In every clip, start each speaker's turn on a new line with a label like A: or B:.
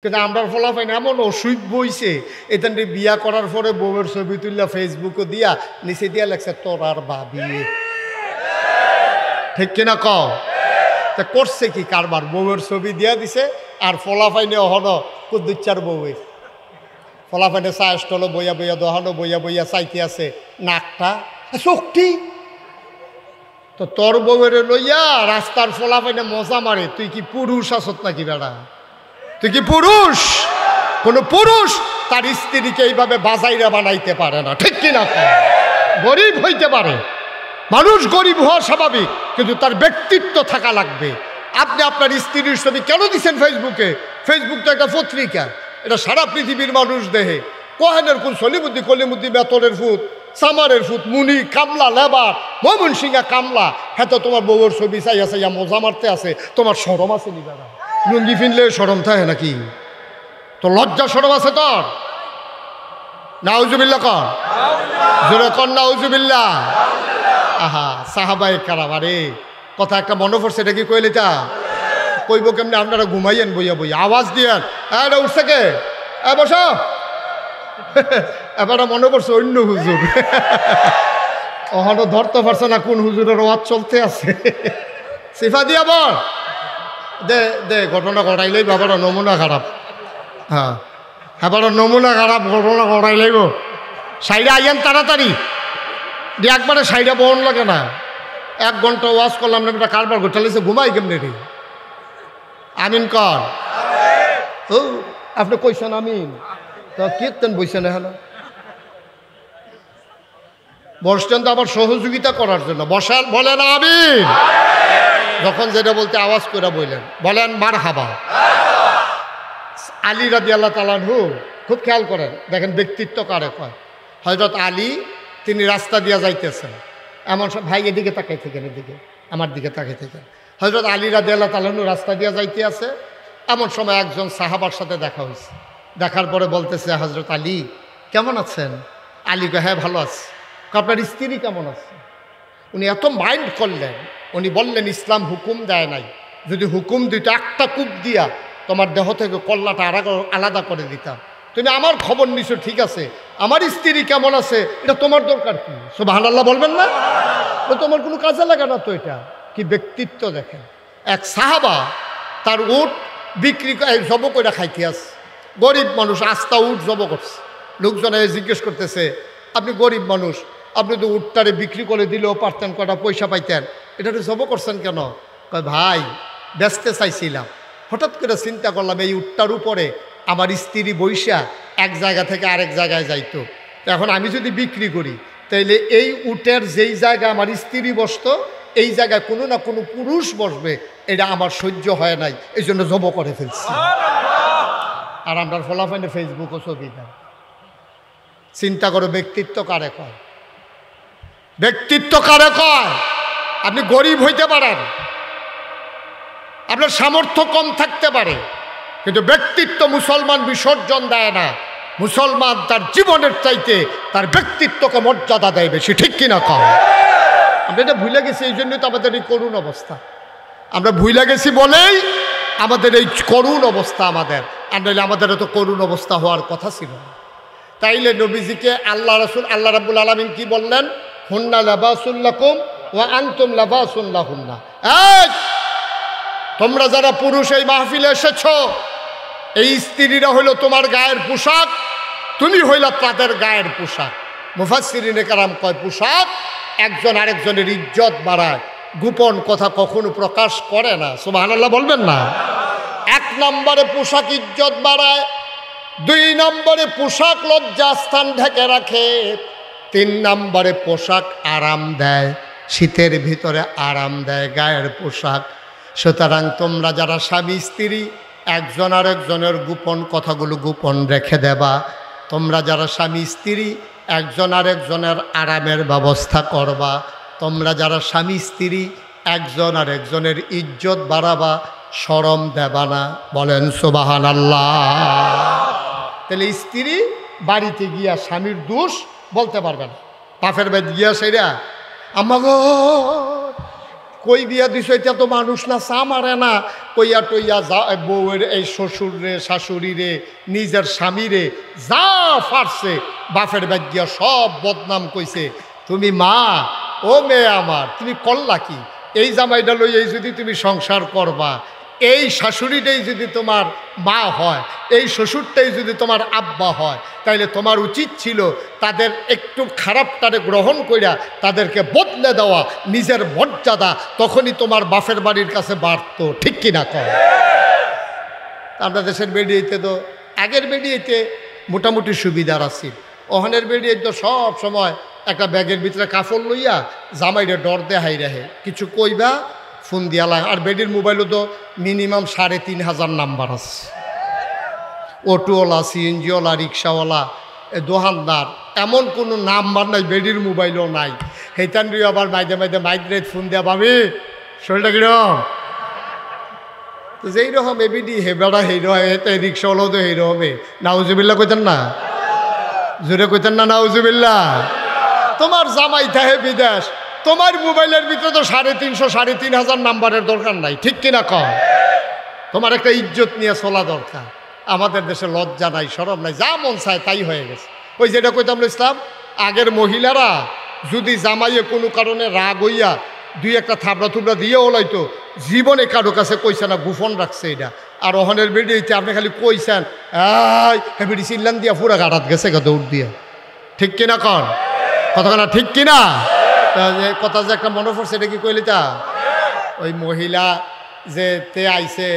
A: কিন্তু আমরা ফলাফাইন এমন অসুখ বইছে এখান বিয়া করার পরে বউয়ের ছবি তুললা ফেসবুকে দিয়া নিচে দিয়া লাগছে তোর আর ভাবি। ঠিক কিনা কও? তা করছে কি কারবার? বউয়ের ছবি দিয়া দিছে আর ফলাফাইনে অহন কুদ্দুচ্চার বউয়ের ফলাফাইনে চা স্টল বইয়া বইয়া দহনো বইয়া বইয়া চাইতে আছে নাকটা চোখটি। তো তোর বউয়ের লইয়া রাস্তার ফলাফাইনে মজা মারে। তুই কি পুরুষ আসত নাকি বেড়া? তুই কি পুরুষ? কোন পুরুষ তার স্ত্রীকে এইভাবে বাজাইরা বানাইতে পারে না। ঠিক কিনা? গরিব হইতে পারে, মানুষ গরিব হওয়া স্বাভাবিক, কিন্তু তার ব্যক্তিত্ব থাকা লাগবে। আপনি আপনার স্ত্রীর ছবি কেন দিচ্ছেন ফেসবুকে? ফেসবুক তো একটা পত্রিকা, এটা সারা পৃথিবীর মানুষ দেহে। কোহেনের কোন সলিমুদ্দি কলিমুদ্দি বেতনের ফুট সামারের ফুট মুনি কামলা লেবার ময়মন সিংহা কামলা হ্যাঁ তো তোমার বউয়ের ছবি চাইয়া চাইয়া মজা মারতে আছে। তোমার শরম আছে নি বেড়া? লুঙ্গি ফিনলে শরম থাকে নাকি? তো লজ্জা শরম আছে তোর? নাউজুবিল্লাহ কর, জোরে কর নাউজুবিল্লাহ। আহা সাহাবায়ে কারাম, আরে কথা একটা মনে পড়ছে, এটা কি কইলে তা কইব কেমনি? আপনারা ঘুমাইয়েন বইয়া বইয়া আওয়াজ দিয়েন, এটা উঠছে কে? বসো। এবার মনে পড়ছে অন্য হুজুর, ওখানে ধরতে পারছে না কোন হুজুরের ওয়াজ চলতে আছে। সিফা দিয়া বল দে দে, ঘটনা ঘটাইলেই বাবার নমুনা খারাপ। হ্যাঁ এবার নমুনা খারাপ, ঘটনা ঘটাইলেই গো। সাইডে আইয়েন তাড়াতাড়ি দিয়ে, একবারে সাইডে বহন লাগে না। 1 ঘন্টা ওয়াজ করলাম না, বেটা কারবার ঘটাইছে, ঘুমাই কেমনে রে? আমিন কর। ও আপনি কইছেন আমিন, তো কীর্তন বইছেন হলো বসছেন তো আবার সহযোগিতা করার জন্য। বসার বলেন আমিন। যখন যেটা বলতে আওয়াজ করে বললেন, বলেন মারহাবা। আলী রাদিয়াল্লাহু তাআলা আনহু খুব খেয়াল করেন, দেখেন ব্যক্তিত্ব কারে কয়। হযরত আলী তিনি রাস্তা দিয়া যাইতেছেন, এমন সব ভাই এদিকে তাকাই থাকেন, এদিকে আমার দিকে তাকাই থাকেন। হযরত আলী রাদিয়াল্লাহু তাআলা আনহু রাস্তা দিয়া যাইতে আছে, এমন সময় একজন সাহাবার সাথে দেখা হয়েছে। দেখার পরে বলতেছে, হযরত আলী কেমন আছেন? আলী কয় হ্যাঁ ভালো আছে। আপনার স্ত্রী কেমন আছে? উনি এত মাইন্ড করলেন, উনি বললেন ইসলাম হুকুম দেয় নাই, যদি হুকুম দিত একটা কূপ দিয়া তোমার দেহ থেকে কল্লাটা আলাদা করে দিতাম। তুমি আমার খবর নিছো ঠিক আছে, আমার স্ত্রী কেমন আছে এটা তোমার দরকার কি? সুবহানাল্লাহ বলবেন না? তোমার কোনো কাজে লাগে না তো। এটা কি ব্যক্তিত্ব দেখেন। এক সাহাবা তার উট বিক্রি জব করে খাইতে আছে, গরিব মানুষ আস্তা উট জব করছে। লোকজনে জিজ্ঞেস করতেছে, আপনি গরিব মানুষ, আপনি তো উটটারে বিক্রি করে দিলেও পারতেন, কটা পয়সা পাইতেন, এটাতে জব করছেন কেন? কয় ভাই বেচতে চাইছিলাম, হঠাৎ করে চিন্তা করলাম এই উটটার উপরে আমার স্ত্রী বৈশা এক জায়গা থেকে আরেক জায়গায় যাইতো, এখন আমি যদি বিক্রি করি তাইলে এই উটের যেই জায়গায় আমার স্ত্রী বসতো এই জায়গায় কোনো না কোনো পুরুষ বসবে, এটা আমার সহ্য হয় নাই, এই জন্য জব করে ফেলছি। আর আমরা ফলাফাইনে ফেসবুকও ছবি দেয়। চিন্তা করো ব্যক্তিত্ব কারে কয়? ব্যক্তিত্ব কারে কয়? আপনি গরিব হইতে পারেন, আপনার সামর্থ্য কম থাকতে পারে, কিন্তু ব্যক্তিত্ব মুসলমান বিসর্জন দেয় না। মুসলমান তার জীবনের চাইতে তার ব্যক্তিত্বকে মর্যাদা দেয় বেশি। ঠিক কিনা কম? আমরা এটা ভুলে গেছি, এই জন্যই তো আমাদের এই করুণ অবস্থা। আমরা ভুলে গেছি বলেই আমাদের এই করুণ অবস্থা। আমাদের আর নইলে আমাদের এত করুণ অবস্থা হওয়ার কথা ছিল না। তাইলে নবীজিকে আল্লাহ রাসূল আল্লাহ রাব্বুল আলামিন কি বললেন? হুন্না লাবাসুল লাকুম ওয়া আনতুম লাবাসুন লাহুন্না। এই তোমরা যারা পুরুষ এই মাহফিলে এসেছো, এই স্ত্রীরা হইল তোমার গায়ের পোশাক, তুমি হইলা তাদের গায়ের পোশাক। মুফাসসিরিনে কেরাম কয় পোশাক একজন আরেকজনের ইজ্জত বাড়ায়, গোপন কথা কখনো প্রকাশ করে না। সুবহানাল্লাহ বলবেন না? 1 নম্বরে পোশাক ইজ্জত বাড়ায়, 2 নম্বরে পোশাক লজ্জাস্থান ঢেকে রাখে, 3 নম্বরে পোশাক আরাম দেয়, শীতের ভিতরে আরাম দেয় গায়ের পোশাক। সুতরাং তোমরা যারা স্বামী স্ত্রী একজন আরেকজনের গোপন কথাগুলো গোপন রেখে দেবা। তোমরা যারা স্বামী স্ত্রী একজন আরেকজনের আরামের ব্যবস্থা করবা। তোমরা যারা স্বামী স্ত্রী একজন আরেকজনের ইজ্জত বাড়াবা, শরম দেবা না। বলেন সুবহানাল্লাহ। তাহলে স্ত্রী বাড়িতে গিয়া স্বামীর দোষ বলতে পারবে না। বাপের বাড়ি গিয়া সেরা আম্মা গো কই বিয়া দিছ এটা তো মানুষ না, চা মারে না, কইয়া টইয়া যা বউয়ের এই শ্বশুর রে শাশুড়ি রে নিজের স্বামী রে যা ফারছে বাপের বাগিয়া সব বদনাম কইছে। তুমি মা, ও মেয়ে আমার, তুমি করলা কি? এই জামাইটা লই এই যদি তুমি সংসার করবা, এই শাশুড়িটাই যদি তোমার মা হয়, এই শ্বশুরটাই যদি তোমার আব্বা হয়, তাইলে তোমার উচিত ছিল তাদের একটু খারাপটারে গ্রহণ কইরা তাদেরকে বদলে দেওয়া, নিজের মর্যাদা তখনই তোমার বাপের বাড়ির কাছে বাড়তো। ঠিক কিনা কয়? আমরা দেশের বেডিয়েতে তো আগের বেডিয়েতে মোটামুটি সুবিধার আছে, ওখানের বেডিয়ে তো সব সময় একটা ব্যাগের ভিতরে কাপড় লইয়া জামাইরে ডর দেহাই রাহে, কিছু কইবা ফোন দিয়ালা। আর বেডির মোবাইলও তো মিনিমাম ৩,৫০০ নাম্বার আছে, অটোওয়ালা, সিএনজিওয়ালা, রিক্সাওয়ালা, দোকানদার, এমন কোনো নাম্বার নাই বেডির মোবাইলও নাই। সেইটান আবার মাইদে মাইদে মাইগ্রেট ফোন দেওয়া পাবি, শরীরটা কিরম? তো যেই রকম এবিডি হেবেড়া হেরো রিক্সাওয়ালাও তো হেরো হবে। নাউজুবিল্লা কইতেন না? জোরে কইতেন না নাউজুবিল্লা? তোমার জামাই থাহে বিদেশ, তোমার মোবাইলের ভিতরে তো ৩৫০ ৩,৫০০ নাম্বারের দরকার নাই। ঠিক কিনা কয়? তোমার একটা ইজ্জত নিয়ে চলা দরকার। আমাদের দেশে লজ্জা নাই, শরম নাই, যা মন চায় তাই হয়ে গেছে। ওই যেটা কইতাম ইসলাম, আগের মহিলারা যদি জামাইয়ে কোনো কারণে রাগ হইয়া দুই একটা থাবড়া থুবড়া দিয়ে ওলাইতো, জীবনে কারো কাছে কইছে না, গোপন রাখছে এটা। আর ওহনের বেডিতে আপনি খালি কইছেন বেডি চিল্লান দিয়া পুরা গাড়াত গেছে গা দৌড় দিয়া। ঠিক কিনা কন? কতক্ষণ ঠিক কিনা? কথা যে একটা মনে পড়ছে, এটা কি কইলি তা? ওই মহিলা যে তে আইছে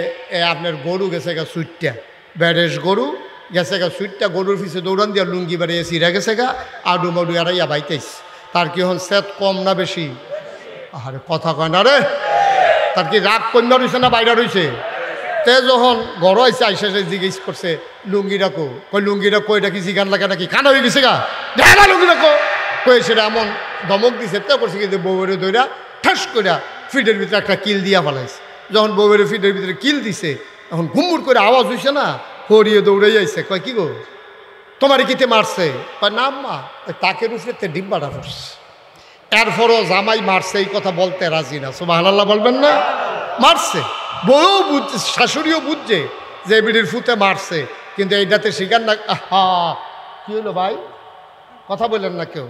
A: আপনার গরু গেছে গা সুইটটা, ব্যাডেশ গরু গেছে গা সুইটটা, গরুর পিছে দৌড়ান দিয়া লুঙ্গি বাড়িয়ে চিরা গেছে গা, আডু মাডু এরাইয়া বাইতেছে। তার কি হন সেত কম না বেশি? আরে কথা কয় না রে, তার কি রাগ কন্যা রয়েছে না বাইরে রয়েছে? তে যখন ঘর আইসে আইসে জিজ্ঞেস করছে লুঙ্গিটা কো, কই লুঙ্গিটা কই, এটা কি জিগান লাগে নাকি? কানা হয়ে গেছে গা, দেখা লুঙ্গিটা কো কই, সেটা এমন ধমক দিছে। তে করছে কিন্তু বউয়ের দইরা ঠাস কইরা ফিটের ভিতরে একটা কিল দিয়া ফেলাইছে। যখন বউয়ের ফিটের ভিতরে কিল দিছে, এখন ঘুমুর করে আওয়াজ হইছে না, হরিয়ে দৌড়াই আইছে। কয় কি গো, তোমার কিতে মারছে? কয় না আম্মা, তাকে রুফে তে ডিব্বাটা পড়ছে। এরপরও জামাই মারছে এই কথা বলতে রাজি না। সুবহানাল্লাহ বলবেন না? মারছে, বউ বুঝছে, শাশুড়িও বুঝছে যে বিড়ির ফুতে মারছে, কিন্তু এইটাতে শিকার না। হা, কি হলো ভাই, কথা বললেন না কেউ?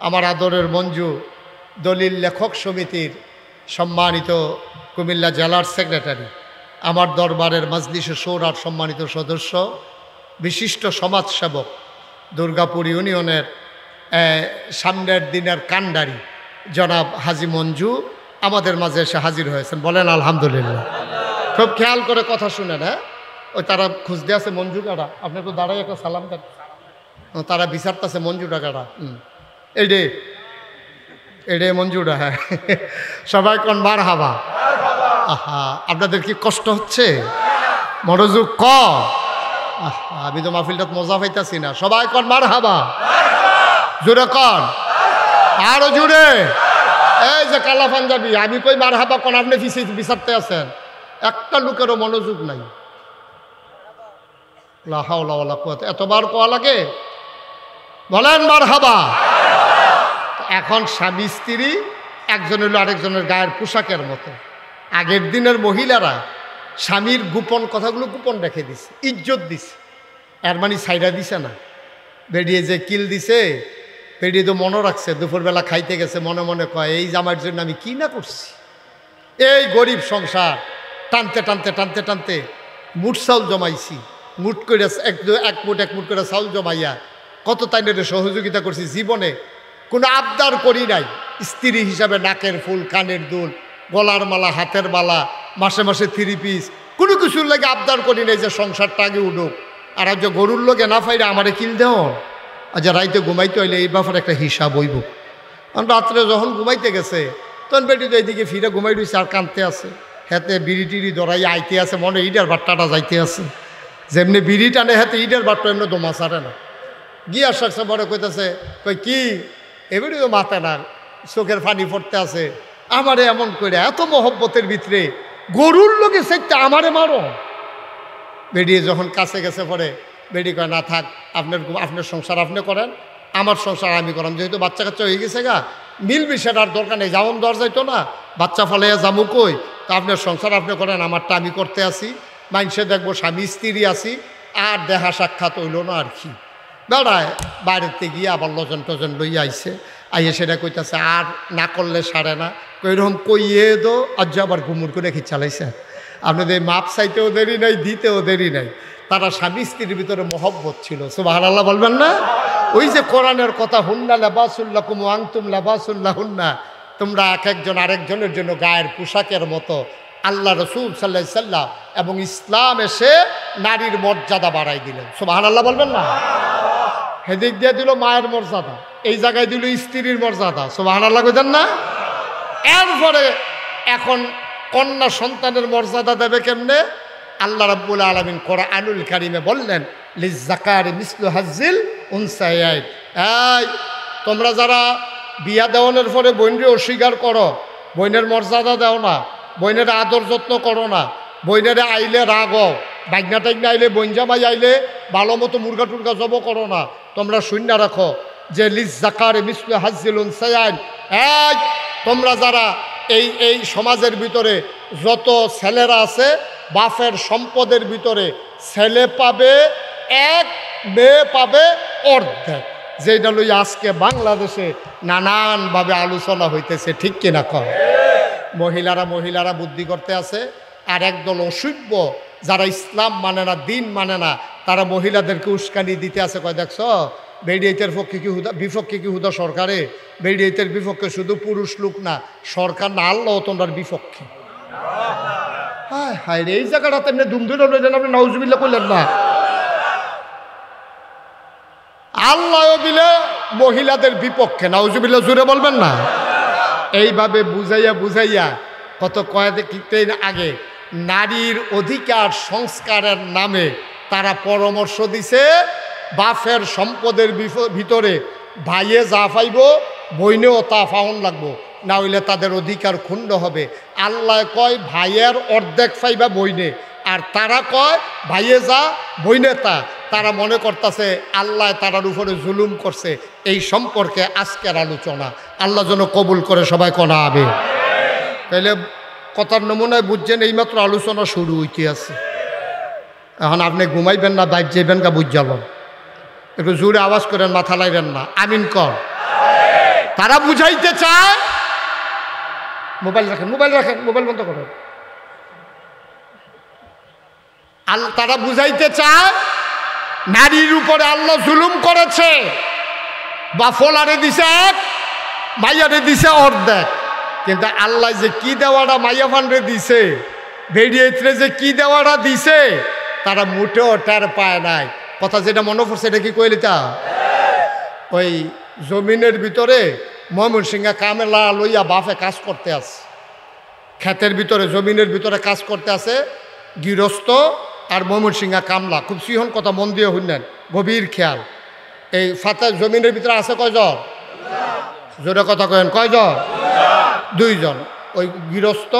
A: আমার আদরের মঞ্জু দলিল লেখক সমিতির সম্মানিত কুমিল্লা জেলার সেক্রেটারি, আমার দরবারের মজলিসে শোরার সম্মানিত সদস্য, বিশিষ্ট সমাজসেবক, দুর্গাপুর ইউনিয়নের সামনের দিনের কান্ডারি জনাব হাজি মঞ্জু আমাদের মাঝে এসে হাজির হয়েছেন। বলেন আলহামদুলিল্লাহ। খুব খেয়াল করে কথা শুনেন। হ্যাঁ, ওই তারা খুঁজতে আছে মঞ্জু কাটা, আপনি তো দাঁড়াই একটা সালাম দেন। তারা বিচারতেছে মঞ্জুটা কাটা। এইডে এইডে মঞ্জুটা। হ্যাঁ, সবাই কোন বার হাবা। আহা, আপনাদের কি কষ্ট হচ্ছে? মনোযোগ কম। আমি তো মাহফিলটা মজা পাইতাছি না। সবাই কোন বার হাবা, জোরে কন, আরো জোরে। এই যে কালা পাঞ্জাবি, আমি কই মার হাবা কোন, আপনি বিচারতে আছেন। একটা লোকেরও মনোযোগ নাই। লা হাওলা ওয়ালা কুওয়াতা, এতবার কোয়া লাগে? বলেন মার হাবা। এখন স্বামী স্ত্রী একজন হলো আরেকজনের গায়ের পোশাকের মতো। আগের দিনের মহিলারা স্বামীর গোপন কথাগুলো গোপন রেখে দিছে, ইজ্জত দিছে। এর মানে সাইডা দিছে না। বেরিয়ে যে কিল দিছে, বেরিয়ে তো মনে রাখছে, দুপুরবেলা খাইতে গেছে, মনে মনে কয় এই জামার জন্য আমি কি না করছি। এই গরিব সংসার টানতে টানতে টানতে টানতে মুঠ চাউল জমাইছি, মুঠ করে এক মুঠ করে চাউল জমাইয়া কত তাইনের সহযোগিতা করছি। জীবনে কোনো আবদার করি নাই। স্ত্রী হিসাবে নাকের ফুল, কানের দুল, গলার মালা, হাতের মালা, মাসে মাসে 3 পিস, কোনো কিছুর লাগে আবদার করি নাই যে সংসারটা আগে উঠুক। আর যে গরুর লোকে না পাইলে আমারে কিল দেও। আচ্ছা, রাইতে ঘুমাইতে হইলে এই ব্যাপারে একটা হিসাব হইব। কারণ রাত্রে যখন ঘুমাইতে গেছে, তখন বেটি তো এইদিকে ফিরে ঘুমাই রয়েছে আর কানতে আছে। হাতে বিড়ি টিড়ি ধরাই আইতে আছে, মনে ইটার বাট্টাটা যাইতে আছে। যেমনি বিড়ি টানে হাতে ইটার বাট্টা এমনি দমা ছাড়ে না। গিয়ার সাকসে বড় কইতেছে, কই কি এবারে তো মাথা না, চোখের পানি পড়তে আছে। আমারে এমন করে এত মহব্বতের ভিতরে গরুর লোকে সেটা আমারে মারো। বেরিয়ে যখন কাছে গেছে পরে বেডি কয় না থাক, আপনার সংসার আপনি করেন, আমার সংসার আমি করাম, যেহেতু বাচ্চা কাচ্চা হয়ে গেছে গা, মিলবি সেটার দরকার নেই, যেমন দর যাইতো না, বাচ্চা ফালাইয়া জামু কই, তা আপনার সংসার আপনি করেন, আমারটা আমি করতে আসি, মানুষে দেখবো স্বামী স্ত্রী আসি, আর দেখা সাক্ষাৎ হইল না আর কি। বেড়ায় বাইরেতে গিয়ে আবার লজন টজন লইয়া আইসে, আইয়ে সেটা কইতাছে আর না করলে সারে না, ওইরকম কইয়ে দো আজ আবার ঘুমুর করে কি চালাইছে। আপনাদের মাপ চাইতেও দেরি নাই, দিতেও দেরি নাই। তারা স্বামী স্ত্রীর ভিতরে মহব্বত ছিল, সুবহানাল্লাহ বলবেন না? ওই যে কোরআনের কথা, হুন্না লাবাসুল্লাকুম ওয়া আনতুম লাবাসুল্লাহুন্না, তোমরা এক একজন আরেকজনের জন্য গায়ের পোশাকের মতো। আল্লাহ রসুল সাল্লাল্লাহু আলাইহি সাল্লাম এবং ইসলাম এসে নারীর মর্যাদা বাড়াই দিলেন, সুবহানাল্লাহ বলবেন না? হেদিক দিয়ে দিল মায়ের মর্যাদা, এই জায়গায় দিল স্ত্রীর মর্যাদা, সুবহানাল্লাহ কইতেন না? এরপরে এখন কন্যা সন্তানের মর্যাদা দেবে কেমনে? আল্লাহ রাব্বুল আলামিন কোরআনুল কারীমে বললেন, লিজ্জাকারি মিসলু হাজ্জিল উনসায়াইন। এই তোমরা যারা বিয়া দেওয়ানোর পরে বোনরে অস্বীকার করো, বোনের মর্যাদা দাও না, বোনের আদর যত্ন করো না, বোনের আইলে রাগ, বাগনা টাইগনা আইলে, বইনজামাই আইলে ভালো মতো মুরগা টুরগা জব করো না, তোমরা শূন্য রাখো যে লিজ্জাকারি মিসলু হাজ্জিল উনসায়াইন। এই তোমরা যারা এই সমাজের ভিতরে যত ছেলেরা আছে, বাপের সম্পদের ভিতরে ছেলে পাবে এক, মেয়ে পাবে অর্ধেক, যেটা লই আজকে বাংলাদেশে নানানভাবে আলোচনা হইতেছে, ঠিক কিনা কয়? মহিলারা বুদ্ধি করতে আছে, আর একদল অসভ্য যারা ইসলাম মানে না, দিন মানে না, তারা মহিলাদেরকে উস্কানি দিতে আছে, কয় দেখছ বেডিয়েতের পক্ষে কি হুদা, বিপক্ষে কি হুদা সরকারে, বেডিয়েতের বিপক্ষে শুধু পুরুষ লোক না, সরকার না, আল্লাহ তোমরা বিপক্ষে। হ্যাঁ হায় রে, এই জায়গাটা তেমনি ধুমধুম রইলেন, আপনি নাউজুবিল্লাহ করলেন না? আল্লাহ দিলে মহিলাদের বিপক্ষে, নাউজুবিল্লাহ জুড়ে বলবেন না? এইভাবে বুঝাইয়া কত কয়েকদিন আগে নারীর অধিকার সংস্কারের নামে তারা পরামর্শ দিছে, বাপের সম্পদের ভিতরে ভাইয়ে যা পাইব বইনেও তা পাওন লাগবো, না হইলে তাদের অধিকার ক্ষুণ্ণ হবে। আল্লাহ কয় ভাইয়ের অর্ধেক পাইবা বইনে, আর তারা কয় ভাইয়ে যা বইনে তা। তারা মনে করতেছে আল্লাহ তারার উপরে জুলুম করছে। এই সম্পর্কে আজকের আলোচনা আল্লাহ যেন কবুল করে, সবাই কনা হবে। তাইলে কথার নমুনায় বুঝছেন, এইমাত্র আলোচনা শুরু হইতে আছে। এখন আপনি ঘুমাইবেন না, বাইর যাইবেন গা, বুঝ যাবেন। একটু জোরে আওয়াজ করেন, মাথা লাইবেন না, আমিন কর। তারা বুঝাইতে চায়, মোবাইল রাখেন, মোবাইল বন্ধ করেন। তারা বুঝাইতে চায় নারীর উপরে আল্লাহ জুলুম করেছে, বা ফলারে দিছে এক, মাইয়ারে দিছে অর্ধেক। কিন্তু আল্লাহ যে কি দেওয়াটা মাইয়া ফান্ডে দিছে, বেরিয়েছে যে কি দেওয়াটা দিছে, তারা মোটেও টের পায় নাই। কথা যেটা মনে পড়ছে, এটা কি কইলি তা? ওই জমিনের ভিতরে ময়মনসিংহা কামেলা লইয়া বাপে কাজ করতে আছে, ক্ষেতের ভিতরে জমিনের ভিতরে কাজ করতে আছে গৃহস্থ আর ময়মনসিংহা কামলা। খুব সিহন কথা, মন দিয়ে শুনলেন, গভীর খেয়াল। এই ফাতে জমিনের ভিতরে আছে কয়জন? জোরে কথা কয়েন, কয়জন? দুইজন। ওই গৃহস্থ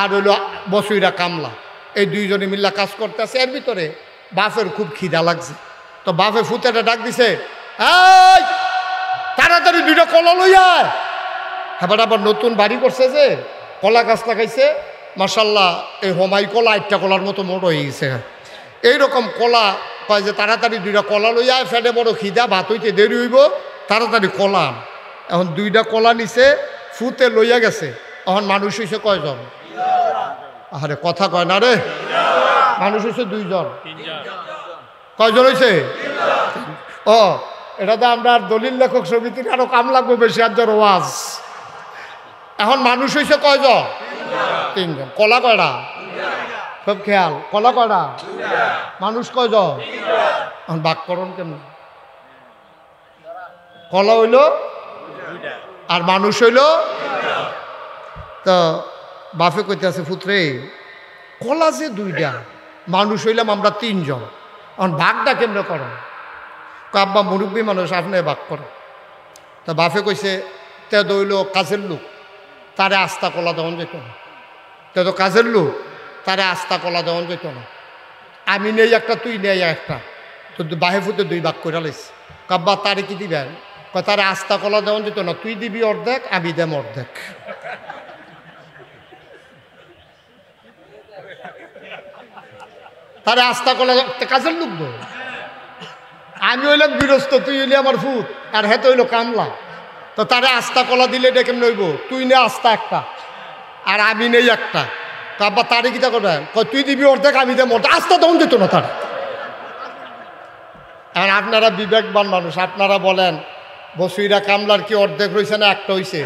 A: আর হইল বসুইরা কামলা, এই দুইজনে মিল্লা কাজ করতে আছে। এর ভিতরে বাপের খুব খিদা লাগছে, তো বাপে ফুতেটা ডাক দিছে, এই তাড়াতাড়ি দুইটা কলা লইয়া। হ্যাঁ, আবার নতুন বাড়ি করছে যে কলা গাছ লাগাইছে, মাশাল্লাহ এই হোমাই কলা 8টা কলার মতো মোট হয়ে গেছে। এইরকম কলা কয় যে তাড়াতাড়ি দুইটা কলা লইয়া, ফেটে বড় খিদা, ভাত হইতে দেরি হইব, তাড়াতাড়ি কলা। এখন দুইটা কলা নিছে, ফুতে লইয়া গেছে। এখন মানুষ হয়েছে কয়জন? আরে কথা কয় না রে, মানুষ হয়েছে দুইজন। কয়জন হয়েছে? ও, এটা তো আমরা দলিল লেখক সমিতির আরো কাম লাগবে বেশি, আর যার ওয়াজ। এখন মানুষ হয়েছে কয়জন? তিনজন। কলা কয়টা? সব খেয়াল, কলা কয়টা? মানুষ কয়জন? এখন বাক করুন কেমন? কলা হইল আর মানুষ হইল। তো বাপে কইতে আছে, পুত্রে কলা যে দুইটা, মানুষ হইলাম আমরা তিনজন, এখন ভাগটা কেমনে করো? আব্বা মুরব্বী মানুষ, আপনি ভাগ করো। তা বাপে কইছে, তে দইল কাজের লোক, তারে আস্তা কলা দেওয়ান যেত না। তে তো কাজের লোক, তারে আস্তা কলা দেওয়ান যেত না। আমি নেই একটা, তুই নেই একটা, তো বাহে ফুতে দুই ভাগ করে লাইছে। কাব্বা তারে কি দিবেন? তারে আস্তা কলা দেওয়া যেত না, তুই দিবি অর্ধেক, আমি দেম অর্ধেক। তারে আস্তা কলা কাজের লোক দো, আমি হইলাম গৃহস্থ, তুই হইলি আমার ফুট, আর হ্যাঁ তো হইলো কামলা। তো তারে আস্তা কলা দিলে এটা কেমন হইব? তুই নে আস্তা একটা আর আমি নেই একটা। তো আব্বা তারে কিতা করবে? তুই দিবি অর্ধেক, আমি দেব অর্ধেক। আস্তা দেওয়া যেত না তার। আর আপনারা বিবেকবান মানুষ, আপনারা বলেন বসুইরা কামলার কি অর্ধেক রয়েছে না একটা হয়েছে?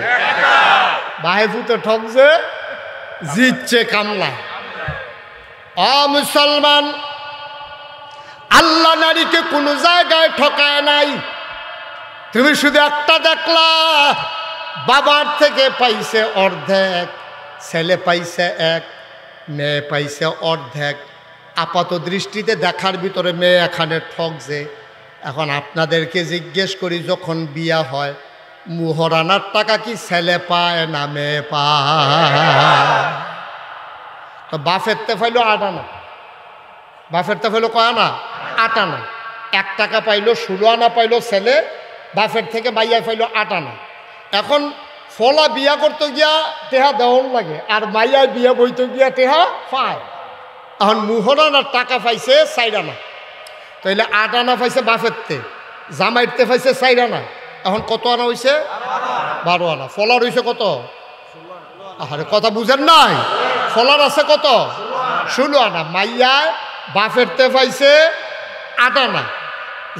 A: বাহে ফুটে ঠকছে, জিতছে কামলা। মুসলমান, আল্লাহ নারীকে কোনো জায়গায় ঠকায় নাই। তুমি শুধু একটা দেখলা, বাবার থেকে পাইছে অর্ধেক, ছেলে পাইছে এক, মেয়ে পাইছে অর্ধেক। আপাত দৃষ্টিতে দেখার ভিতরে মেয়ে এখানে ঠকছে। এখন আপনাদেরকে জিজ্ঞেস করি, যখন বিয়া হয় মুহরানার টাকা কি ছেলে পায় না মেয়ে পায়? তো বাফেরতে ফাইলো 8 আনা, বাফেরতে ফাইলো কয় আনা? 8 আনা। 1 টাকা পাইলো, 16 আনা পাইলো ছেলে, বাফের থেকে মাইয়া পাইলো 8 আনা। এখন ফলা বিয়া করতে গিয়া টেহা দেওয়ান লাগে, আর মাইয়া বিয়া বইতে গিয়া টেহা পায়। এখন মুহরানার টাকা পাইছে 4 আনা, তাইলে 8 আনা পাইছে বাফেরতে, জামাইতে পাইছে 4 আনা। এখন কত আনা হয়েছে? 12 আনা। ফলার হয়েছে কত? আরে কথা বুঝেন নাই? ফলার আছে কত? 16 আনা। মাইয়ায় বাফেরতে পাইছে 8 আনা,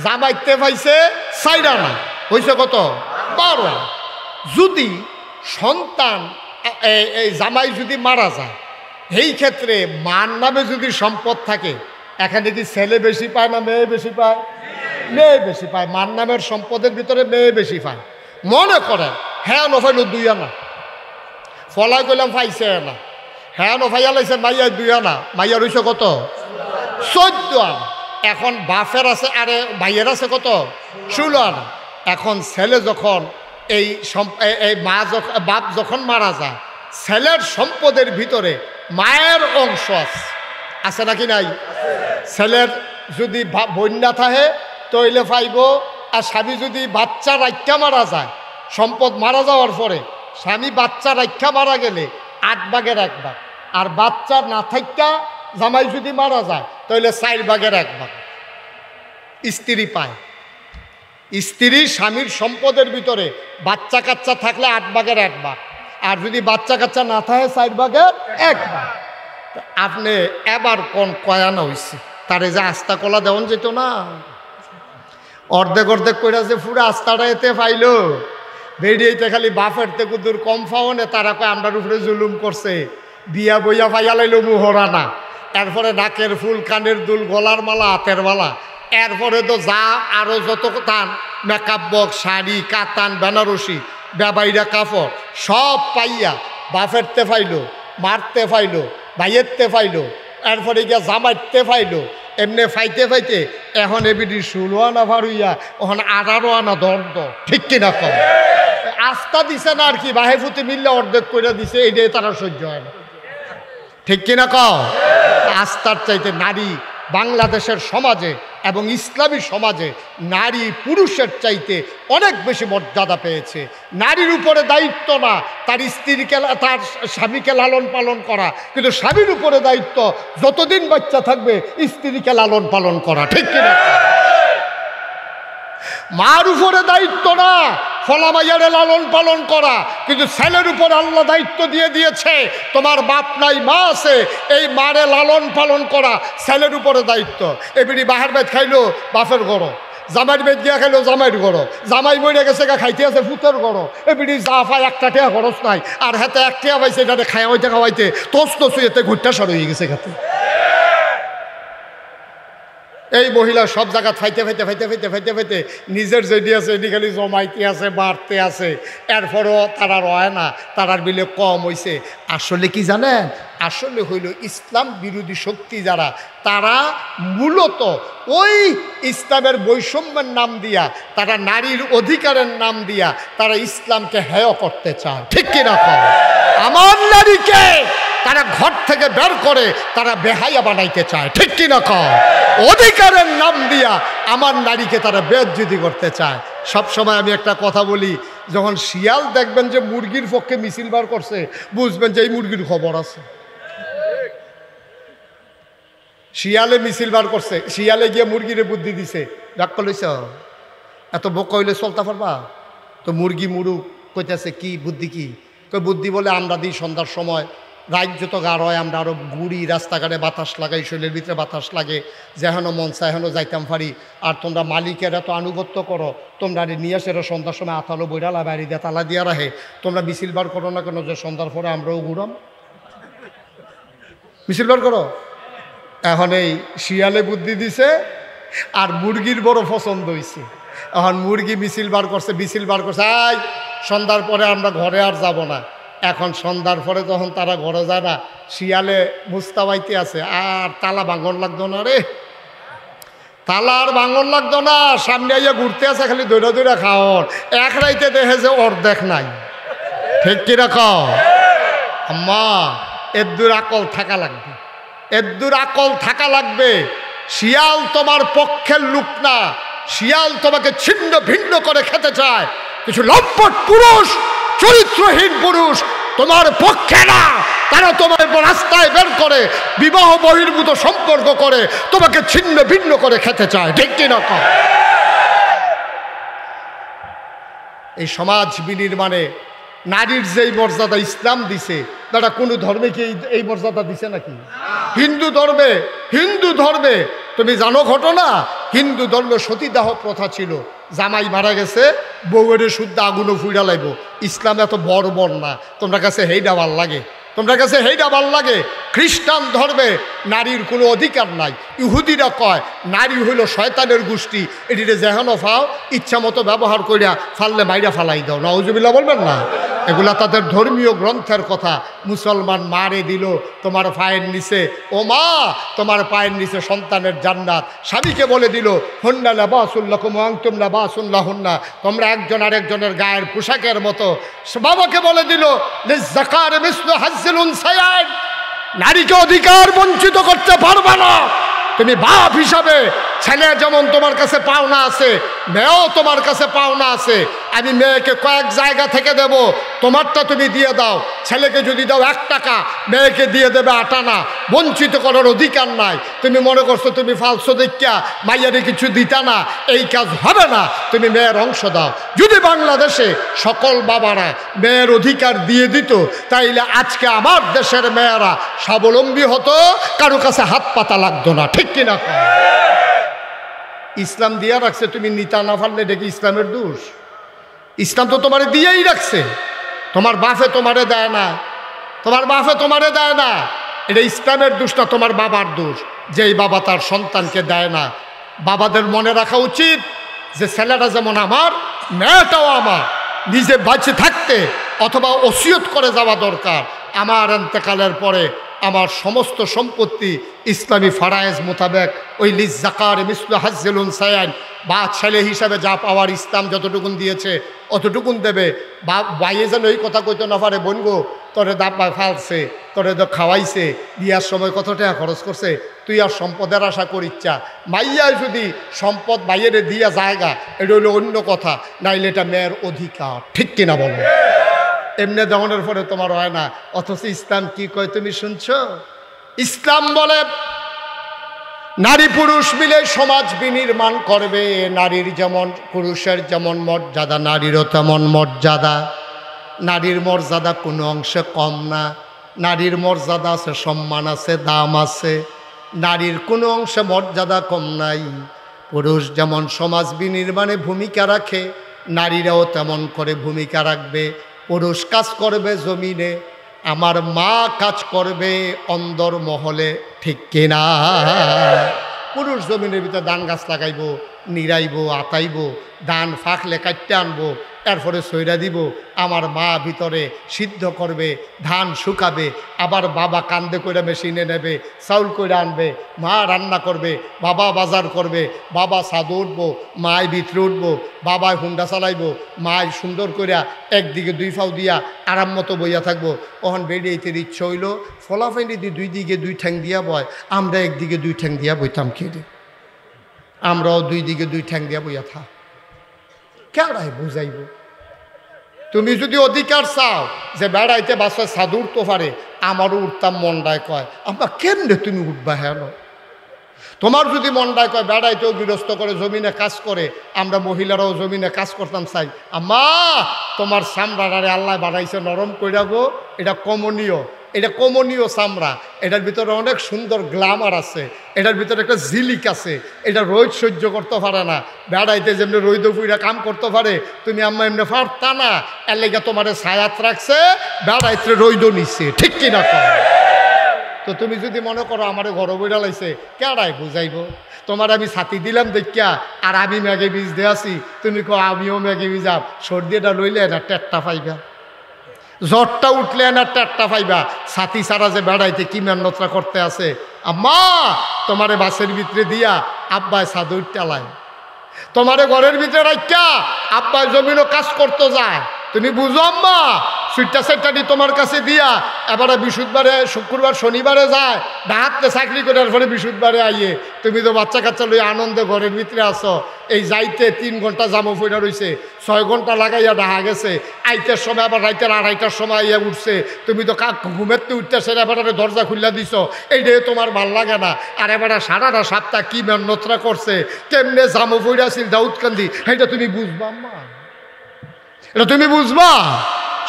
A: জামাইতে পাইছে 4 আনা, হয়েছে কত? 12 আনা। যদি সন্তান এই জামাই যদি মারা যায়, এই ক্ষেত্রে মার নামে যদি সম্পদ থাকে, এখানে কি ছেলে বেশি পায় না মেয়ে বেশি পায়? মেয়ে বেশি পায়। মার নামের সম্পদের ভিতরে মেয়ে বেশি পায়। মনে করেন হ্যাঁ নফাইল 2 আনা, ফলাই করলাম পাইছে না, হ্যাঁ নফাইয়া লাইছে মাইয়ার 2 আনা, মাইয়ার হইছে কত? 14 আনা। এখন বাফের আছে, আরে ভাইয়ের আছে কত? 16 আনা। এখন ছেলে যখন এই মা যখন, বাপ যখন মারা যায়, ছেলের সম্পদের ভিতরে মায়ের অংশ আছে নাকি নাই? ছেলের যদি বন্যা থাকে তৈলে পাইব, আর স্বামী যদি বাচ্চা রাখা মারা যায়, সম্পদ মারা যাওয়ার পরে স্বামী বাচ্চা রাখা মারা গেলে 8 ভাগের 1 ভাগ, আর বাচ্চা না থাকা জামাই যদি মারা যায় তাহলে 4 ভাগের 1 ভাগ স্ত্রী পায়। স্ত্রী স্বামীর সম্পদের ভিতরে বাচ্চা কাচ্চা থাকলে 8 ভাগের 1 ভাগ, আর যদি বাচ্চা কাচ্চা না থাকে 4 ভাগের 1 ভাগ। আপনি এবার কোন কয়ানা হয়েছে, তারে যে আস্তা কলা দেওয়ান যেত না, অর্ধেক অর্ধেক করে যে পুরো আস্তাটা এতে পাইলো, বেরিয়েতে খালি বাফেরতে কুদুর কম ফাওনে, তারা কয় আমরার উপরে জুলুম করছে, বিয়া বইয়া পাইয়া লাইলো মুহরানা, এরপরে নাকের ফুল, কানের দুল, গলার মালা, হাতের মালা, এরপরে তো যা আরো যত তান মেকআপ বক্স, শাড়ি, কাতান, বেনারসি, বেবাইরা কাপড় সব পাইয়া বাফেরতে পাইলো, মারতে পাইলো, ভাইয়েরতে পাইলো, এরপরে গিয়া জামাইতে পাইলো। এমনি ফাইতে ফাইতে এখন এবিডি 16 আনা ভার হইয়া ওখান 18 আনা দণ্ড। ঠিক কিনা কম? আস্থা দিছে না আর কি, বাহে ফুতে মিললে অর্ধেক করে দিছে, এইটাই তারা সহ্য হয় না। ঠিক কিনা কম? আস্থার চাইতে নারী বাংলাদেশের সমাজে এবং ইসলামী সমাজে নারী পুরুষের চাইতে অনেক বেশি মর্যাদা পেয়েছে। নারীর উপরে দায়িত্ব না তার স্ত্রীকে, তার স্বামীকে লালন পালন করা, কিন্তু স্বামীর উপরে দায়িত্ব যতদিন বাচ্চা থাকবে স্ত্রীকে লালন পালন করা। ঠিক কিনা? মার উপরে দায়িত্ব না ফলামাইয়ারে লালন পালন করা, কিন্তু ছেলের উপর আল্লাহ দায়িত্ব দিয়ে দিয়েছে, তোমার বাপ নাই মা আছে, এই মারে লালন পালন করা ছেলের উপরে দায়িত্ব। এবিডি বাহার বেদ খাইলো বাপের গড়, জামাইয়ের বেদ গিয়া খাইলো জামাইয়ের গড়, জামাই মরে গেছে খাইতে আছে ফুতের গড়, এবিডি যা পায় 1 টাকা খরচ নাই, আর হাতে 1 টাকা পাইছে, এটাতে খাওয়াইতে খাওয়াইতে তোস তোস এতে ঘুরটা সর হয়ে গেছে খাতে। এই মহিলা সব জায়গা ফাইতে ফাইতে ফাইতে ফাইতে ফাইতে ফাইতে নিজের যেটি আছে এটি খালি জমাইতে আছে, বাড়তে আছে, এরপরও তারা রয় না, তারার বিলে কম হয়েছে। আসলে কি জানেন? আসলে হইল ইসলাম বিরোধী শক্তি যারা, তারা মূলত ওই ইসলামের বৈষম্যের নাম দিয়া, তারা নারীর অধিকারের নাম দিয়া তারা ইসলামকে হেয় করতে চায়। ঠিক কিনা কম? আমার নারীকে তারা ঘর থেকে বের করে তারা বেহাইয়া বানাইতে চায়। ঠিক কিনা কম? অধিকারের নাম দিয়া আমার নারীকে তারা বেজ্জতি করতে চায়। সব সময় আমি একটা কথা বলি, যখন শিয়াল দেখবেন যে মুরগির পক্ষে মিছিল বার করছে, বুঝবেন যে এই মুরগির খবর আছে। শিয়ালে মিছিল বার করছে, শিয়ালে গিয়ে মুরগিরে বুদ্ধি দিছে, রাগ করলেছ এত বোকা হইলে চলতে পারবা? তো মুরগি মুরুগ কইতেছে কি বুদ্ধি, কি কই বুদ্ধি বলে আমরা দিই সন্ধ্যার সময়, রাত যত গাঢ় হয় আমরা আরও ঘুরি, রাস্তাঘাটে বাতাস লাগাই, শরীরের ভিতরে বাতাস লাগে, যেহেনো মন চায় হেন যাইতাম পারি। আর তোমরা মালিকের এত আনুগত্য করো, তোমরা নিয়ে আসে সন্ধ্যার সময় আতালো বইরালা বাড়ি দিয়ে তালা দিয়া রাখে, তোমরা মিছিল বার করো না কেন যে সন্ধ্যার পরে আমরাও ঘুরাম? মিছিল বার করো। এখন এই শিয়ালে বুদ্ধি দিছে আর মুরগির বড় পছন্দ হয়েছে। এখন মুরগি মিছিল বার করছে, মিছিল বার করছে, আই সন্ধ্যার পরে আমরা ঘরে আর যাব না। এখন সন্ধ্যার পরে যখন তারা ঘরে যায় না, শিয়ালে মুস্তাবাইতে আছে, আর তালা ভাঙন লাগতো না রে, তালা আর ভাঙন লাগতো না, সামনে আইয়া ঘুরতে আছে, খালি দৈরা দৈরা খাওয়ার। এক রাইতে দেখে যে অর্ধেক নাই। ঠিক কিরকম? আম্মা এদ্দুর আকল থাকা লাগবে, এদ্দুর আকল থাকা লাগবে। শিয়াল তোমার পক্ষের লোক না, শিয়াল তোমাকে ছিন্ন ভিন্ন করে খেতে চায়। কিছু লম্পট পুরুষ, চরিত্রহীন পুরুষ তোমার পক্ষে না, তারা তোমার রাস্তায় বের করে বিবাহ বহির্ভূত সম্পর্ক করে তোমাকে ছিন্ন ভিন্ন করে খেতে চায়। ঠিক কিনা? এই সমাজ বিনির্মাণে নারীর যেই মর্যাদা ইসলাম দিছে, তারা কোনো ধর্মে কি এই মর্যাদা দিছে নাকি? হিন্দু ধর্মে তুমি জানো ঘটনা, হিন্দু ধর্মে সতীদাহ প্রথা ছিল, জামাই মারা গেছে বউয়ের শুদ্ধ আগুনও ফুইরা লাইব। ইসলাম এত বড় না, তোমরা কাছে হেইডা ভাল লাগে, তোমরা কাছে হেইডা ভাল লাগে। খ্রিস্টান ধর্মে নারীর কোনো অধিকার নাই। ইহুদিরা কয় নারী হইল শয়তানের গোষ্ঠী, এটিতে যেহেন ফাও ইচ্ছা মতো ব্যবহার করিয়া ফাললে মাইরা ফালাই দাও। নাউজুবিল্লাহ বলবেন না? এগুলা তাদের ধর্মীয় গ্রন্থের কথা। মুসলমান মারে দিল তোমার পায়ের নিচে, ও মা তোমার পায়ের নিচে সন্তানের জান্নাত। স্বামীকে বলে দিল হুন্না লাবাসুল্লাকুম ওয়া আনতুম লাবাসুন লাহুন্না, তোমরা একজন আরেকজনের গায়ের পোশাকের মতো। বাবাকে বলে দিল লিজ্জাকারি মিসলু হাজ্জিল উনসায়াইন, নারীকে অধিকার বঞ্চিত করতে পারবে না। তুমি বাপ হিসাবে ছেলে যেমন তোমার কাছে পাওনা আছে, মেয়েও তোমার কাছে পাওনা আছে। আমি মেয়েকে কয়েক জায়গা থেকে দেব, তোমারটা তুমি দিয়ে দাও। ছেলেকে যদি দাও 1 টাকা, মেয়েকে দিয়ে দেবে 8 আনা। বঞ্চিত করার অধিকার নাই। তুমি মনে করছো তুমি ফালসো দেখিয়া মাইয়ারে কিছু দিতা না, এই কাজ হবে না। তুমি মেয়ের অংশ দাও। যদি বাংলাদেশে সকল বাবারা মেয়ের অধিকার দিয়ে দিত, তাইলে আজকে আমার দেশের মেয়েরা স্বাবলম্বী হতো, কারো কাছে হাত পাতা লাগতো না। ঠিক কিনা? ইসলাম দিয়া রাখছে, তুমি নিতা না পারলে দেখি ইসলামের দোষ? ইসলাম তো তোমারে দিয়েই রাখছে। তোমার বাপে তোমারে দেয় না, তোমার বাপে তোমারে দেয় না, এটা ইসলামের দোষ না, তোমার বাবার দোষ। যেই বাবা তার সন্তানকে দেয় না, বাবাদের মনে রাখা উচিত যে ছেলেটা যেমন আমার, মেয়েটাও আমার। নিজে বাঁচে থাকতে অথবা ওসিয়ত করে যাওয়া দরকার, আমার ইন্তেকালের পরে আমার সমস্ত সম্পত্তি ইসলামী ফারায়েজ মোতাবেক ওই লিজ্জাকারি মিসলু হাজ্জিল উনসায়াইন, বা ছেলে হিসাবে যা পাওয়ার ইসলাম যতটুকুন দিয়েছে অতটুকুন দেবে। বাইয়ে যেন ওই কথা কইতে না পারে, বনগো তোরে দাবা ফালছে, তোরে তো খাওয়াইছে, বিয়ার সময় কত টাকা খরচ করছে, তুই আর সম্পদের আশা করিচ্ছা। মাইয়ায় যদি সম্পদ বাইয়ের দিয়া জায়গা, এটা হলো অন্য কথা, নাইলে এটা মেয়ের অধিকার। ঠিক কিনা বলো? এমনি দমনের পরে তোমার হয় না, অথচ ইসলাম কি কয় তুমি শুনছো? ইসলাম বলে নারী পুরুষ মিলে সমাজ বিনির্মাণ করবে। নারীর যেমন পুরুষের যেমন মর্যাদা, নারীরও তেমন মর্যাদা। নারীর মর্যাদা কোনো অংশে কম না, নারীর মর্যাদা আছে, সম্মান আছে, দাম আছে। নারীর কোনো অংশে মর্যাদা কম নাই। পুরুষ যেমন সমাজ বিনির্মাণে ভূমিকা রাখে, নারীরাও তেমন করে ভূমিকা রাখবে। পুরুষ কাজ করবে জমিনে, আমার মা কাজ করবে অন্দর মহলে। ঠিক কিনা? পুরুষ জমিনের ভিতরে ধান গাছ লাগাইব, নিরাইব, আতাইব, ধান ফাঁকলে কাটতে আনবো, এরপরে সইরা দিব। আমার মা ভিতরে সিদ্ধ করবে, ধান শুকাবে, আবার বাবা কান্দে করে মেশিনে নেবে, চাউল করে আনবে, মা রান্না করবে, বাবা বাজার করবে, বাবা ছাদে উঠবো, মায় ভিতরে উঠবো, বাবায় হুন্ডা চালাইব, মায় সুন্দর করে একদিকে 2 পাও দিয়া আরাম মতো বইয়া থাকবো। ওখান বেরিয়েতে ইচ্ছা হইল ফলাফাইনি দিয়ে 2 দিকে 2 ঠ্যাং দিয়া বয়, আমরা একদিকে 2 ঠ্যাং দিয়া বইতাম। খেয়ে আমরাও 2 দিকে 2 ঠ্যাং দিয়া বইয়া থাক। কেডাই বুঝাইব? তুমি যদি অধিকার চাও যে বেড়াইতে বাসায় সাধু উঠতে পারে, আমারও উঠতাম মন্ডায় কয়, আম্মা কেমনে তুমি উঠবা? হেন তোমার যদি মন্ডায় কয় বেড়াইতেও বিরস্ত করে, জমিনে কাজ করে, আমরা মহিলারাও জমিনে কাজ করতাম চাই, আম্মা তোমার চামড়ারে আল্লাহ বানাইছে নরম কইরা গো, এটা কমনীয়, এটা কমনীয় চামড়া, এটার ভিতরে অনেক সুন্দর গ্ল্যামার আছে, এটার ভিতরে একটা ঝিলিক আছে, এটা রোদ সহ্য করতে পারে না, বেড়াইতে যেমনি রৈদ ফুইরা কাম করতে পারে, তুমি আম্মা এমনি পারতা না, এর লেগে তোমারে ছায়াত রাখছে, বেড়াইতে রৈদ নিচ্ছে, ঠিক কিনা কর? তো তুমি যদি মনে করো আমারে ঘর বইরা লাইছে, কেডাই বুঝাইব? তোমার আমি ছাতি দিলাম দেখিয়া আর আমি ম্যাগে বীজ দিয়ে আসি, তুমি কো আমিও ম্যাগে বীজাম, সর্দিটা লইলে না টেট্টা পাইবা, জ্বরটা উঠলে না টেট্টা পাইবা। ছাতি ছাড়া যে বেড়াইতে কি মেহনতটা করতে আছে, আম্মা তোমারে বাসের ভিতরে দিয়া আব্বায় সাদুর টালায়, তোমারে ঘরের ভিতরে রাখা আব্বায় জমিনও কাজ করতে যায়, তুমি বুঝো আম্মা সুইটটা সেটটা তোমার কাছে দিয়া এবারে বৃহস্পতিবারে শুক্রবার শনিবারে যায়, ডাহাতে চাকরি করে পরে বৃহস্পতিবারে আইয়ে, তুমি তো বাচ্চা কাচ্চা লই আনন্দে ঘরের ভিতরে আসো, এই যাইতে 3 ঘন্টা জামো ফইরা রইছে, 6 ঘন্টা লাগাইয়া ডাহা গেছে, আইতের সময় আবার রাইতের 2:30টার সময় ইয়া উঠছে, তুমি তো ঘুমেতে উঠতেছে এবারে দরজা খুললা দিছ, এইটাই তোমার ভাল লাগে না, আর এবারে সারাটা সপ্তাহ কি মেহনতরা করছে, কেমনে জামো ফইরা ছিল দাউদকান্দি, এটা তুমি বুঝবা আম্মা? এটা তুমি বুঝবা?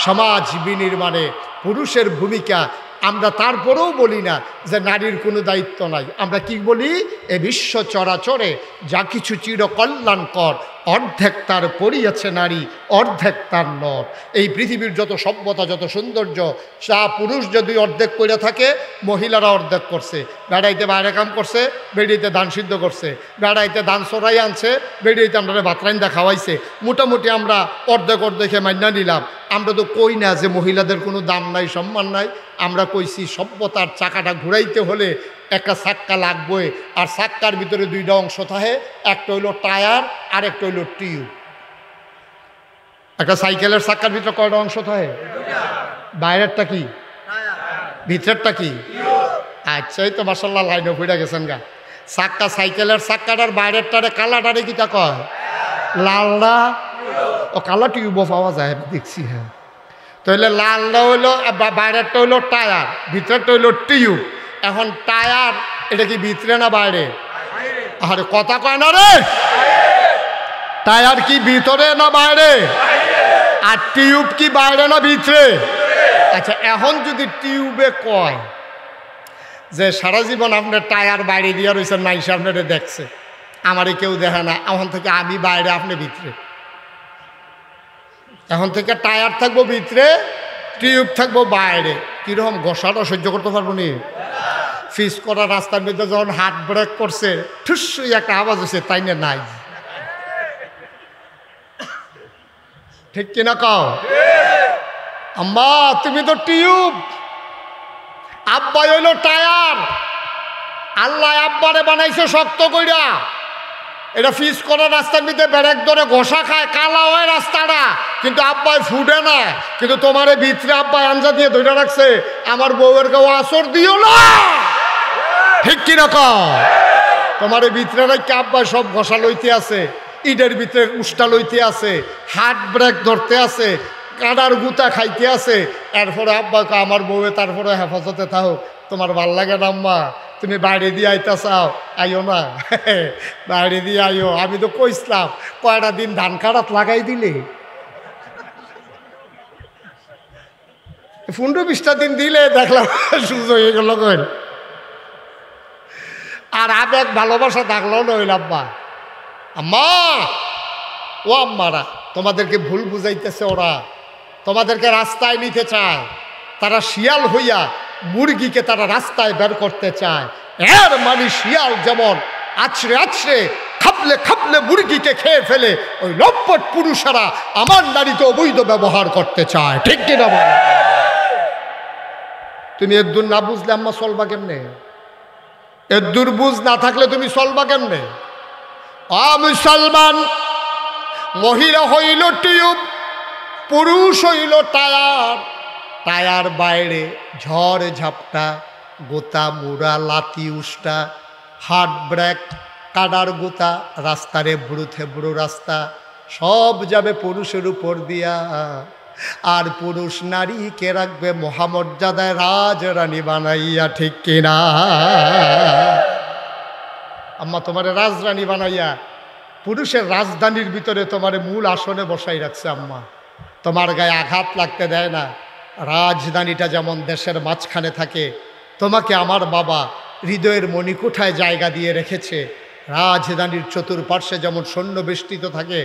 A: সমাজ বিনির্মাণে পুরুষের ভূমিকা আমরা তারপরেও বলি না যে নারীর কোনো দায়িত্ব নাই, আমরা কি বলি? এ বিশ্ব চরাচরে যা কিছু চিরকল্যাণকর অর্ধেক তার পড়িয়াছে নারী, অর্ধেক তার নর। এই পৃথিবীর যত সভ্যতা, যত সৌন্দর্য, যা পুরুষ যদি অর্ধেক করে থাকে, মহিলারা অর্ধেক করছে। বেড়াইতে বাইরে কাম করছে, বেড়িতে ধান সিদ্ধ করছে, বেড়াইতে ধান চড়াই আনছে, বেড়িতে আমরা ভাতরাইন্দা খাওয়াইছে, মোটামুটি আমরা অর্ধেক অর্ধেকে মান্না নিলাম। আমরা তো কই না যে মহিলাদের কোনো দাম নাই, সম্মান নাই, আমরা কইছি সভ্যতার চাকাটা ঘুরাইতে হলে একটা চাক্কা লাগবে, আর চাক্কার ভিতরে 2টা অংশ থাকে, একটা হইল টায়ার আর একটা হইল টিউব। একটা সাইকেলের চাক্কার ভিতরে কয়টা অংশ থাকে? বাইরেরটা কি, ভিতরেরটা কি? আচ্ছা, এই তো মাশাআল্লাহ লাইনে ফুটে গেছেন গা। চাক্কা, সাইকেলের চাক্কাটার বাইরেরটারে কালাটারে কিটা কয়? লালডা। ও কালা টিউবও পাওয়া যায় দেখছি। হ্যাঁ, তাহলে লালটা হইলো বাইরেরটা হইলো টায়ার, ভিতরেরটা হইলো টিউব। এখন টায়ার এটা কি ভিতরে না বাইরে? আরে কথা কয় না রে, টায়ার কি ভিতরে না বাইরে? আর টিউব কি বাইরে না ভিতরে? আচ্ছা, এখন যদি টিউবে কয় যে সারা জীবন আপনার টায়ার বাইরে দিয়ে রয়েছে, নাইস আপনারে দেখছে, আমারে কেউ দেখে না, এখন থেকে আমি বাইরে আপনি ভিতরে, এখন থেকে টায়ার থাকবো ভিতরে, টিউব থাকবো বাইরে, কিরকম ঘষাটা সহ্য করতে পারবো নি? ফিস করা রাস্তার মধ্যে যখন হাত ব্রেক করছে, ঠুসই একটা আওয়াজ হচ্ছে, তাই না? নাই, ঠিক কিনা কও? আম্মা তুমি তো টিউব, আব্বা হইলো টায়ার। আল্লাহ আব্বারে বানাইছে শক্ত কইরা, এটা ফিস করা রাস্তার মধ্যে ব্রেক ধরে ঘষা খায়, কালা হয় রাস্তাটা, কিন্তু আব্বাই ফুটে না। কিন্তু তোমার ভিতরে আব্বাই আঞ্জা দিয়ে ধরে রাখছে, আমার বউয়ের কেউ আসর দিও না, ঠিক কিনা কও? তোমার ভিতরে নাকি আব্বাই সব ঘষা লইতে আছে, ইটের ভিতরে উষ্টা লইতে আছে, হাত ব্রেক ধরতে আছে, কাঁটার গুতা খাইতে আছে। এরপরে আব্বা আমার বউয়ে তারপরে হেফাজতে থাকো, তোমার ভাল লাগে না আম্মা? তুমি বাইরে দিয়ে আইতা চাও, আইও না, বাইরে দিয়ে আইও। আমি তো কইসলাম কয়টা দিন ধান কাটাত লাগাই দিলে, 15-20টা দিন দিলে দেখলাম সুযোগ হয়ে গেল। কইল আর আবেগ ভালোবাসা থাকলো না হইল আব্বা। আম্মা, ও আম্মারা তোমাদেরকে ভুল বুঝাইতেছে, ওরা তোমাদেরকে রাস্তায় নিতে চায়, তারা শিয়াল হইয়া মুরগিকে তারা রাস্তায় বের করতে চায়। এর মানে শিয়াল যেমন আছড়ে আছড়ে খাপলে খাপলে মুরগিকে খেয়ে ফেলে, ওই লম্পট পুরুষেরা আমার নারীকে অবৈধ ব্যবহার করতে চায়, ঠিক কিনা বলো? তুমি এর দূর না বুঝলে আম্মা চলবা কেমনে? এর দূর বুঝ না থাকলে তুমি চলবা কেমনে? মুসলমান, মহিলা হইল টিউব, পুরুষ হইল টায়ার। টায়ার বাইরে ঝড় ঝাপটা, গোতা মুড়া লাতি উষ্টা, হাট ব্রেক, কাদার গোতা, রাস্তারে বুড়ো থেবড়ো রাস্তা, সব যাবে পুরুষের উপর দিয়া, আর পুরুষ নারী কে রাখবে মহামর্যাদায় রাজরানী বানাইয়া, ঠিক কিনা? আম্মা তোমারে রাজরানী বানাইয়া পুরুষের রাজধানীর ভিতরে তোমারে মূল আসনে বসাই রাখছে আম্মা, তোমার গায়ে আঘাত লাগতে দেয় না। রাজধানীটা যেমন দেশের মাঝখানে থাকে, তোমাকে আমার বাবা হৃদয়ের মণিকোঠায় জায়গা দিয়ে রেখেছে। রাজধানীর চতুর্পার্শ্বে যেমন সৈন্য বেষ্টিত থাকে,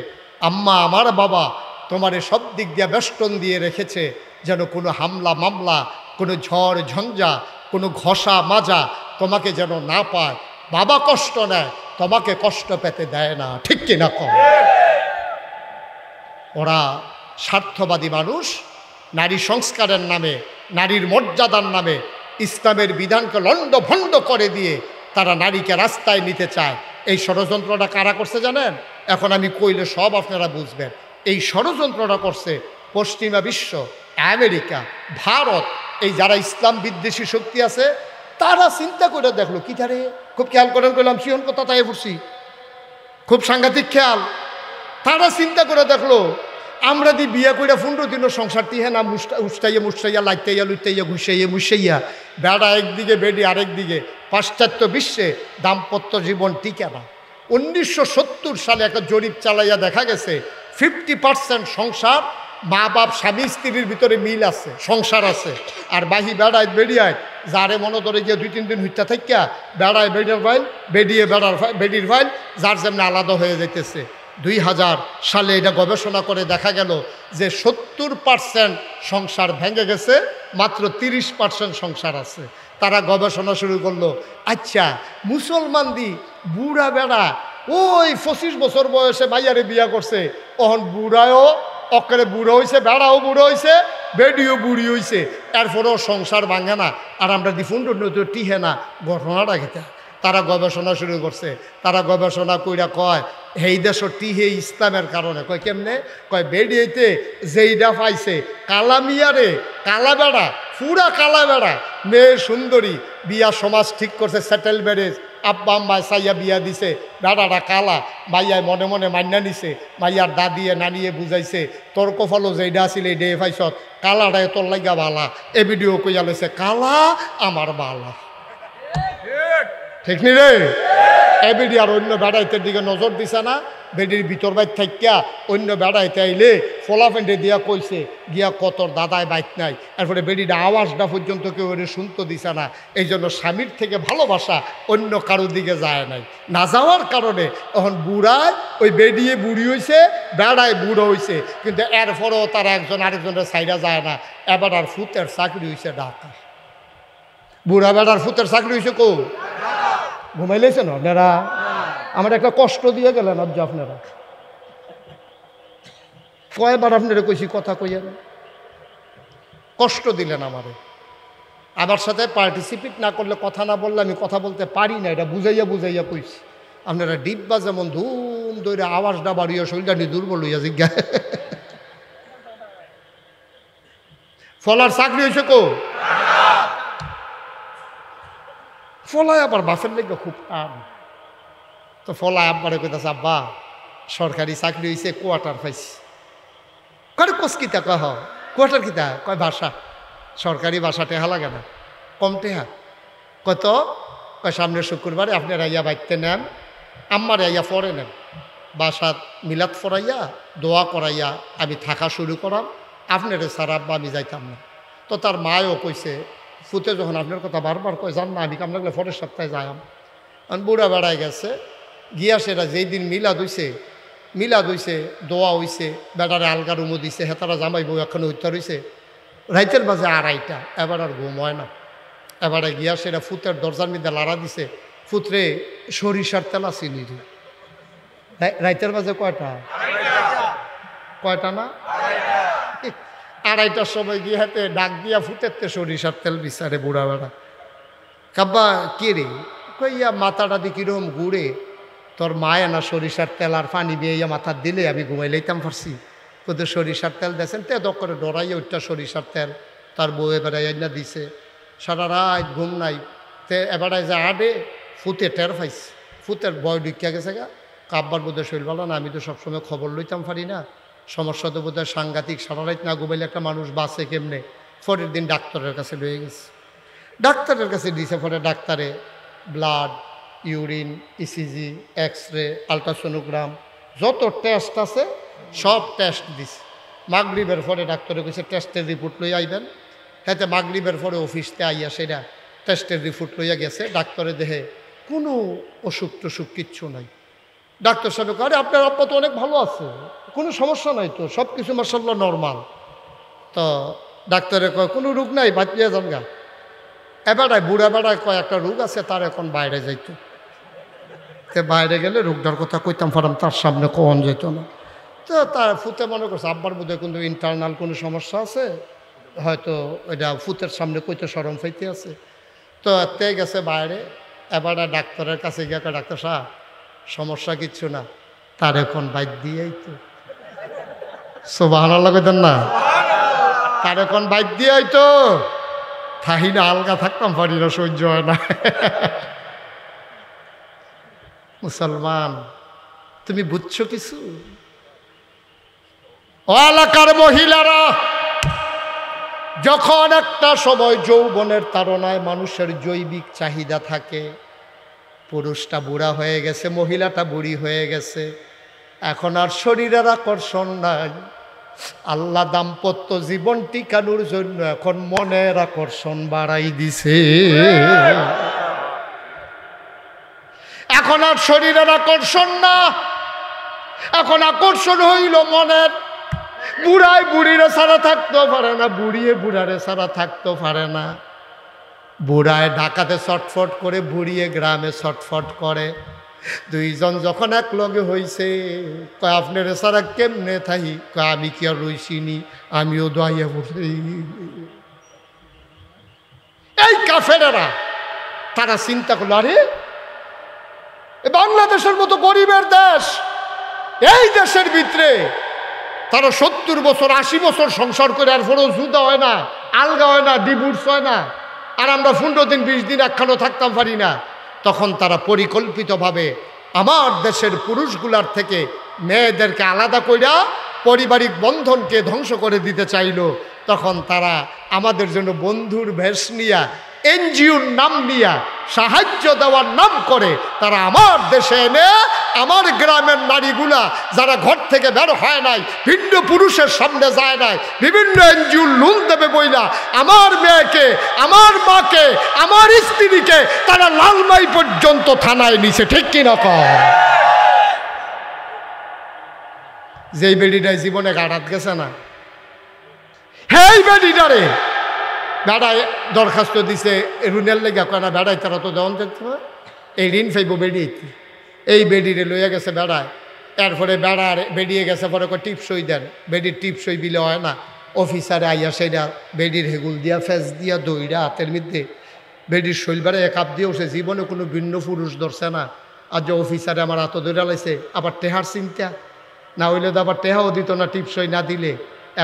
A: আম্মা আমার বাবা তোমারে সব দিক দিয়ে বেষ্টন দিয়ে রেখেছে, যেন কোনো হামলা মামলা, কোনো ঝড় ঝঞ্ঝা, কোনো ঘষা মাজা তোমাকে যেন না পায়। বাবা কষ্ট নেয়, তোমাকে কষ্ট পেতে দেয় না, ঠিক কিনা কম? ওরা স্বার্থবাদী মানুষ, নারী সংস্কারের নামে, নারীর মর্যাদার নামে ইসলামের বিধানকে লণ্ডভণ্ড করে দিয়ে তারা নারীকে রাস্তায় নিতে চায়। এই ষড়যন্ত্রটা কারা করছে জানেন? এখন আমি কইলে সব আপনারা বুঝবেন। এই ষড়যন্ত্রটা করছে পশ্চিমা বিশ্ব, আমেরিকা, ভারত, এই যারা ইসলাম বিদ্বেষী শক্তি আছে, তারা চিন্তা করে দেখলো কি তারে, খুব খেয়াল করেন, কইলাম সিহন কথা তাই পড়ছি, খুব সাংঘাতিক খেয়াল। তারা চিন্তা করে দেখলো আমরা দি বিয়া কইরা 15 দিনের সংসার তিহে না উস্তাইয়া মুস্তাইয়া লাইতাইয়া লুইতাইয়া ঘুষাইয়া মুসাইয়া, বেড়া একদিকে বেডি আরেকদিকে, পাশ্চাত্য বিশ্বে দাম্পত্য জীবন টিকে না। 1970 সালে একটা জরিপ চালাইয়া দেখা গেছে 50% সংসার, মা বাপ স্বামী স্ত্রীর ভিতরে মিল আছে, সংসার আছে। আর বাহি বেড়ায় বেড়িয়ায় যারে মনে ধরে গিয়ে 2-3 দিন হইতে থাকিয়া বেড়ায় বেড়ার ফাইল, বেডিয়ে বেডির ফাইল, যার যেমন আলাদা হয়ে যাইতেছে। 2000 সালে এটা গবেষণা করে দেখা গেল যে 70% সংসার ভেঙে গেছে, মাত্র 30% সংসার আছে। তারা গবেষণা শুরু করলো, আচ্ছা মুসলমান দি বুড়া বেড়া ওই 25 বছর বয়সে মাইয়ারে বিয়া করছে, অহন বুড়ায়ও অকরে বুড়ো হয়েছে, বেড়াও বুড়ো হয়েছে, বেডিও বুড়ি হয়েছে, এরপরেও সংসার ভাঙে না, আর আমরা দিফুন টিহে না। ঘটনাটা খেতে তারা গবেষণা শুরু করছে। তারা গবেষণা কইরা কয় এই দেশ টিহে ইসলামের কারণে। কয় কেমনে? কয় বেডিয়েতে যেইটা পাইছে কালা মিয়ারে, কালা বেড়া, পুরা কালা বেড়া, মেয়ে সুন্দরী, বিয়া সমাজ ঠিক করছে, সেটেল ম্যারেজ, আব্বা আম্মায় চাইয়া বিয়া দিছে, বেড়াটা কালা, মাইয়ায় মনে মনে মান্যা নিছে, মাইয়ার দাদিয়ে নানিয়ে বুঝাইছে তোর কফলও যেইটা আছিল এই ডে পাইছত, কালাটায় তোর লাগা বালা, এ ভিডিও কইয়া লেছে কালা আমার বালা, ঠিক নি রে? এ বেডি আর অন্য বেড়াইতের দিকে নজর দিছে না, বেডির ভিতর বাইর থাকিয়া অন্য বেড়াইতে আইলে ফোলা ফেন্টে দিয়া কইছে গিয়া কতর দাদায় বাইক নাই, এরপরে বেডিটা আওয়াজটা পর্যন্ত কেউ ওরে শুনতে দিছে না। এই জন্য স্বামীর থেকে ভালোবাসা অন্য কারোর দিকে যায় নাই, না যাওয়ার কারণে এখন বুড়ায় ওই বেডিয়ে বুড়ি হয়েছে, বেড়ায় বুড়ো হয়েছে, কিন্তু এরপরেও তারা একজন আরেকজনের সাইডা যায় না। এবার আর ফুতের চাকরি হয়েছে ঢাকা, বুড়া বেড়ার ফুতের চাকরি হয়েছে কো? ঘুমাইলেছেন আপনারা? আমার একটা কষ্ট দিয়ে গেলেন আজ আপনারা। কয়বার আপনারা কইছি কথা কইয়েন, কষ্ট দিলেন আমারে। আমার সাথে পার্টিসিপেট না করলে, কথা না বললে আমি কথা বলতে পারি না, এটা বুঝাইয়া বুঝাইয়া কইছি। আপনারা ডিব্বা যেমন ধুম দইরে আওয়াজটা বাড়িয়া শরীরটা নিয়ে দুর্বল হইয়া জিজ্ঞা। ফলার চাকরি হয়েছে কো? ফলায় আবার বাসের লেগে খুব টান। তো ফলায় আব্বারে কইতাছে আব্বা সরকারি চাকরি হয়েছে, কোয়ার্টার পাইছি। কয় কোস কিতা? কয় হ কোয়ার্টার কিতা? কয় বাসা, সরকারি বাসা টেহা লাগে না, কম টেহা। কত? কয় সামনের শুক্রবারে আপনার আইয়া বাইতে নেন, আম্মারে আইয়া পরে নেন, বাসাত মিলাদ ফরাইয়া দোয়া করাইয়া আমি থাকা শুরু করাম, আপনারে সারা আব্বা আমি যাইতাম না। তো তার মায়ও কইছে, ফুতে যখন আপনার কথা বারবার কয় যান না, আমি কামলাগলে পরের সপ্তাহে যাইম। বুড়া বেড়ায় গেছে গিয়া, সেটা যেই দিন মিলাদ হইছে দোয়া হইছে, বেড়ারে আলগা রুমো দিছে, হেতারা জামাই বউ এখন হইতে রইছে, রাইতের বাজে 2:30, এবার আর ঘুম হয় না। এবারে গিয়া সেটা ফুতের দরজার মধ্যে লাড়া দিছে, ফুতরে সরিষার তেলা চিনি রে। রাইতের বাজে কয়টা? কয়টা না? 2:30টার সময় গিয়ে হাতে ডাক দিয়া ফুতেরতে সরিষার তেল বিচারে বুড়া বেড়া। কাব্বা কে রে? কইয়া মাথাটা দি কিরম ঘুরে, তোর মায় না সরিষার তেল আর পানি বিয়ে মাথা দিলে আমি ঘুমাই লইতাম পারছি, কিন্তু সরিষার তেল দেখছেন তে দক করে ডরাইয়া ওইটা সরিষার তেল তার বউ এবারে না দিছে, সারা রাত ঘুম নাই। তে এবারে যে আডে ফুতে টের পাইছে, ফুতের বয় ঢুকিয়া গেছে গা, আব্বার বোধহয় শরীর ভালো না, আমি তো সবসময় খবর লইতাম পারি না, সমস্যা তো বোধহয় সাংঘাতিক, সারা রাত না ঘুমাইলে একটা মানুষ বাঁচে কেমনে। পরের দিন ডাক্তারের কাছে লয়ে গেছে, ডাক্তারের কাছে দিয়েছে। পরে ডাক্তারে blood, urine, ECG, X ray, ultrasonogram যত টেস্ট আছে সব টেস্ট দিছে। মাগরিবের পরে ডাক্তারে কইছে টেস্টের রিপোর্ট লই আইবেন। হ্যাঁ, মাগরিবের পরে অফিসতে আইয়া সেটা টেস্টের রিপোর্ট লইয়া গেছে। ডাক্তারে দেহে কোনো অসুখ টসুখ কিচ্ছু নাই। ডাক্তার সাহেব আরে আপনার আব্বা তো অনেক ভালো আছে, কোনো সমস্যা নাই তো, সব কিছু মাশাআল্লাহ নর্মাল। তো ডাক্তারে কয় কোনো রোগ নাই, বাঁচিয়ে যান গা। এবারে বুড়া বেড়ায় কয় একটা রোগ আছে, তার এখন বাইরে যাইতো। তে বাইরে গেলে রোগটার কথা কইতাম পারাম, তার সামনে কখন যেত না। তো তার ফুতে মনে করছে আব্বার বোধহয় কিন্তু ইন্টারনাল কোনো সমস্যা আছে, হয়তো ওইটা ফুতের সামনে কইতে শরম পাইতে আছে। তো তে গেছে বাইরে। এবারে ডাক্তারের কাছে গিয়ে ডাক্তার সাহেব সমস্যা কিচ্ছু না, তার এখন বাইর দিয়েই তো। সুবহানাল্লাহ কইতেন না? তার এখন বাইর দিয়েই তো। থাহি না আলগা থাকতাম পারি না, সহ্য হয় না। মুসলমান তুমি বুঝছো কিছু? ও এলাকার মহিলারা, যখন একটা সময় যৌবনের তাড়নায় মানুষের জৈবিক চাহিদা থাকে, পুরুষটা বুড়া হয়ে গেছে, মহিলাটা বুড়ি হয়ে গেছে, এখন আর শরীরের আকর্ষণ নাই। আল্লাহ দাম্পত্য জীবন টিকানোর জন্য এখন মনের আকর্ষণ বাড়াই দিছে। এখন আর শরীরের আকর্ষণ না, এখন আকর্ষণ হইল মনের। বুড়ায় বুড়িরে ছাড়া থাকতেও পারে না, বুড়িয়ে বুড়ারে ছাড়া থাকতেও পারে না। বুড়ায় ঢাকাতে ছটফট করে, বুড়িয়ে গ্রামে ছটফট করে। দুইজন যখন এক লগে হইছে, কয় আপনার সারা কেমনে থাকি? কয় আমি কি আর রইছিনি, আমিও দোয়াইয়া বলি। এই কাফেরেরা তারা চিন্তা করলো, আরে বাংলাদেশের মতো গরিবের দেশ, এই দেশের ভিতরে তারা 70 বছর 80 বছর সংসার করে আর ফোরও জুদা হয় না, আলগা হয় না, ডিভোর্স হয় না, আর আমরা 15 দিন 20 দিন একখানো থাকতাম পারি না। তখন তারা পরিকল্পিতভাবে আমার দেশের পুরুষগুলার থেকে মেয়েদেরকে আলাদা কইরা পারিবারিক বন্ধনকে ধ্বংস করে দিতে চাইল। তখন তারা আমাদের জন্য বন্ধুর ভেষ নিয়া, এনজিওর নাম নিয়া, সাহায্য দেওয়ার নাম করে তারা আমার দেশে এনে আমার গ্রামের নারীগুলা যারা ঘর থেকে বের হয় নাই, ভিন্ন পুরুষের সামনে যায় নাই, বিভিন্ন এনজিওর লোন দেবে বইলা আমার মেয়েকে, আমার মাকে, আমার স্ত্রীকে তারা লালমাই পর্যন্ত থানায় নিছে। ঠিক কিনা কয়? যেই বেডিটাই জীবনে গাড়াত গেছে না, হেই বেডিটারে বেড়ায় দরখাস্ত দিছে ঋণের লেগে, কেনা বেড়াই তারা তো দেওয়ান দেখতে হয়, এই ঋণ ফাইব বেড়িয়েছি, এই বেডিরে লইয়া গেছে বেড়ায়। এরপরে বেড়ার বেরিয়ে গেছে, পরে টিপসই দেন, বেডির টিপসই বিলে হয় না। অফিসারে আইয়া সেইটা বেডির হেগুল দিয়া ফেস দিয়া দইরা হাতের মধ্যে বেডির শৈলবারে এক আপ দিয়ে উঠছে, জীবনে কোনো ভিন্ন পুরুষ ধরছে না। আর যে অফিসারে আমার হাত দইরা লাইছে, আবার টেহার চিন্তা না হইলে তো আবার টেহাও দিত না টিপসই না দিলে।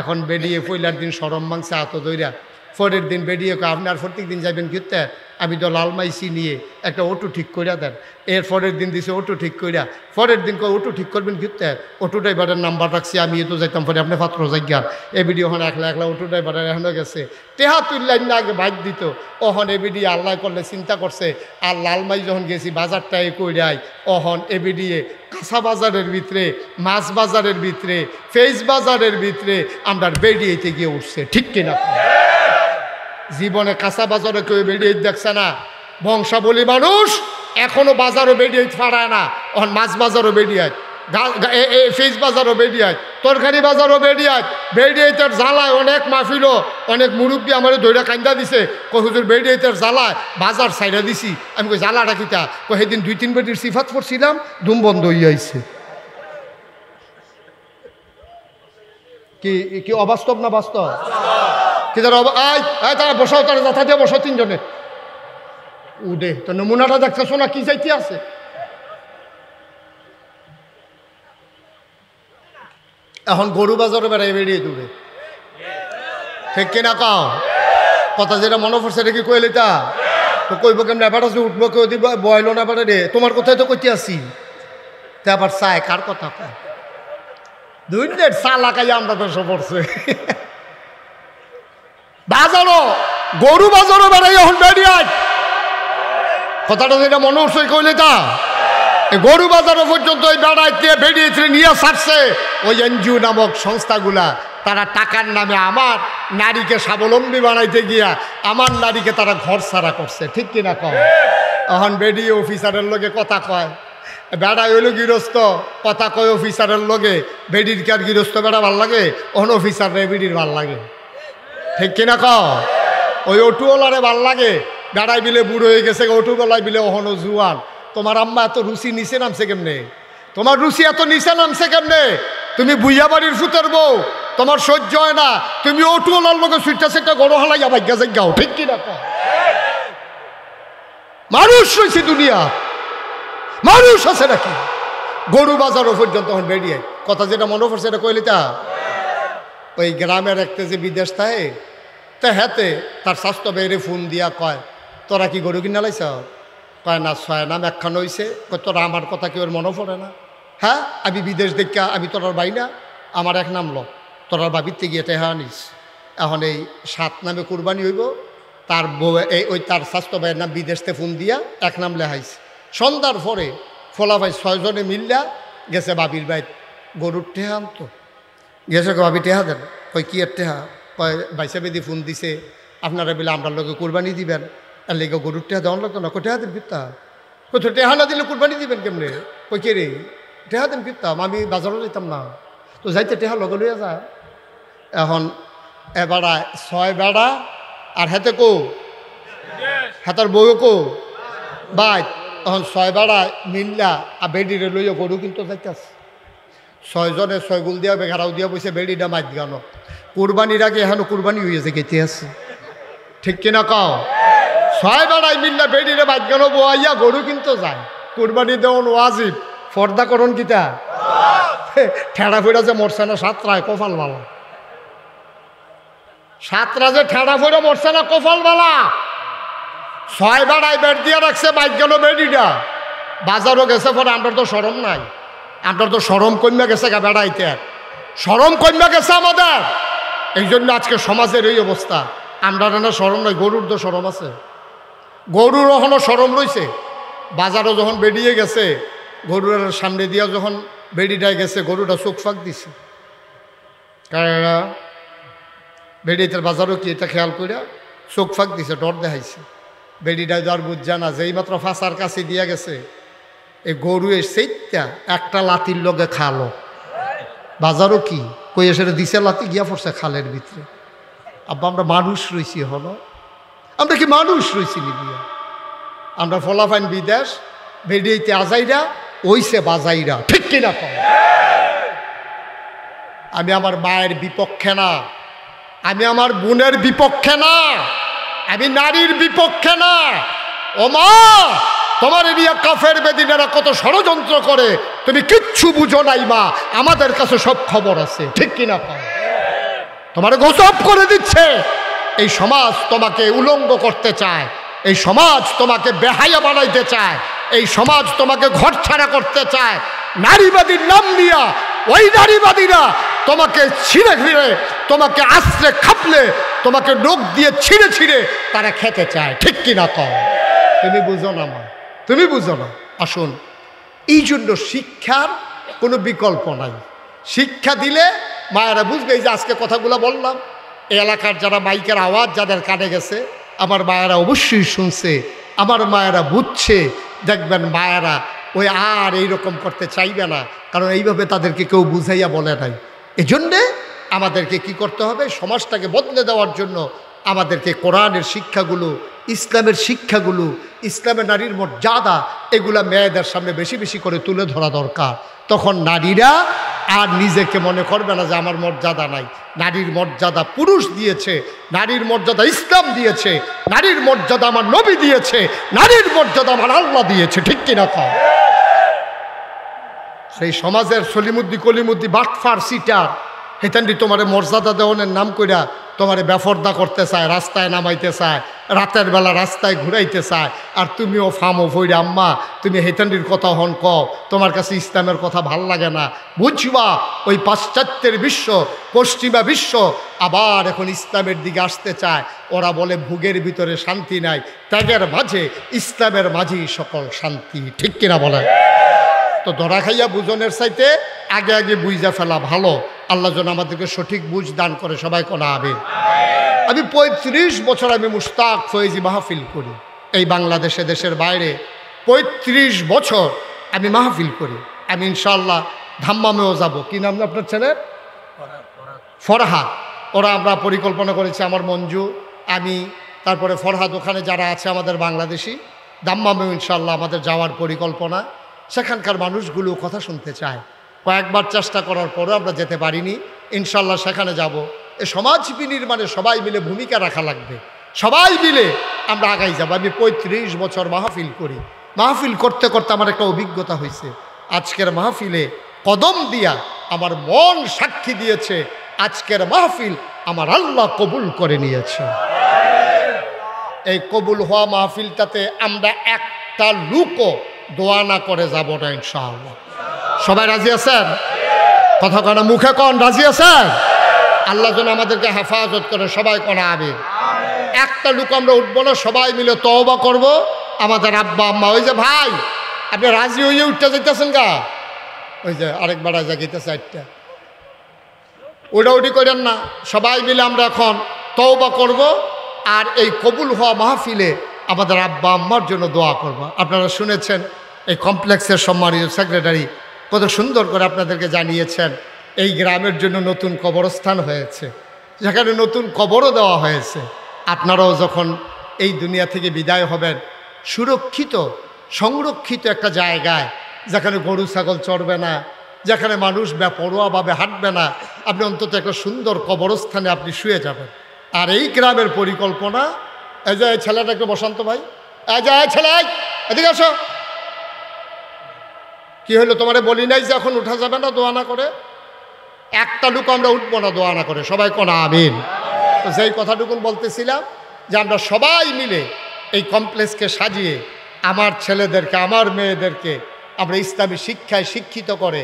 A: এখন বেরিয়ে পয়লার দিন সরম মাংসে হাত দইরা, পরের দিন বেরিয়ে আপনি আর প্রত্যেক দিন যাবেন ঘুরতে, আমি তো লালমাইসি নিয়ে একটা অটো ঠিক করিয়া দেন। এর পরের দিন দিছে অটো ঠিক করিয়া, পরের দিন অটো ঠিক করবেন ঘুরতে, অটো ড্রাইভারের নাম্বার রাখছি, আমি তো যাইতাম পরে আপনি পাত্র যাইগার এ ভিডিও হন একলা একলা অটো ড্রাইভারের এখনো গেছে টেহা তুললাইন না, আগে বাইক দিত অহন এ ভিডিও আল্লাহ করলে চিন্তা করছে। আর লালমাই যখন গেছি বাজারটাই কইরাই, অহন এ ভিডিও কাঁচা বাজারের ভিতরে, মাছ বাজারের ভিতরে, ফেস বাজারের ভিতরে আমরা বেরিয়েতে গিয়ে উঠছে। ঠিক কিনা? জীবনে কাঁচা বাজারে কেউ বেরিয়ে দেখছে না। বংশাবলী মানুষ এখনো বাজারও বেরিয়ে ফাড়ায় না, এখন মাছ বাজারও বেরিয়ে, ফিস বাজারও বেরিয়ে, তরকারি বাজারও বেরিয়ে, বেরিয়েতের জ্বালায় অনেক মাহফিল, অনেক মুরব্বী আমার দইরা কান্দা দিছে, কই হুজুর বেরিয়েতের জ্বালায় বাজার সাইডা দিছি। আমি কই জ্বালা রাখিতা, কই সেদিন 2-3 বেটির সিফাত পড়ছিলাম, ধুম বন্ধ হয়ে আইছে। কি কি অবাস্তব না বাস্তব? কি তারা বসাও, তারা যাতা দিয়ে বসাও, 3 জনে উদে তো নমুনাটা দেখতেছো না কি যাইতে আছে। এখন গরু বাজারে বেড়াই বেরিয়ে দূরে, ঠিক কিনা কাও? কথা যেটা মনে পড়ছে এটা কি কইলে তা তো কইব কেমন? এবার আছে উঠবো, কেউ দিব বয়ল না, এবারে রে তোমার কথাই তো কইতে আসি। তে আবার চায় কার কথা কয়? 2 মিনিট চা লাগাই আমরা তো সব পড়ছে। বাজারও গরু বাজারও বেড়াই এখন বেরিয়ায় কথাটা যেটা মনে হচ্ছে কইলে তা গরু বাজারও পর্যন্ত ওই বেড়াইতে বেরিয়েছে নিয়ে ছাড়ছে ওই এনজিও নামক সংস্থাগুলা। তারা টাকার নামে আমার নারীকে স্বাবলম্বী বানাইতে গিয়া আমার নারীকে তারা ঘর ছাড়া করছে, ঠিক কিনা কয়? এখন বেডি অফিসারের লগে কথা কয়, বেড়া হইল গৃহস্থ কথা কয় অফিসারের লগে, বেডির কার গৃহস্থ বেড়া ভাল লাগে, ওখান অফিসার রে বেডির ভাল লাগে, ঠিক কিনা কয়? ওই অটুওয়ালারে ভাল লাগে, বেড়াই বিলে বুড়ো হয়ে গেছে, অটুবেলায় বিলে ওখানো জুয়ান। তোমার আম্মা এত রুচি নিচে নামছে কেমনে? তোমার রুচি এত নিচে নামছে কেমনে? তুমি বুইয়া বাড়ির ফুতের বউ, তোমার সহ্য হয় না, তুমি অটুওয়ালার লোকে সুইটা সেটা গড় হালাইয়া ভাগ্যা যাও, ঠিক কিনা কয়? মানুষ রয়েছে দুনিয়া, মানুষ আছে নাকি? গরু বাজারও পর্যন্ত এখন বেরিয়ে কথা যেটা মনে পড়ছে এটা কইলে তা ওই গ্রামের একটা যে বিদেশ থাকে তা হাতে তার স্বাস্থ্য বেড়ে ফোন দিয়া কয়, তোরা কি গরু কিনা লাইছ? কয় না, 6 নাম একখান হয়েছে। তোরা আমার কথা কেউ মনে পড়ে না? হ্যাঁ, আমি বিদেশ দেখা আমি তোরার বাই না, আমার 1 নাম ল, তোরার বাবিতে গিয়ে টেহা আনিস। এখন এই 7 নামে কুরবানি হইব, তার বউ এই ওই তার স্বাস্থ্য ভাইয়ের নাম বিদেশতে ফোন দিয়া 1 নাম লেহাইছে। সন্ধ্যার পরে ফলা ভাই 6 জনে মিল্লা গেছে বাবির বাইত গরুর টেহা আনতো। গেছে বাবি টেহা দেন, কই কি এর টেহা? কয় বাইসা বেদি ফোন দিছে আপনারা বলে আমরা লোকে কুরবানি দিবেন, আর লেগে গরুর টেহা দেওয়ান লাগতো না। কই টেহা দেন ফিরতা? কই তো টেহা না দিলে কুরবানি দিবেন কেমনে? কই কে রে টেহা দেন ফিরতাম, আমি বাজারও যেতাম না, তো যাইতে টেহা লগে লইয়া যায়। এখন এবারা 6 বেড়া আর হাতে কো হাতার বউ কো বাইত, তখন 6 বেড়া মিল্লা আর বেডিরে লইয়া গরু কিন্তু যাইতেছে। 6 জনে 6 গুল দিয়া বেঘারাও দিয়া বসে বেডিটা মাইত গানো। কুরবানির আগে এখনো কুরবানি হয়েছে গেতে আছে, ঠিক কিনা কও? 6 বেড়াই মিল্লা বেডিরে মাইত গানো বোয়াইয়া গরু কিন্তু যায়। কুরবানি দেওয়ান ওয়াজিব, ফর্দা করন কিতা ঠেড়া ফেড়া যে মরছে না 7রায় কপাল বালা, 7রা যে ঠেড়া ফেড়া মরছে না কপাল বালা। 6 বেড়াই বেড দিয়া রাখছে বাইক গেল বেডিটা, বাজারও গেছে পরে আমরা তো সরম নাই, আমরা তো সরম কমে গেছে গা বেড়াইতে, সরম কমে গেছে আমাদের। এই জন্য আজকে সমাজের এই অবস্থা। আমরা না সরম নাই, গরুর তো সরম আছে, গরুর এখনো সরম রয়েছে। বাজারও যখন বেরিয়ে গেছে গরুর সামনে দিয়া যখন বেডিটায় গেছে গরুটা চোখ ফাঁক দিছে, কারা বেডিটার বাজারও কি এটা খেয়াল করিয়া চোখ ফাঁক দিছে, ডর দেখাইছে। বেডিটায় যার বুঝা না যে এইমাত্র ফাঁসার কাছে দিয়া গেছে, এই গরু এর সেইটা একটা লাতির লগে খালো। বাজারও কি কই এসে দিছে লাতি গিয়া পড়ছে খালের ভিতরে। আব্বা আমরা মানুষ রয়েছি হলো, আমরা কি মানুষ রয়েছি নিবিয়া? আমরা ফলাফাইন বিদেশ বেডিয়েতে আজাইরা ওইসে বাজাইরা, ঠিক কিনা কম? আমি আমার মায়ের বিপক্ষে না, আমি আমার বোনের বিপক্ষে না, আমি নারীর বিপক্ষে না। ও মা, তোমার এরিয়া কাফের বেদিনেরা কত ষড়যন্ত্র করে তুমি কিচ্ছু বুঝো নাই মা, আমাদের কাছে সব খবর আছে, ঠিক কিনা কম? তোমার গোসব করে দিচ্ছে। এই সমাজ তোমাকে উলঙ্গ করতে চায়, এই সমাজ তোমাকে বেহায়া বানাইতে চায়, এই সমাজ তোমাকে ঘর ছাড়া করতে চায়। নারীবাদীর নাম দিয়া ওই নারীবাদীরা তোমাকে ছিঁড়ে ফিরে, তোমাকে আশ্রে খাপলে, তোমাকে নখ দিয়ে ছিঁড়ে ছিঁড়ে তারা খেতে চায়, ঠিক কিনা কম? তুমি বুঝো না মা, তুমি বুঝো না। আসুন, এই জন্য শিক্ষার কোনো বিকল্প নাই। শিক্ষা দিলে মায়েরা বুঝবে। এই যে আজকে কথাগুলো বললাম, এই এলাকার যারা মাইকের আওয়াজ যাদের কানে গেছে, আমার মায়েরা অবশ্যই শুনছে, আমার মায়েরা বুঝছে। দেখবেন মায়েরা ওই আর এইরকম করতে চাইবে না, কারণ এইভাবে তাদেরকে কেউ বুঝাইয়া বলে নাই। এই জন্যে আমাদেরকে কি করতে হবে? সমাজটাকে বদলে দেওয়ার জন্য আমাদেরকে কোরআনের শিক্ষাগুলো, ইসলামের শিক্ষাগুলো, ইসলামের নারীর মর্যাদা, এগুলা মেয়েদের সামনে বেশি বেশি করে তুলে ধরা দরকার। তখন নারীরা আর নিজেকে মনে করবে না যে আমার মর্যাদা নাই। নারীর মর্যাদা পুরুষ দিয়েছে, নারীর মর্যাদা ইসলাম দিয়েছে, নারীর মর্যাদা আমার নবী দিয়েছে, নারীর মর্যাদা আমার আল্লাহ দিয়েছে, ঠিক কিনা কও? সেই সমাজের সলিমুদ্দি কলিমুদ্দি বাটফার সিটার হেতান্ডি তোমার মর্যাদা দেওয়ানের নাম কইরা তোমার বেফর্দা করতে চায়, রাস্তায় নামাইতে চায়, রাতের বেলা রাস্তায় ঘুরাইতে চায়, আর তুমিও ফামো ফইরে আম্মা তুমি হেতান্ডির কথা হন কও, তোমার কাছে ইসলামের কথা ভাল লাগে না। বুঝবা ওই পাশ্চাত্যের বিশ্ব, পশ্চিমা বিশ্ব আবার এখন ইসলামের দিকে আসতে চায়। ওরা বলে ভোগের ভিতরে শান্তি নাই, ত্যাগের মাঝে ইসলামের মাঝেই সকল শান্তি। ঠিক কিনা বলে? তো ধরা খাইয়া বুঝনের চাইতে আগে আগে বুঝা ফেলা ভালো। আল্লাহ যেন আমাদেরকে সঠিক বুঝ দান করে, সবাই কোনা আমিন। আমি 35 বছর আমি মুশতাক ফয়েজি মাহফিল করি এই বাংলাদেশে, দেশের বাইরে 35 বছর আমি মাহফিল করি। আমি ইনশাআল্লাহ ধাম্মামেও যাব। কি নাম আপনার ছেলের? ফরহাদ। ওরা আমরা পরিকল্পনা করেছি, আমার মঞ্জু, আমি, তারপরে ফরহাদ, ওখানে যারা আছে আমাদের বাংলাদেশি, ধাম্মামেও ইনশাআল্লাহ আমাদের যাওয়ার পরিকল্পনা। সেখানকার মানুষগুলো কথা শুনতে চায়। কয়েকবার চেষ্টা করার পরও আমরা যেতে পারিনি। ইনশাআল্লাহ সেখানে যাব। এ সমাজ বিনির্মাণে সবাই মিলে ভূমিকা রাখা লাগবে, সবাই মিলে আমরা আগাই যাব। আমি 35 বছর মাহফিল করি। মাহফিল করতে করতে আমার একটা অভিজ্ঞতা হয়েছে। আজকের মাহফিলে কদম দিয়া আমার মন সাক্ষী দিয়েছে, আজকের মাহফিল আমার আল্লাহ কবুল করে নিয়েছে। এই কবুল হওয়া মাহফিলটাতে আমরা একটা লুকও দোয়া না করে যাব না ইনশাআল্লাহ। সবাই রাজি আছেন? কথা কন, মুখে কন রাজি আছেন? আল্লাহ যেন আমাদেরকে হেফাজত করে, সবাই কোনা আমিন। একটা লুক আমরা উঠবো না, সবাই মিলে তওবা করব। আমাদের আব্বা আম্মা, ওই যে ভাই আপনি রাজি হইয়ে উঠতে যেতেছেন গা, ওই যে আরেকবার রাজা গেতেছে একটা, ওটা উঠি করেন না। সবাই মিলে আমরা এখন তওবা করব, আর এই কবুল হওয়া মাহফিলে আমাদের আব্বা আম্মার জন্য দোয়া করব। আপনারা শুনেছেন এই কমপ্লেক্সের সম্মানিত সেক্রেটারি কত সুন্দর করে আপনাদেরকে জানিয়েছেন এই গ্রামের জন্য নতুন কবরস্থান হয়েছে, যেখানে নতুন কবরও দেওয়া হয়েছে। আপনারাও যখন এই দুনিয়া থেকে বিদায় হবেন, সুরক্ষিত সংরক্ষিত একটা জায়গায়, যেখানে গরু ছাগল চড়বে না, যেখানে মানুষ বেপরোয়াভাবে হাঁটবে না, আপনি অন্তত একটা সুন্দর কবরস্থানে আপনি শুয়ে যাবেন। আর এই গ্রামের পরিকল্পনা, এই যে ছেলেটা একটু বসন্ত ভাই, এই যে ছেলে এদিকে আসো, কি হলো তোমারে বলি নাই যে এখন উঠা যাবে না দোয়া না করে? একটা লুক আমরা উঠবো না দোয়া না করে, সবাই কোনা আমিন। তো যেই কথাটুকুন বলতেছিলাম যে আমরা সবাই মিলে এই কমপ্লেক্সকে সাজিয়ে আমার ছেলেদেরকে, আমার মেয়েদেরকে আমরা ইসলামী শিক্ষায় শিক্ষিত করে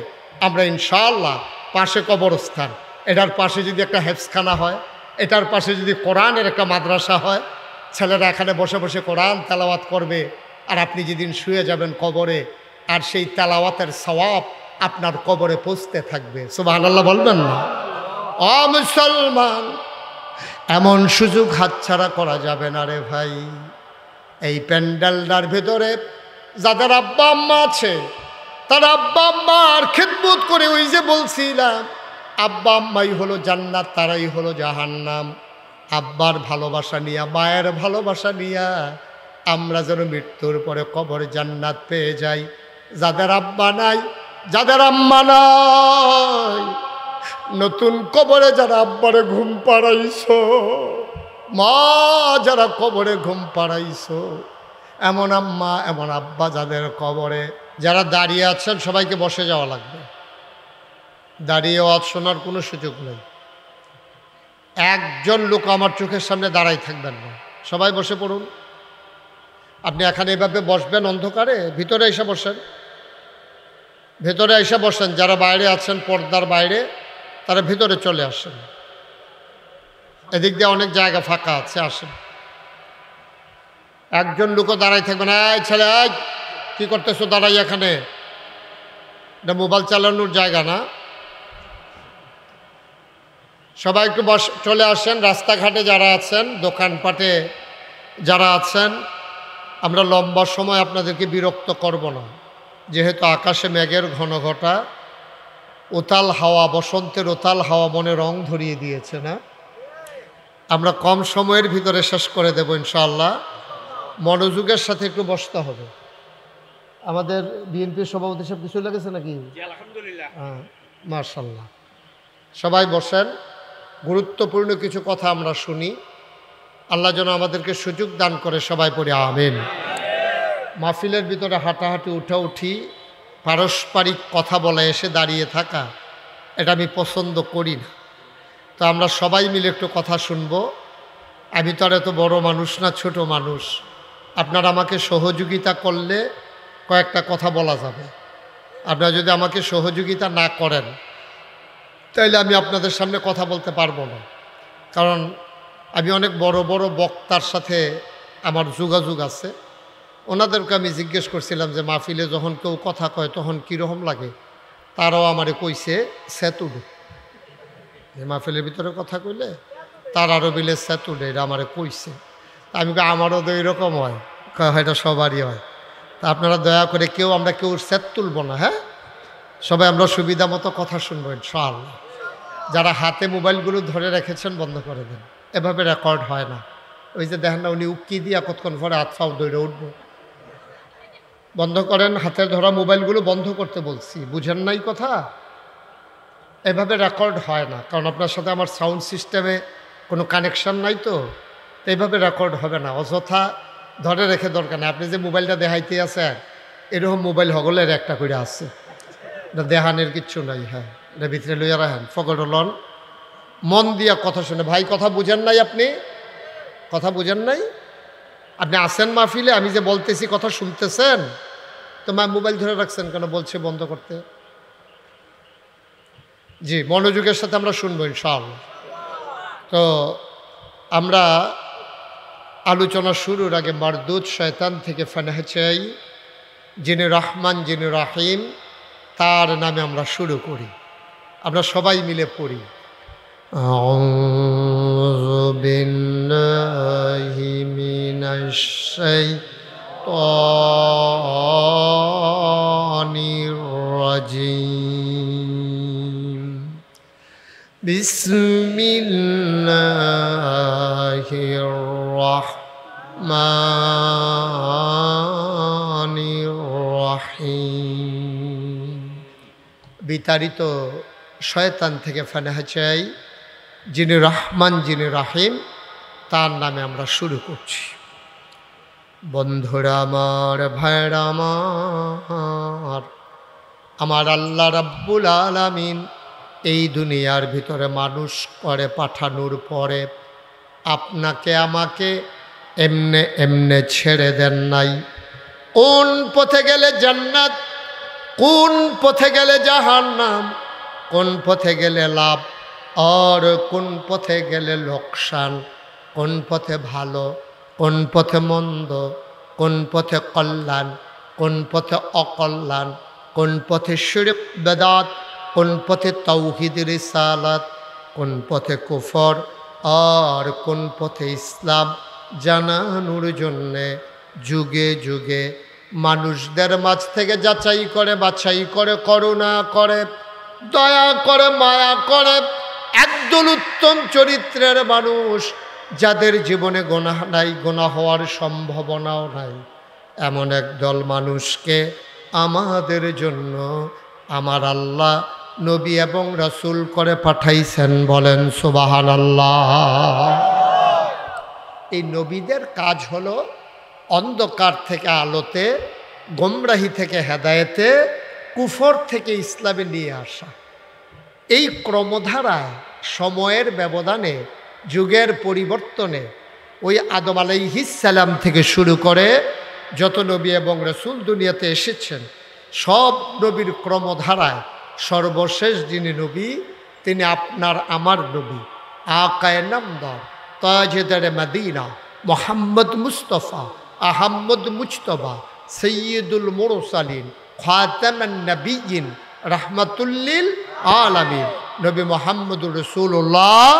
A: আমরা ইনশাআল্লাহ, পাশে কবরস্থান, এটার পাশে যদি একটা হেফজখানা হয়, এটার পাশে যদি কোরআনের একটা মাদ্রাসা হয়, ছেলেরা এখানে বসে বসে কোরআন তেলাওয়াত করবে, আর আপনি যেদিন শুয়ে যাবেন কবরে, আর সেই তেলাওয়াতের সওয়াব আপনার কবরে পৌঁছতে থাকবে। সুবহানাল্লাহ বলবেন না? ও মুসলমান, এমন সুযোগ হাতছাড়া করা যাবে না রে ভাই। এই প্যান্ডেলটার ভেতরে যাদের আব্বা আম্মা আছে, তার আব্বা আম্মার খেদমত করে, ওই যে বলছিলাম আব্বা আম্মাই হলো জান্নাত, তারাই হলো জাহান্নাম। আব্বার ভালোবাসা নিয়া, মায়ের ভালোবাসা নিয়া আমরা যেন মৃত্যুর পরে কবরে জান্নাত পেয়ে যাই। যাদের আব্বা নাই, যাদের আম্মা নাই, নতুন কবরে যারা আব্বারে ঘুম পাড়াইছো, মা যারা কবরে ঘুম পাড়াইছো, এমন আম্মা এমন আব্বা যাদের কবরে, যারা দাঁড়িয়ে আছেন সবাইকে বসে যাওয়া লাগবে। দাঁড়িয়ে ওয়াজ শোনার কোনো সুযোগ নেই। একজন লোক আমার চোখের সামনে দাঁড়াই থাকবেন না, সবাই বসে পড়ুন। আপনি এখানে এভাবে বসবেন অন্ধকারে, ভিতরে এসে বসেন, ভেতরে এসে বসেন। যারা বাইরে আছেন পর্দার বাইরে, তারা ভিতরে চলে আসেন। এদিক দিয়ে অনেক জায়গা ফাঁকা আছে, আসেন। একজন লোকও দাঁড়াই থাকবেন। এই ছেলে, কি করতেছো দাঁড়াই এখানে? এটা মোবাইল চালানোর জায়গা না। সবাই একটু চলে আসেন। রাস্তাঘাটে যারা আছেন, দোকানপাটে যারা আছেন, আমরা লম্বা সময় আপনাদেরকে বিরক্ত করব না, যেহেতু আকাশে মেঘের ঘন ঘটা, উতাল হাওয়া, বসন্তের উতাল হাওয়া মনে রং ধরিয়ে দিয়েছে না? আমরা কম সময়ের ভিতরে শেষ করে দেব ইনশাআল্লাহ। মনোযোগের সাথে একটু বসতে হবে। আমাদের বিএনপির সভাপতি সব কিছু লেগেছে নাকি? আলহামদুলিল্লাহ, হ্যাঁ, মাশাআল্লাহ। সবাই বসেন। গুরুত্বপূর্ণ কিছু কথা আমরা শুনি। আল্লাহ যেন আমাদেরকে সুযোগ দান করে, সবাই পড়ে আমিন। মাহফিলের ভিতরে হাঁটাহাঁটি, উঠাউঠি, পারস্পরিক কথা বলে এসে দাঁড়িয়ে থাকা, এটা আমি পছন্দ করি না। তো আমরা সবাই মিলে একটু কথা শুনব। আমি তো আর এত বড় মানুষ না, ছোট মানুষ। আপনারা আমাকে সহযোগিতা করলে কয়েকটা কথা বলা যাবে। আপনারা যদি আমাকে সহযোগিতা না করেন তাইলে আমি আপনাদের সামনে কথা বলতে পারবো না। কারণ আমি অনেক বড় বড় বক্তার সাথে আমার যোগাযোগ আছে। ওনাদেরকে আমি জিজ্ঞেস করছিলাম যে মাহফিলে যখন কেউ কথা কয় তখন কীরকম লাগে। তারাও আমারে কইছে সেতুডু, যে মাহফিলের ভিতরে কথা কইলে তার আরও বিলে সেতুডু, এটা আমারে কইছে। আমি আমারও তো এরকম হয়, এটা সবারই হয়। তা আপনারা দয়া করে আমরা কেউ সেট তুলব না, হ্যাঁ? সবাই আমরা সুবিধা মতো কথা শুনবো ইনশাআল্লাহ। যারা হাতে মোবাইলগুলো ধরে রেখেছেন বন্ধ করে দেন, এভাবে রেকর্ড হয় না। ওই যে দেখেন না, উনি উকি দিয়া কতক্ষণ পরে হাত ফাও দৌড়ে উঠবো। বন্ধ করেন, হাতে ধরা মোবাইলগুলো বন্ধ করতে বলছি, বুঝেন নাই কথা? এভাবে রেকর্ড হয় না, কারণ আপনার সাথে আমার সাউন্ড সিস্টেমে কোনো কানেকশান নাই, তো এইভাবে রেকর্ড হবে না। অযথা ধরে রেখে দরকার নেই। আপনি যে মোবাইলটা দেখাইতে আছেন, এরকম মোবাইল হগলের একটা করে আছে, এটা দেহানের কিচ্ছু নাই। হ্যাঁ, এটা ভিতরে লইয়া রাখেন, ফকট লন, মন দিয়া কথা শুনে। ভাই কথা বুঝেন নাই? আপনি কথা বুঝেন নাই? আপনি আসেন মাহফিলে, আমি যে বলতেছি কথা শুনতেছেন, তো মোবাইল ধরে রাখছেন কেন? বলছে বন্ধ করতে। জি, মনোযোগের সাথে আমরা শুনবো ইনশাআল্লাহ। তো আমরা আলোচনা শুরুর আগে মারদুদ শয়তান থেকে ফানাহ চাই। যিনি রহমান, যিনি রাহিম, তার নামে আমরা শুরু করি। আমরা সবাই মিলে পড়ি। আউযু বিল্লাহি মিনাশ শাইতানির রাজিম। বিসমিল্লাহির রাহমানির রাহিম। বিতাড়িত শয়তান থেকে ফানাহ চাই। যিনি রহমান, যিনি রাহিম, তার নামে আমরা শুরু করছি। বন্ধুরা আমার, ভাইরা আমার আল্লাহ রাব্বুল আলামিন এই দুনিয়ার ভিতরে মানুষ করে পাঠানোর পরে আপনাকে আমাকে এমনে এমনে ছেড়ে দেন নাই। কোন পথে গেলে জান্নাত, কোন পথে গেলে জাহান্নাম, কোন পথে গেলে লাভ আর কোন পথে গেলে লোকসান, কোন পথে ভালো, কোন পথে মন্দ, কোন পথে কল্যাণ, কোন পথে অকল্যাণ, কোন পথে শিরক বেদাত, কোন পথে তাওহীদ রিসালাত, কোন পথে কুফর আর কোন পথে ইসলাম জানানোর জন্যে যুগে যুগে মানুষদের মাঝ থেকে যাচাই করে, বাছাই করে, করুণা করে, দয়া করে, মায়া করে একদল উত্তম চরিত্রের মানুষ, যাদের জীবনে গুনাহ নাই, গুনাহ হওয়ার সম্ভাবনাও নাই, এমন একদল মানুষকে আমাদের জন্য আমার আল্লাহ নবী এবং রাসূল করে পাঠাইছেন। বলেন সুবহানাল্লাহ। এই নবীদের কাজ হলো অন্ধকার থেকে আলোতে, গোমরাহি থেকে হেদায়েতে, কুফর থেকে ইসলামে নিয়ে আসা। এই ক্রমধারায় সময়ের ব্যবধানে, যুগের পরিবর্তনে ওই আদম আলাইহিস সালাম থেকে শুরু করে যত নবী এবং রাসূল দুনিয়াতে এসেছেন, সব নবীর ক্রমধারায় সর্বশেষ যিনি নবী, তিনি আপনার আমার নবী, আকায়ে নামদার, তাজদার মদিনা, মুহাম্মদ মুস্তাফা, আহমদ মুজতবা, সৈয়দুল মুরসালিন, খাতামান নবিয়্যিন, রাহমাতুল্লিল আলামিন, নবী মুহাম্মদুর রাসূলুল্লাহ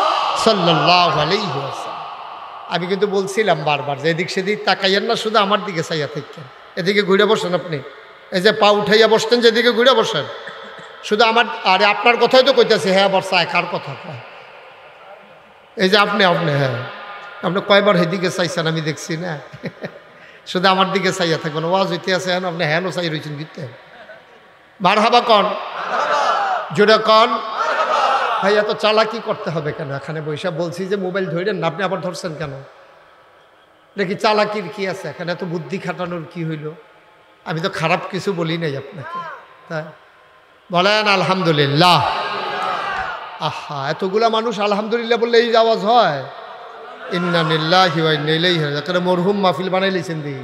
A: সাল্লাল্লাহু আলাইহি ওয়াসাল্লাম। আমি কিন্তু বলছিলাম বারবার যে এদিক সেদিক তাকাইয়েন না, শুধু আমার দিকে চাইয়া থাকেন। এদিকে ঘুরে বসেন আপনি, এই যে পা উঠাইয়া বসতেন, যেদিকে ঘুরে বসেন, শুধু আমার। আরে আপনার কথাই তো কইতেছে, হ্যাঁ বর্ষা কার কথা কয়? এই যে আপনি হ্যাঁ, আপনি কয়বার সেদিকে চাইছেন আমি দেখছি না। শুধু আমার দিকে চাইয়া থাকবেন। ওয়াজ হইতে আছে, হ্যাঁ আপনি হ্যাঁ চাই রয়েছেন দিতে। মারহাবা কন, জোরে কন। ভাই এত চালাকি করতে হবে কেন? এখানে বৈশা বলছি যে মোবাইল ধরেন না, আপনি আবার ধরছেন কেন? নাকি চালাকির কি আছে এখানে? এত বুদ্ধি খাটানোর কি হইল? আমি তো খারাপ কিছু বলি নাই আপনাকে, তাই বলেন আলহামদুলিল্লাহ। আহা, এতগুলা মানুষ আলহামদুলিল্লাহ বললে এই আওয়াজ হয়? ইন্না লিল্লাহি ওয়া ইন্না ইলাইহি রাজিউন। মরহুম মাহফিল বানাই লিছেন দি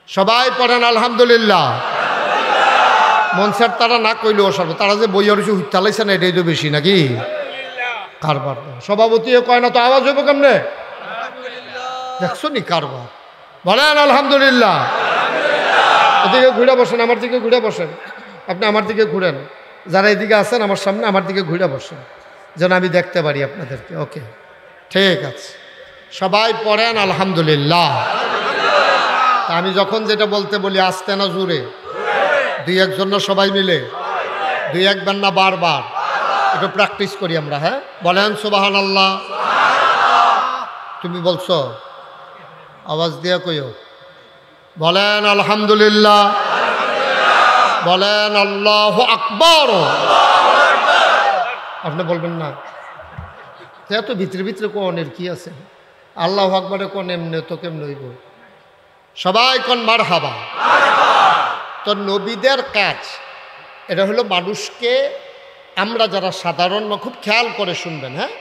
A: সবাই পড়েন আলহামদুলিল্লাহ। মনসার তারা না কইলেও সর্ব তারা যে বইয়ার হুইতালাইছে না এটাই তো বেশি নাকি কারবার। সভাপতিও কয় না তো আওয়াজ হইব কেমনে? দেখছো নি কারবার। বলেন আলহামদুলিল্লাহ। এদিকে ঘুরে বসেন, আমার দিকে ঘুরে বসেন। আপনি আমার দিকে ঘুরেন, যারা এদিকে আছেন আমার সামনে আমার দিকে ঘুরে বসেন যেন আমি দেখতে পারি আপনাদেরকে। ওকে, ঠিক আছে, সবাই পড়েন আলহামদুলিল্লাহ। আমি যখন যেটা বলতে বলি আস্তে না জোরে, দুই একজন না সবাই মিলে, দুই একবার না বারবার, একটু প্র্যাকটিস করি আমরা। হ্যাঁ, বলেন সুবহানাল্লাহ। তুমি বলছো, আওয়াজ দিয়ে কইও। বলেন আলহামদুলিল্লাহ। বলেন আল্লাহু আকবার। আপনি বলবেন না এত ভিতরে ভিতরে কোনের কি আছে? আল্লাহু আকবারে কোন এমনি তো কেমন হইব? সবাই কোন মারহাবা। তো নবীদের কাজ এটা হলো মানুষকে, আমরা যারা সাধারণ, খুব খেয়াল করে শুনবেন। হ্যাঁ,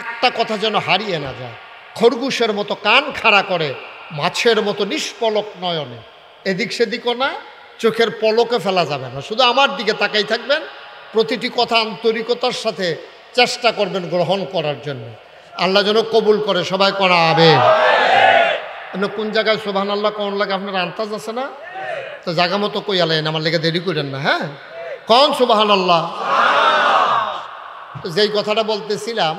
A: একটা কথা যেন হারিয়ে না যায়। খরগোশের মতো কান খাড়া করে, মাছের মতো নিষ্পলক নয়নে, এদিক সেদিকও না, চোখের পলকে ফেলা যাবে না, শুধু আমার দিকে তাকাই থাকবেন। প্রতিটি কথা আন্তরিকতার সাথে চেষ্টা করবেন গ্রহণ করার জন্য। আল্লাহ যেন কবুল করে। সবাই করা হবে। আপনি কোন জায়গায় সুবহানাল্লাহ কোন লাগে আপনার আন্তাজ আছে না? তো জায়গা মতো কই আলেন, আমার লেগে দেরি করেন না। হ্যাঁ, কোন সুবহানাল্লাহ। যেই কথাটা বলতেছিলাম,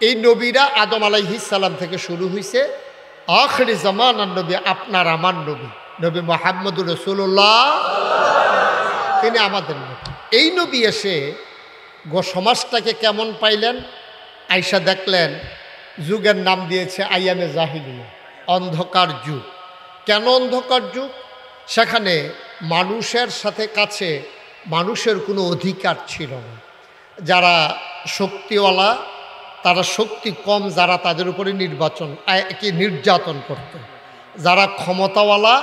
A: এই নবীরা আদম আলাইহিস সালাম থেকে শুরু হয়েছে। আখিরি জামানার নবী আপনার আমার নবী, নবী মুহাম্মদুর রাসূলুল্লাহ, তিনি আমাদের নবী। এই নবী এসে সমাজটাকে কেমন পাইলেন? আইসা দেখলেন যুগের নাম দিয়েছে আইয়ামে জাহিলিয়া, অন্ধকার যুগ। কেন অন্ধকার যুগ? সেখানে মানুষের সাথে কাছে মানুষের কোনো অধিকার ছিল না। যারা শক্তিওয়ালা, তারা শক্তি কম যারা, তাদের উপরে নির্যাতন করত। যারা ক্ষমতাওয়ালা,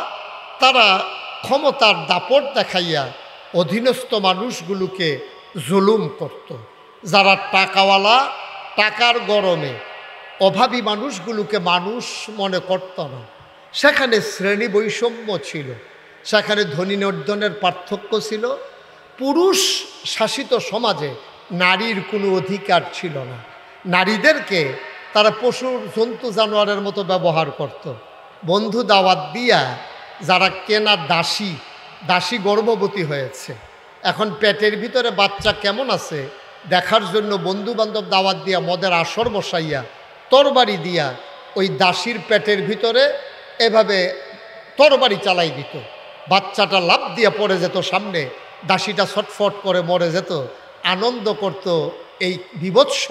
A: তারা ক্ষমতার দাপট দেখাইয়া অধীনস্থ মানুষগুলোকে জুলুম করত। যারা টাকাওয়ালা, টাকার গরমে অভাবী মানুষগুলোকে মানুষ মনে করত না। সেখানে শ্রেণী বৈষম্য ছিল, সেখানে ধনী নির্ধনের পার্থক্য ছিল। পুরুষ শাসিত সমাজে নারীর কোনো অধিকার ছিল না। নারীদেরকে তারা পশুর জন্তু জানোয়ারের মতো ব্যবহার করত। বন্ধু দাওয়াত দিয়া যারা কেনা দাসী, দাসী গর্ভবতী হয়েছে, এখন পেটের ভিতরে বাচ্চা কেমন আছে দেখার জন্য বন্ধু বান্ধব দাওয়াত দিয়া মদের আসর বসাইয়া তরবারি দিয়া ওই দাসীর পেটের ভিতরে এভাবে তরবারি চালাই দিত। বাচ্চাটা লাফ দিয়া পড়ে যেত সামনে, দাসীটা ছটফট করে মরে যেত। আনন্দ করত। এই বিভৎস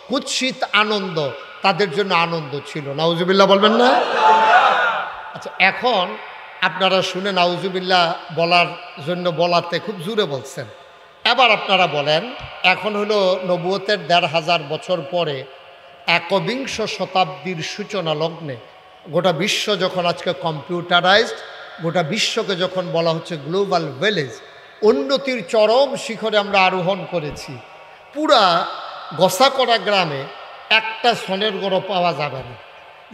A: কুৎসিত আনন্দ তাদের জন্য আনন্দ ছিল। নাউজুবিল্লাহ বলবেন না? আচ্ছা, এখন আপনারা শুনে নাউজুবিল্লাহ বলার জন্য বলাতে খুব জোরে বলছেন। এবার আপনারা বলেন, এখন হলো নবুয়তের ১৫০০ বছর পরে, একবিংশ শতাব্দীর সূচনা লগ্নে গোটা বিশ্ব যখন আজকে কম্পিউটারাইজড, গোটা বিশ্বকে যখন বলা হচ্ছে গ্লোবাল ভিলেজ, উন্নতির চরম শিখরে আমরা আরোহণ করেছি। পুরা গসাকড়া গ্রামে একটা সনের গড় পাওয়া যাবে না।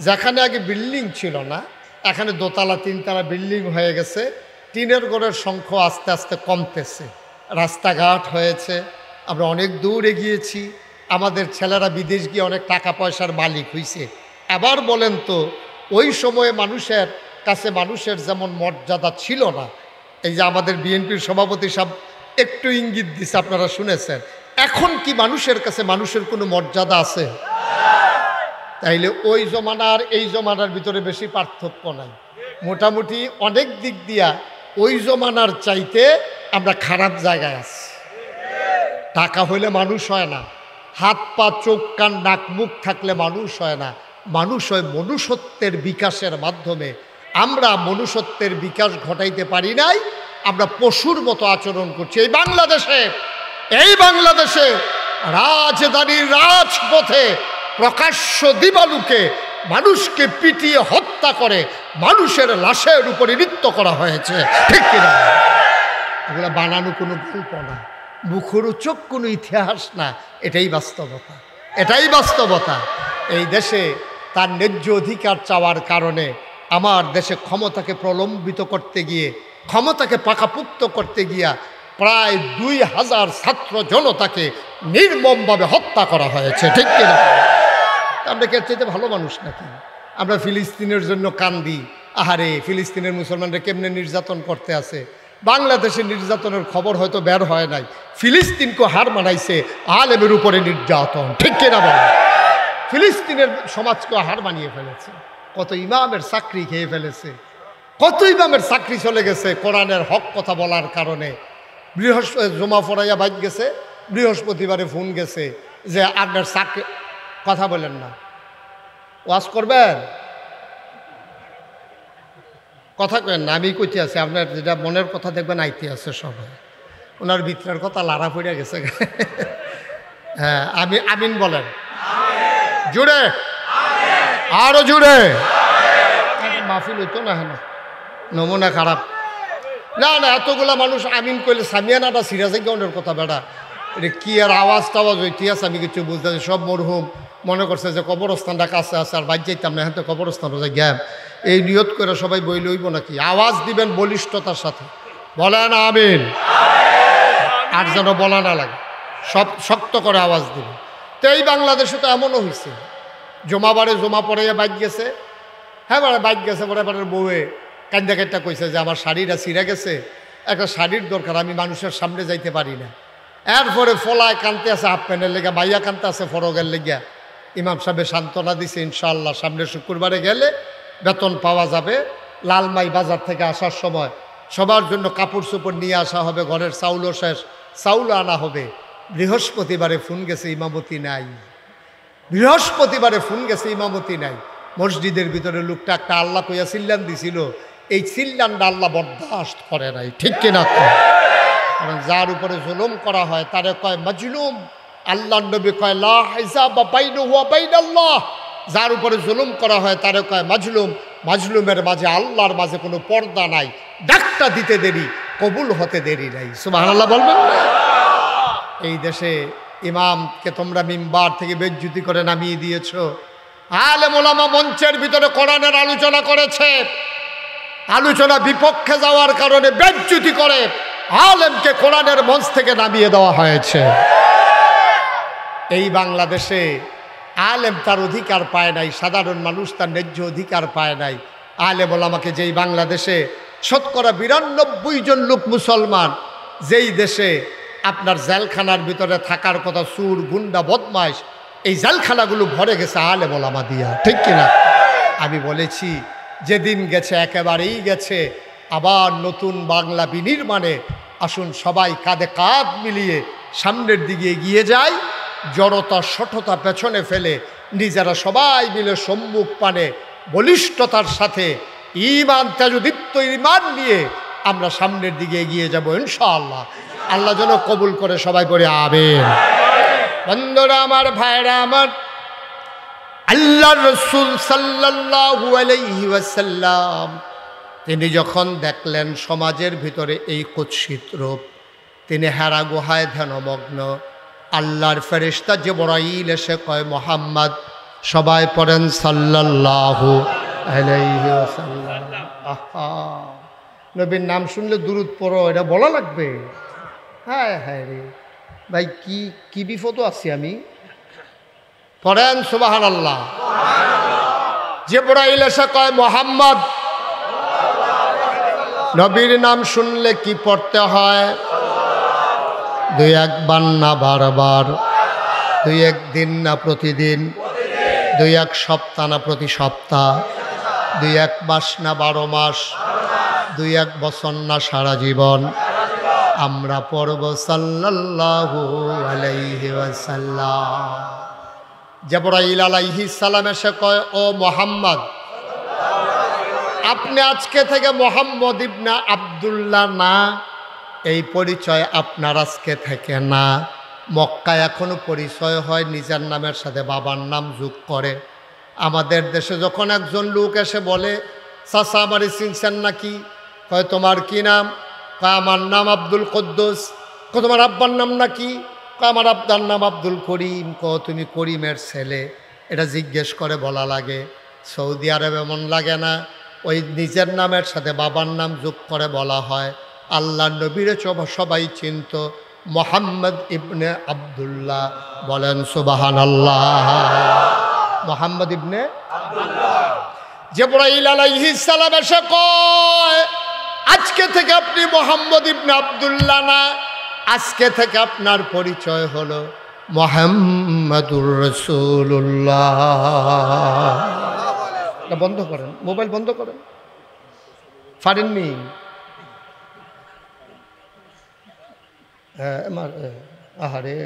A: যেখানে আগে বিল্ডিং ছিল না, এখানে দোতলা তিনতলা বিল্ডিং হয়ে গেছে। টিনের গড়ের সংখ্যা আস্তে আস্তে কমতেছে। রাস্তাঘাট হয়েছে, আমরা অনেক দূর এগিয়েছি। আমাদের ছেলেরা বিদেশ গিয়ে অনেক টাকা পয়সার মালিক হয়েছে। আবার বলেন তো, ওই সময়ে মানুষের কাছে মানুষের যেমন মর্যাদা ছিল না, এই যে আমাদের বিএনপির সভাপতি সাহেব একটু ইঙ্গিত দিছে, আপনারা শুনেছেন, এখন কি মানুষের কাছে মানুষের কোনো মর্যাদা আছে? তাইলে ওই জমানার এই জমানার ভিতরে বেশি পার্থক্য নাই। মোটামুটি অনেক দিক দিয়া ওই জমানার চাইতে আমরা খারাপ জায়গায় আছি। টাকা হইলে মানুষ হয় না, হাত পা চোখ কান নাক মুখ থাকলে মানুষ হয় না। মানুষ হয় মনুষ্যত্বের বিকাশের মাধ্যমে। আমরা মনুষ্যত্বের বিকাশ ঘটাইতে পারি নাই, আমরা পশুর মতো আচরণ করছি। এই বাংলাদেশে রাজধানীর রাজপথে প্রকাশ্য দিবালুকে মানুষকে পিটিয়ে হত্যা করে মানুষের লাশের উপরে নৃত্য করা হয়েছে, ঠিক কিনা? এগুলো বানানো কোনো গল্প না, মুখরোচক কোনো ইতিহাস না, এটাই বাস্তবতা, এটাই বাস্তবতা। এই দেশে তার ন্যায্য অধিকার চাওয়ার কারণে আমার দেশে ক্ষমতাকে প্রলম্বিত করতে গিয়ে, ক্ষমতাকে পাকাপুক্ত করতে গিয়া প্রায় 2000 ছাত্র জনতাকে নির্মমভাবে হত্যা করা হয়েছে, ঠিক কিনা? আমরা কে চাইতে ভালো মানুষ নাকি? আমরা ফিলিস্তিনের জন্য কান্দি, আহারে ফিলিস্তিনের মুসলমানরা কেমনে নির্যাতন করতে আছে। বাংলাদেশের নির্যাতনের খবর হয়তো বের হয় নাই, ফিলিস্তিনকে হার মানাইছে আলেমের উপরে নির্যাতন, ঠিক কিনা বলে? ফিলিস্তিনের সমাজকে হার মানিয়ে ফেলেছে, কত ইমামের চাকরি খেয়ে ফেলেছে, কত ইমামের চাকরি চলে গেছে কোরআনের হক কথা বলার কারণে। জমা ফরাইয়া বাইক গেছে, বৃহস্পতিবারে ফোন গেছে যে আপনার চাকরি, কথা বলেন না, ওয়াজ করবেন, কথা কেন না, আমি কইতে আছি আপনার যেটা মনের কথা দেখবেন আইতে আছে সবাই, ওনার ভিতরের কথা লাড়া পড়িয়া গেছে। হ্যাঁ, আমি আমিন বলেন, জুড়ে আরো জুড়ে। মাহফিল হইতো না, হ্যাঁ নমুনা খারাপ। না না, এতগুলা মানুষ আমিন কইলে সামিয়ানাটা সিরাজের কথা বেড়া, এটা কি আর আওয়াজ টাওয়াজ হইতে আছে আমি কিছু বুঝতে, সব মরহুম মনে করছে যে কবরস্থানটা কাছে আছে আর বাইর যাইতাম না, হ্যাঁ তো কবরস্থান যায় গ্যাপ, এই নিয়ত করে সবাই বই লইব নাকি? আওয়াজ দিবেন বলিষ্ঠতার সাথে, বলেন আমিন, আর যেন বলা না লাগে, সব শক্ত করে আওয়াজ দিবেন। তো এই বাংলাদেশে তো এমনও হয়েছে, জমাবারে জমা পড়ে বাইক গেছে, হ্যাঁ বারে বাইক গেছে, পরে বারের বউয়ে কান্দা কান্দা কইছে যে আমার শাড়িটা ছিঁড়ে গেছে, একটা শাড়ির দরকার, আমি মানুষের সামনে যাইতে পারি না। এরপরে ফলায় কানতে আছে হাফ প্যান্টের লেগে, মাইয়া কানতে আছে ফরগের লেগিয়া। ইমাম সাহেব সান্ত্বনা দিছে, ইনশাআল্লাহ সামনের শুক্রবারে গেলে বেতন পাওয়া যাবে। লালমাই বাজার থেকে আসার সময় সবার জন্য কাপড় চোপড় নিয়ে আসা হবে, ঘরের চাউলও শেষ, চাউলও আনা হবে। বৃহস্পতিবারে ফোন গেছে, ইমামতি নাই। বৃহস্পতিবারে ফোন গেছে, ইমামতি নাই। মসজিদের ভিতরে লোকটা একটা আল্লাহ কইয়া চিল্লান দিছিল, এই চিল্লানটা আল্লাহ বরদাস্ত করে নাই, ঠিক কিনা? কারণ যার উপরে জুলুম করা হয় তারে কয় মাজলুম, আল্লাহ নবী কয় লা হিসাবা বাইনহু ওয়া বাইনাল্লাহ। যার উপরে জুলুম করা হয় তারে কয় মাজলুম, মাজলুমের মাঝে আল্লাহর মাঝে কোনো পর্দা নাই, ডাকটা দিতে দেরি, কবুল হতে দেরি নাই। সুবহানাল্লাহ বলবেন না? এই দেশে ইমামকে তোমরা মিম্বার থেকে বেজ্জুতি করে নামিয়ে দিয়েছ। আলেম ওলামা মঞ্চের ভিতরে কোরআনের আলোচনা করেছে, আলোচনা বিপক্ষে যাওয়ার কারণে বেজ্জুতি করে আলেমকে কোরআনের মঞ্চ থেকে নামিয়ে দেওয়া হয়েছে। এই বাংলাদেশে আলেম তার অধিকার পায় নাই, সাধারণ মানুষ তার ন্যায্য অধিকার পায় নাই। আলেম ওলামাকে যেই বাংলাদেশে শতকরা 92 জন লোক মুসলমান, যেই দেশে আপনার জেলখানার ভিতরে থাকার কথা চুর গুন্ডা বদমাইশ, এই জেলখানাগুলো ভরে গেছে আলেম ওলামা দিয়া, ঠিক কিনা? আমি বলেছি যেদিন গেছে একেবারেই গেছে, আবার নতুন বাংলা বিনির্মাণে আসুন সবাই কাঁধে কাঁধ মিলিয়ে সামনের দিকে এগিয়ে যায়, জড়তা শঠতা পেছনে ফেলে নিজেরা সবাই মিলে সম্মুখ পানে বলিষ্ঠতার সাথে ঈমান তেজদীপ্ত ঈমান নিয়ে আমরা সামনের দিকে এগিয়ে যাব ইনশাআল্লাহ। আল্লাহ যেন কবুল করে, সবাই পড়ে আমিন। বন্ধুরা আমার, ভাইরা আমার, আল্লাহ রাসূল সাল্লাল্লাহু আলাইহি ওয়াসাল্লাম তিনি যখন দেখলেন সমাজের ভিতরে এই কুৎসিত রূপ, তিনি হেরা গুহায় ধ্যানমগ্ন। আল্লাহর ফেরেশতা জিবরাইল এসে কয় মুহাম্মদ, সবাই পড়েন সাল্লাল্লাহু আলাইহি ওয়াসাল্লাম। আহা, নবীর নাম শুনলে দুরূদ পড়ো, এটা বলা লাগবে? হ্যাঁ হ্যাঁ রে ভাই, কি বিপদ আছি আমি। পড়েন সুবহানাল্লাহ। জিবরাইল এসে কয় মুহাম্মদ, নবীর নাম শুনলে কি পড়তে হয়? 2-1 বার না বারবার, 2-1 দিন না প্রতিদিন, 2-1 সপ্তাহ না প্রতি সপ্তাহ, 2-1 মাস না 12 মাস, 2-1 বছর না সারা জীবন আমরা পড়ব সাল্লাল্লাহু আলাইহি ওয়াসাল্লাম। জিবরাইল আলাইহিস সালাম এসে কয়, ও মুহাম্মদ, আপনি আজকে থেকে মুহাম্মদ ইবনে আব্দুল্লাহ না, এই পরিচয় আপনার আজকে থেকে না। মক্কায় এখনো পরিচয় হয় নিজের নামের সাথে বাবার নাম যোগ করে। আমাদের দেশে যখন একজন লোক এসে বলে, চাচা আমারে চিনছেন নাকি? কয় তোমার কি নাম? কয় আমার নাম আব্দুল কুদ্দুস। কয় তোমার আব্বার নাম নাকি? কয় আমার আব্বার নাম আব্দুল করিম। কয় তুমি করিমের ছেলে। এটা জিজ্ঞেস করে বলা লাগে। সৌদি আরব এমন লাগে না, ওই নিজের নামের সাথে বাবার নাম যোগ করে বলা হয়। আল্লাহ নবীরে সবাই চিনত মোহাম্মদ ইবনে আবদুল্লাহ, বলেন সুবহানাল্লাহ। মোহাম্মদ ইবনে আবদুল্লাহ। জিবরাইল আলাইহিস সালাম এসে কয়, আজকে থেকে আপনি মোহাম্মদ ইবনে আবদুল্লাহ না, আজকে থেকে আপনার পরিচয় হলো মুহাম্মাদুর রাসূলুল্লাহ। বন্ধ করেন, মোবাইল বন্ধ করেন, পারেননি? আহারে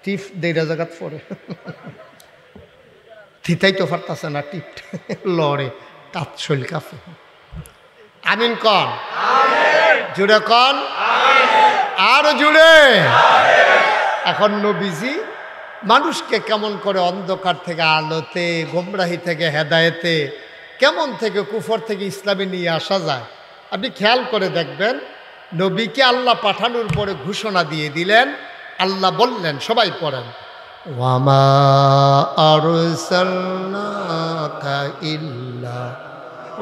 A: টিপ দেড়া জায়গাত পড়ে, থিতাই তো পারতাছে না, টিপ লড়ে, কাত শৈল কাফে। আমিন কন, জুড়ে কন, আরো জুড়ে। এখন নবীজি মানুষকে কেমন করে অন্ধকার থেকে আলোতে, গোমরাহি থেকে হেদায়েতে, কেমন থেকে কুফর থেকে ইসলামে নিয়ে আসা যায়। আপনি খেয়াল করে দেখবেন, নবীকে আল্লাহ পাঠানোর পরে ঘোষণা দিয়ে দিলেন। আল্লাহ বললেন, সবাই পড়েন, ওয়ামা আরসালনাকা ইল্লা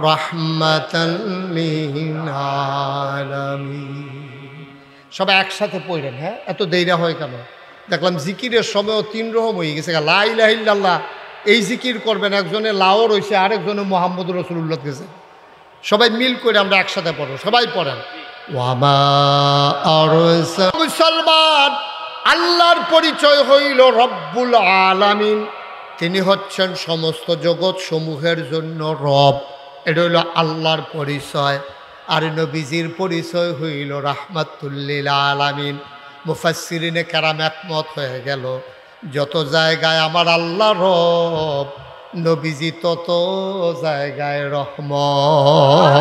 A: রাহমাতাল লিল আলামিন। সবাই একসাথে পড়েন। হ্যাঁ, এত দেরি হয় কেন? দেখলাম জিকিরের সময়ও 3 রকম হয়ে গেছে। লা ইলাহা ইল্লাল্লাহ এই জিকির করবেন, একজনে লাও রয়েছে, আরেকজনে মুহাম্মদুর রাসূলুল্লাহ গেছে। সবাই মিল করে আমরা একসাথে পড়ব, সবাই পড়েন, ওয়ামা আরসাল। মুসলমান, আল্লাহর পরিচয় হইল রব্বুল আলামিন, তিনি হচ্ছেন সমস্ত জগৎ সমূহের জন্য রব। এটা হইল আল্লাহর পরিচয়। আর নবীজির পরিচয় হইল রাহমাতুল লিল আলামিন। মুফাসসিরিনে কেরাম একমত হয়ে গেল, যত জায়গায় আমার আল্লাহ রব, নবীজি তত জায়গায় রহমত।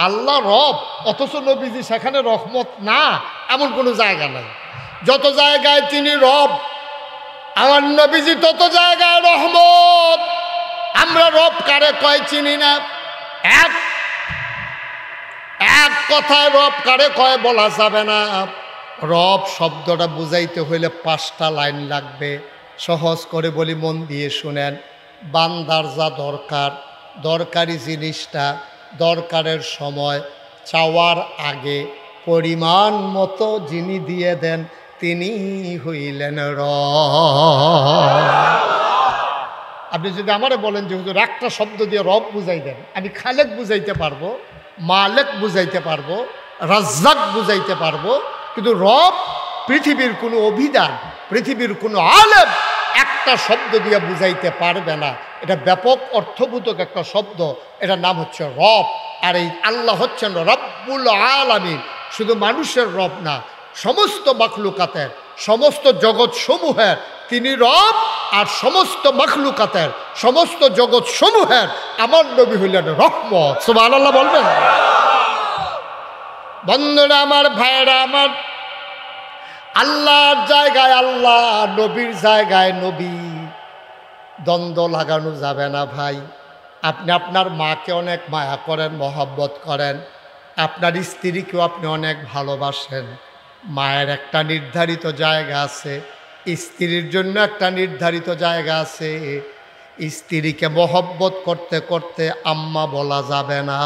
A: আল্লাহ রব অথচ নবীজি সেখানে রহমত না, এমন কোনো জায়গা নাই। যত জায়গায় তিনি রব, আমার নবীজি তত জায়গায় রহমত। আমরা রব কারে কয় চিনি না। এক কথায় রব কারে কয় বলা যাবে না। রব শব্দটা বুঝাইতে হইলে 5টা লাইন লাগবে। সহজ করে বলি, মন দিয়ে শুনেন। বান্দার যা দরকার, দরকারি জিনিসটা দরকারের সময় চাওয়ার আগে পরিমাণ মতো যিনি দিয়ে দেন, তিনি হইলেন রব। আপনি যদি আমারে বলেন যে হুজুর একটা শব্দ দিয়ে রব বুঝাই দেন, আমি খালেক বুঝাইতে পারবো, মালেক বুঝাইতে পারবো, রাজ্জাক বুঝাইতে পারবো, কিন্তু রব পৃথিবীর কোনো অভিধান, পৃথিবীর কোনো আলেম একটা শব্দ দিয়ে বুঝাইতে পারবে না। এটা ব্যাপক অর্থবোধক একটা শব্দ, এটার নাম হচ্ছে রব। আর এই আল্লাহ হচ্ছেন রব্বুল আলামিন। শুধু মানুষের রব না, সমস্ত মাখলুকাতের, সমস্ত জগৎ সমূহের তিনি রব। আর সমস্ত মাখলুকাতের, সমস্ত জগৎ সমূহের আমার নবী হইলেন রহমত। সুবহানাল্লাহ বলবেন। বন্ধুরা আমার, ভাইয়েরা আমার, আল্লাহর জায়গায় আল্লাহ, নবীর জায়গায় নবী, দ্বন্দ্ব লাগানো যাবে না ভাই। আপনি আপনার মাকে অনেক মায়া করেন, মহব্বত করেন, আপনার স্ত্রীকেও আপনি অনেক ভালোবাসেন। মায়ের একটা নির্ধারিত জায়গা আছে, স্ত্রীর জন্য একটা নির্ধারিত জায়গা আছে। স্ত্রীকে মহব্বত করতে করতে আম্মা বলা যাবে না।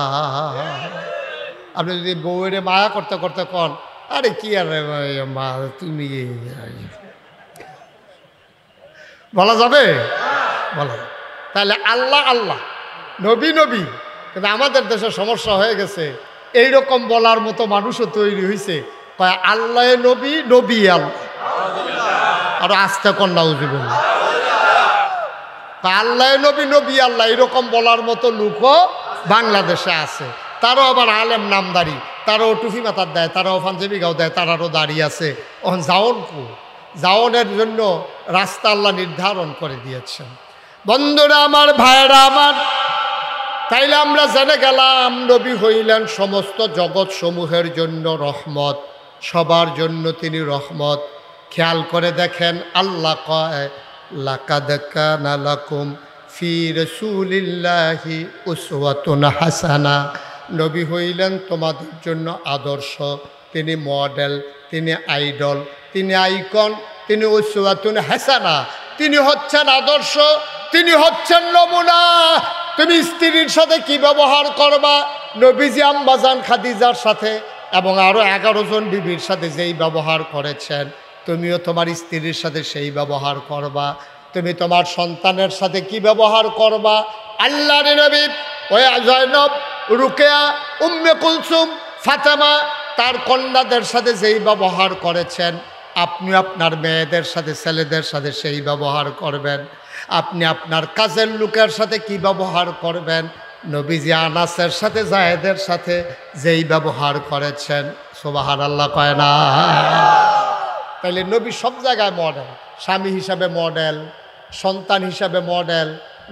A: আপনি যদি বউয়ের মায়া করতে করতে কন, আরে কি আর মা তুমি, বলা যাবে? বলা যাবে। তাহলে আল্লাহ আল্লাহ, নবী নবী। কিন্তু আমাদের দেশে সমস্যা হয়ে গেছে, এইরকম বলার মতো মানুষও তৈরি হয়েছে, আল্লাহ নবী, নবী আল্লাহ। আর আস্তে কন্যা উজুব, আল্লাহ নবী, নবী আল্লাহ, এরকম বলার মতো লোকও বাংলাদেশে আছে। তারও আবার আলেম নামদারি, তারাও টুফি মাথার দেয়, তারাও পাঞ্জাবি গাও দেয়, তারারও দাড়ি আছে। এখন জাওন কু, জাওনের জন্য রাস্তা আল্লাহ নির্ধারণ করে দিয়েছেন। বন্ধুরা আমার, ভাইয়েরা আমার, তাইলে আমরা জেনে গেলাম নবী হইলেন সমস্ত জগৎ সমূহের জন্য রহমত, সবার জন্য তিনি রহমত। খেয়াল করে দেখেন, আল্লাহ কয়, লাকাদ কানা লাকুম ফি রাসূলিল্লাহি উসওয়াতুন হাসানা। নবী হইলেন তোমাদের জন্য আদর্শ, তিনি মডেল, তিনি আইডল, তিনি আইকন, তিনি উসওয়াতুন হাসানা। তিনি হচ্ছেন আদর্শ, তিনি হচ্ছেন নমুনা। তুমি স্ত্রীর সাথে কি ব্যবহার করবা, নবীজি আম্মাজান খাদিজার সাথে এবং আরও 11 জন বিবির সাথে যেই ব্যবহার করেছেন, তুমিও তোমার স্ত্রীর সাথে সেই ব্যবহার করবা। তুমি তোমার সন্তানের সাথে কি ব্যবহার করবা, আল্লাহর নবী ওই জয়নব, রুকেয়া, উম্মে কুলসুম, ফাতেমা তার কন্যাদের সাথে যেই ব্যবহার করেছেন, আপনি আপনার মেয়েদের সাথে, ছেলেদের সাথে সেই ব্যবহার করবেন। আপনি আপনার কাজের লোকের সাথে কি ব্যবহার করবেন, নবীজি আনাসের সাথে, জায়েদের সাথে যেই ব্যবহার করেছেন। সুবহানাল্লাহ কয় না? তাইলে নবী সব জায়গায় মডেল, স্বামী হিসাবে মডেল, সন্তান হিসাবে মডেল,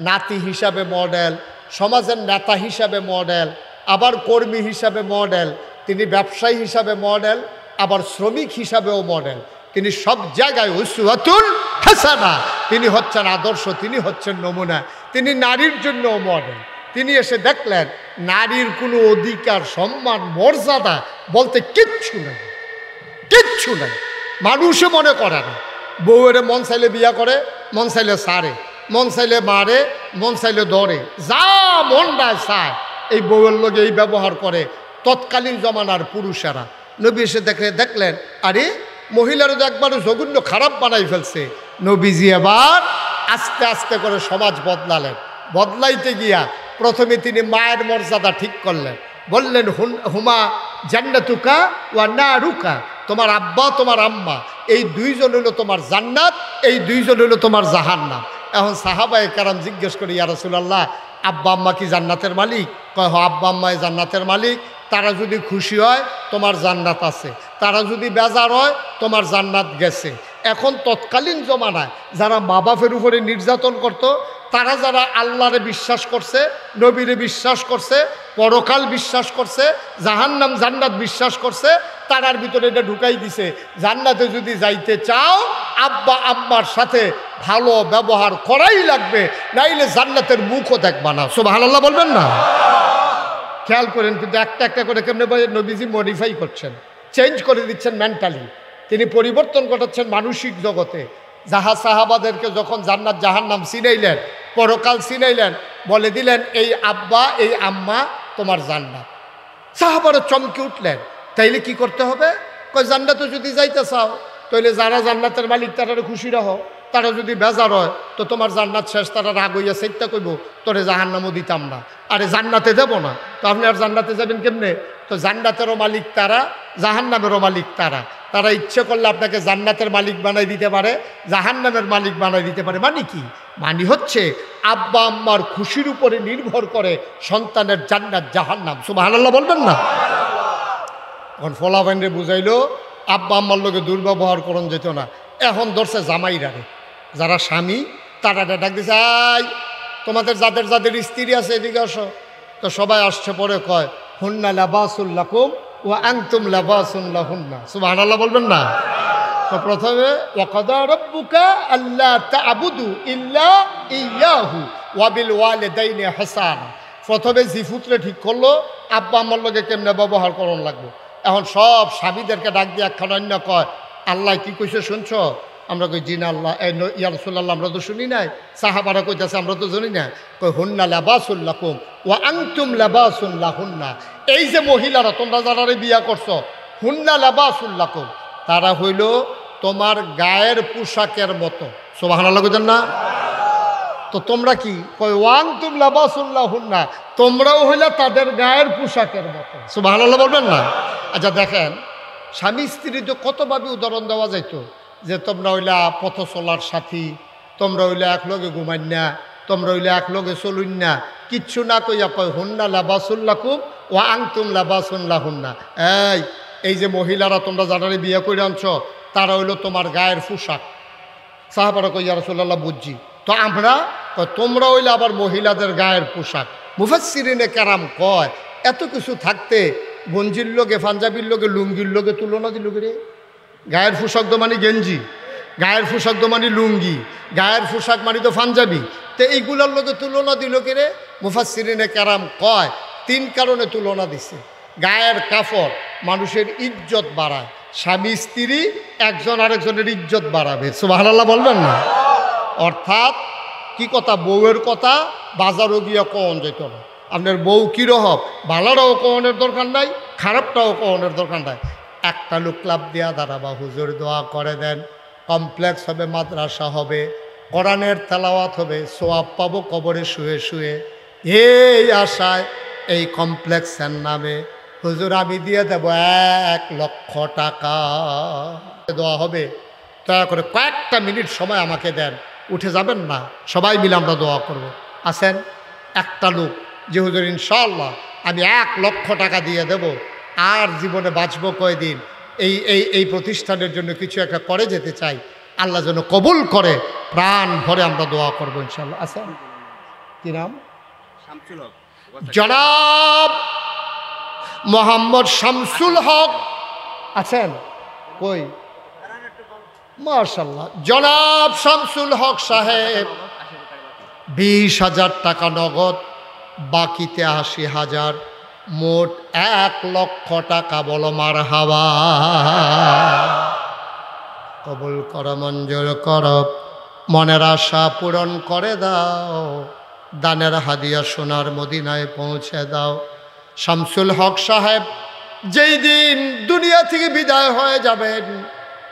A: নাতি হিসাবে মডেল, সমাজের নেতা হিসাবে মডেল, আবার কর্মী হিসাবে মডেল, তিনি ব্যবসায়ী হিসাবে মডেল, আবার শ্রমিক হিসাবেও মডেল। তিনি সব জায়গায় উসওয়াতুল হাসানা, তিনি হচ্ছেন আদর্শ, তিনি হচ্ছেন নমুনা। তিনি নারীর জন্য মডেল। তিনি এসে দেখলেন নারীর কোনো অধিকার, সম্মান, মর্যাদা বলতে কিচ্ছু নেই, কিচ্ছু নেই। মানুষে মনে করে না, বউয়ের মন চাইলে বিয়া করে, মন চাইলে সারে, মন চাইলে মারে, মন চাইলে ধরে, যা মনটায় চায় এই বউয়ের লোকে এই ব্যবহার করে তৎকালীন জমানার পুরুষেরা। নবী এসে দেখলেন আরে মহিলারা তো একবারে জঘন্য খারাপ বানাই ফেলছে। নবীজি এবার আস্তে আস্তে করে সমাজ বদলালেন। বদলাইতে গিয়া প্রথমে তিনি মায়ের মর্যাদা ঠিক করলেন, বললেন হুমা জান্নাতুকা ওয়া নারুকা, তোমার আব্বা তোমার আম্মা এই দুইজন হলো তোমার জান্নাত, এই দুইজন হলো তোমার জাহান্নাম। এখন সাহাবায়ে কেরাম জিজ্ঞেস করি, ইয়া রাসূলুল্লাহ, আব্বা আম্মা কি জান্নাতের মালিক? কয় হ, আব্বা আম্মাই জান্নাতের মালিক। তারা যদি খুশি হয় তোমার জান্নাত আছে, তারা যদি বেজার হয় তোমার জান্নাত গেছে। এখন তৎকালীন জমানায় যারা মা বাপের উপরে নির্যাতন করত, তারা যারা আল্লাহরে বিশ্বাস করছে, নবীরে বিশ্বাস করছে, পরকাল বিশ্বাস করছে, জাহান্নাম জান্নাত বিশ্বাস করছে, তারার ভিতরে এটা ঢুকাই দিছে, জান্নাতে যদি যাইতে চাও আব্বা আম্মার সাথে ভালো ব্যবহার করাই লাগবে, নাইলে জান্নাতের মুখও দেখবা না। সুবহানাল্লাহ বলবেন না? খেয়াল করেন, কিন্তু একটা একটা করে কেমনে নবীজি মডিফাই করছেন, চেঞ্জ করে দিচ্ছেন মেন্টালি। তিনি পরিবর্তন ঘটাচ্ছেন মানসিক জগতে। যাহা সাহাবাদেরকে যখন জান্নাত জাহান্নাম চিনাইলেন, পরকাল চিনাইলেন, বলে দিলেন এই আব্বা এই আম্মা তোমার জান্নাত। সাহাবারা চমকে উঠলেন, তাইলে কি করতে হবে? কয় জান্নাতে যদি যাইতে চাও তাইলে যারা জান্নাতের মালিক তারা খুশি রাখো, তারা যদি বেজার হয় তো তোমার জান্নাত শেষ, তারা রাগ হইয়া চেষ্টা করব তোরে জাহান্নামও দিতাম না, আরে জান্নাতে দেব না, তো আপনি আর জান্নাতে যাবেন কেমনে? তো জান্নাতেরও মালিক তারা, জাহান্নামেরও মালিক তারা। তারা ইচ্ছে করলে আপনাকে জান্নাতের মালিক বানাই দিতে পারে, জাহান্নামের মালিক বানাই দিতে পারে। মানে কি? মানে হচ্ছে আব্বা আম্মার খুশির উপরে নির্ভর করে সন্তানের জান্নাত জাহান্নাম। সুবহানাল্লাহ বলবেন না? এখন ফলাফাইনরে বুঝাইলো আব্বা আম্মার লোকে দুর্ব্যবহার করন যেত না। এখন ধরছে জামাইরারে, যারা স্বামী তারা ডাক দিছে, আই তোমাদের যাদের যাদের স্ত্রী আছে এদিকে আসো। তো সবাই আসছে, পরে কয় হুন্না লাবাসুল লাকুম ওয়া আনতুম লাবাসুন লাহুন্না। সুবহানাল্লাহ বলবেন না? তো প্রথমে ওয়াকাদা রাব্বুকা আল্লা তা'বুদু ইল্লা ইয়াহু ওয়া বিল ওয়ালিদাইনি ইহসানা। প্রথমে জিফুতরে ঠিক করলো আব্বা আম্মার লগে কেমনে ব্যবহার করণ লাগবে। এখন সব স্বামীদেরকে ডাক দিয়ে একখানা অন্য কয়, আল্লাহ কি কইছে শুনছো? আমরা কই জি না আল্লাহ, ইয়া রাসূলুল্লাহ আমরা তো শুনি নাই। সাহাবারা কইতাছে আমরা তো জানি না। কই হুন্না লাবাসুল লাকুম ওয়া আনতুম লাবাসুন লাহুন্না। এই যে মহিলারা তোমরা যারা বিয়া করছো, হুন্না লাবাসুল লাকুম, তারা হইল তোমার গায়ের পোশাকের মতো। সুবহানাল্লাহ কইতেন না? তো তোমরা কি? কই ওয়া আনতুম লাবাসুল লাহুন্না, তোমরাও হইলা তাদের গায়ের পোশাকের মতো। সুবহানাল্লাহ বলবেন না? আচ্ছা দেখেন, স্বামী স্ত্রী তো কতভাবে উদাহরণ দেওয়া যাইতো, যে তোমরা হইলা পথ চলার সাথী, তোমরা হইলা একলগে ঘুমাই না, তোমরা হইলা একলগে চলুন না, কিচ্ছু না কইয়া কয় হুন্না লাবাসুল লাকুম ওয়া আনতুম লাবাসুন লাহুন্না। এই যে মহিলারা তোমরা যারা বিয়ে করে আনছো, তারা হইলো তোমার গায়ের পোশাক। সাহাবারা কই ইয়া রাসূলুল্লাহ বুঝছি। তো আমরা তোমরা হইলে আবার মহিলাদের গায়ের পোশাক। মুফাসসিরিনে কেরাম কয় এত কিছু থাকতে গঞ্জির লোকে, পাঞ্জাবির লোকে, লুঙ্গির লোকে তুলনা দিল রে। গায়ের পোশাক তো মানে গেঞ্জি, গায়ের পোশাক তো মানে লুঙ্গি, গায়ের পোশাক মানে তো পাঞ্জাবি, তো এইগুলোর লোকে তুলনা দিল রে। মুফাসসিরিনে কেরাম কয় 3 কারণে তুলনা দিছে। গায়ের কাপড় মানুষের ইজ্জত বাড়ায়, স্বামী স্ত্রী একজন আরেকজনের ইজ্জত বাড়াবে। সুবহানাল্লাহ বলবেন না? অর্থাৎ কি কথা, বউয়ের কথা বাজারও গিয়া কন যেত না। আপনার বউ কীরকম, ভালোটাও কনের দরকার নাই, খারাপটাও কনের দরকার নাই। একটা লোক ক্লাব দিয়া দাঁড়াবা, হুজুর দোয়া করে দেন, কমপ্লেক্স হবে, মাদ্রাসা হবে, কোরআনের তেলাওয়াত হবে, সোয়াব পাবো কবরে শুয়ে শুয়ে। এই আশায় এই কমপ্লেক্সের নামে হুজুর আমি দিয়ে দেব 1 লক্ষ টাকা, দোয়া হবে। দয়া করে কয়েকটা মিনিট সময় আমাকে দেন, উঠে যাবেন না, সবাই মিলে আমরা দোয়া করব। আসেন একটা লোক যে হুজুর ইনশাআল্লাহ আমি 1 লক্ষ টাকা দিয়ে দেব, আর জীবনে বাঁচবো কয়দিন, এই এই এই প্রতিষ্ঠানের জন্য কিছু একটা করে যেতে চাই, আল্লাহ যেন কবুল করে, প্রাণ ভরে আমরা দোয়া করবো ইনশাআল্লাহ। আসেন, কি নাম? জনাব মোহাম্মদ শামসুল হক আছেন? কই? মাশাআল্লাহ, জনাব শামসুল হক সাহেব 20,000 টাকা নগদ, বাকিতে 80,000, মোট 1 লক্ষ টাকা। বলো মারহাবা। কবুল কর, মঞ্জুর কর, মনের আশা পূরণ করে দাও, দানের হাদিয়া সোনার মদিনায় পৌঁছে দাও। শামসুল হক সাহেব যেই দিন দুনিয়া থেকে বিদায় হয়ে যাবেন,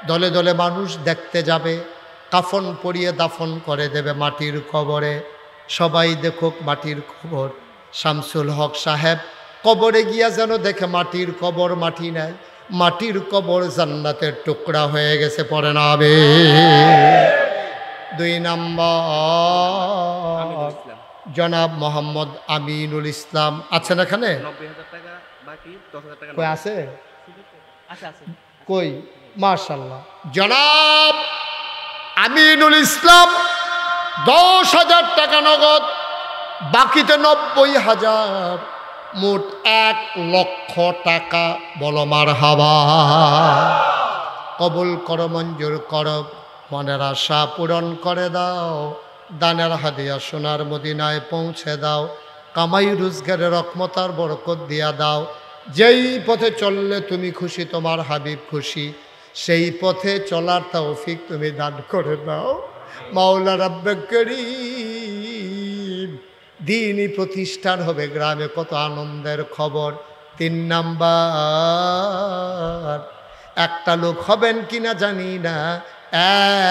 A: দলে দলে মানুষ দেখতে যাবে, কাফন পরিয়ে দাফন করে দেবে মাটির কবরে। সবাই দেখুক মাটির কবর। শামসুল হক সাহেব কবরে গিয়া যেন দেখে মাটির কবর, মাটি নাই, মাটির কবর জান্নাতের টুকরা হয়ে গেছে। পড়ে না হবে। 2 নম্বর জনাব মোহাম্মদ আমিনুল ইসলাম আছেন এখানে?
B: 90,000 টাকা বাকি, 10,000 টাকা
A: কই আছে?
B: আছে আছে
A: কই? মাশাআল্লাহ, জনাব আমিনুল ইসলাম 10,000 টাকা নগদ, বাকিতে 90,000, মোট 1 লক্ষ টাকা। বলো মারহাবা। কবুল করো, মঞ্জুর করো, মনের আশা পূরণ করে দাও, দানের হাদিয়া সোনার মদিনায় পৌঁছে দাও, কামাই রোজগারের রহমতার বরকত দিয়া দাও। যেই পথে চললে তুমি খুশি, তোমার হাবিব খুশি, সেই পথে চলার তৌফিক তুমি দান করে দাও মাওলা রাব্বে করিম। দ্বীনি প্রতিষ্ঠান হবে গ্রামে, কত আনন্দের খবর। 3 নাম্বার, একটা লোক হবেন কিনা জানি না,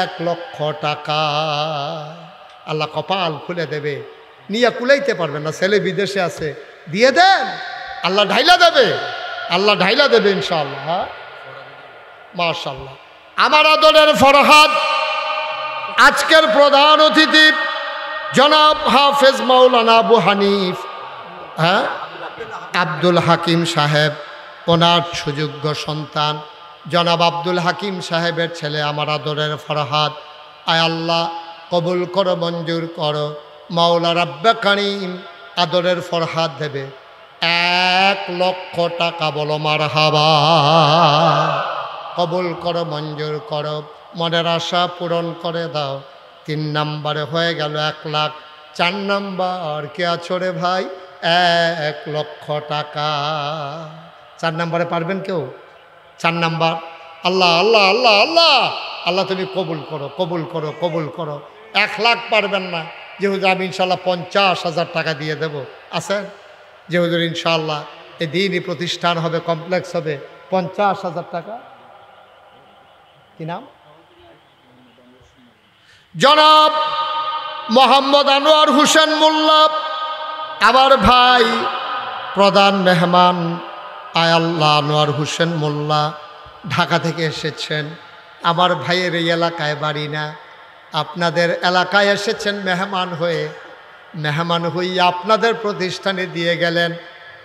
A: 1 লক্ষ টাকা আল্লাহ কপাল খুলে দেবে, নিয়ে কুলাইতে পারবেন না, ছেলে বিদেশে আছে, দিয়ে দেন, আল্লাহ ঢাইলা দেবে, আল্লাহ ঢাইলা দেবে ইনশাআল্লাহ। মাশাআল্লাহ। আমার আদরের ফরহাদ আজকের প্রধান অতিথি জনাব হাফেজ মাওলানা আবু হানিফ, হ্যাঁ, আব্দুল হাকিম সাহেব, ওনার সুযোগ্য সন্তান জনাব আব্দুল হাকিম সাহেবের ছেলে আমার আদরের ফরহাদ। আয় আল্লাহ কবুল করো, মঞ্জুর করো, মাওলা রাব্বে কারিম আদরের ফরহাদ দেবে 1 লক্ষ টাকা। বলো মারহাবা। কবুল করো, মঞ্জুর করো, মনের আশা পূরণ করে দাও। 3 নম্বরে হয়ে গেল 1 লাখ। 4 নম্বর কে আছো রে ভাই? 1 লক্ষ টাকা। 4 নম্বরে পারবেন কেউ? 4 নম্বর। আল্লাহ আল্লাহ আল্লাহ আল্লাহ আল্লাহ তুমি কবুল করো, কবুল করো, কবুল করো। 1 লাখ পারবেন না, যে হুজুর আমি ইনশাল্লাহ 50,000 টাকা দিয়ে দেব, আছেন? যে হুজুর ইনশাআল্লাহ এই দ্বীনি প্রতিষ্ঠান হবে, কমপ্লেক্স হবে, 50,000 টাকা। কি নাম? জনাব মোহাম্মদ আনোয়ার হোসেন মোল্লা, আমার ভাই প্রধান মেহমান। আয় আল্লাহ, আনোয়ার হোসেন মোল্লা ঢাকা থেকে এসেছেন, আমার ভাইয়ের এই এলাকায় বাড়ি না, আপনাদের এলাকায় এসেছেন মেহমান হয়ে। মেহমান হইয়া আপনাদের প্রতিষ্ঠানে দিয়ে গেলেন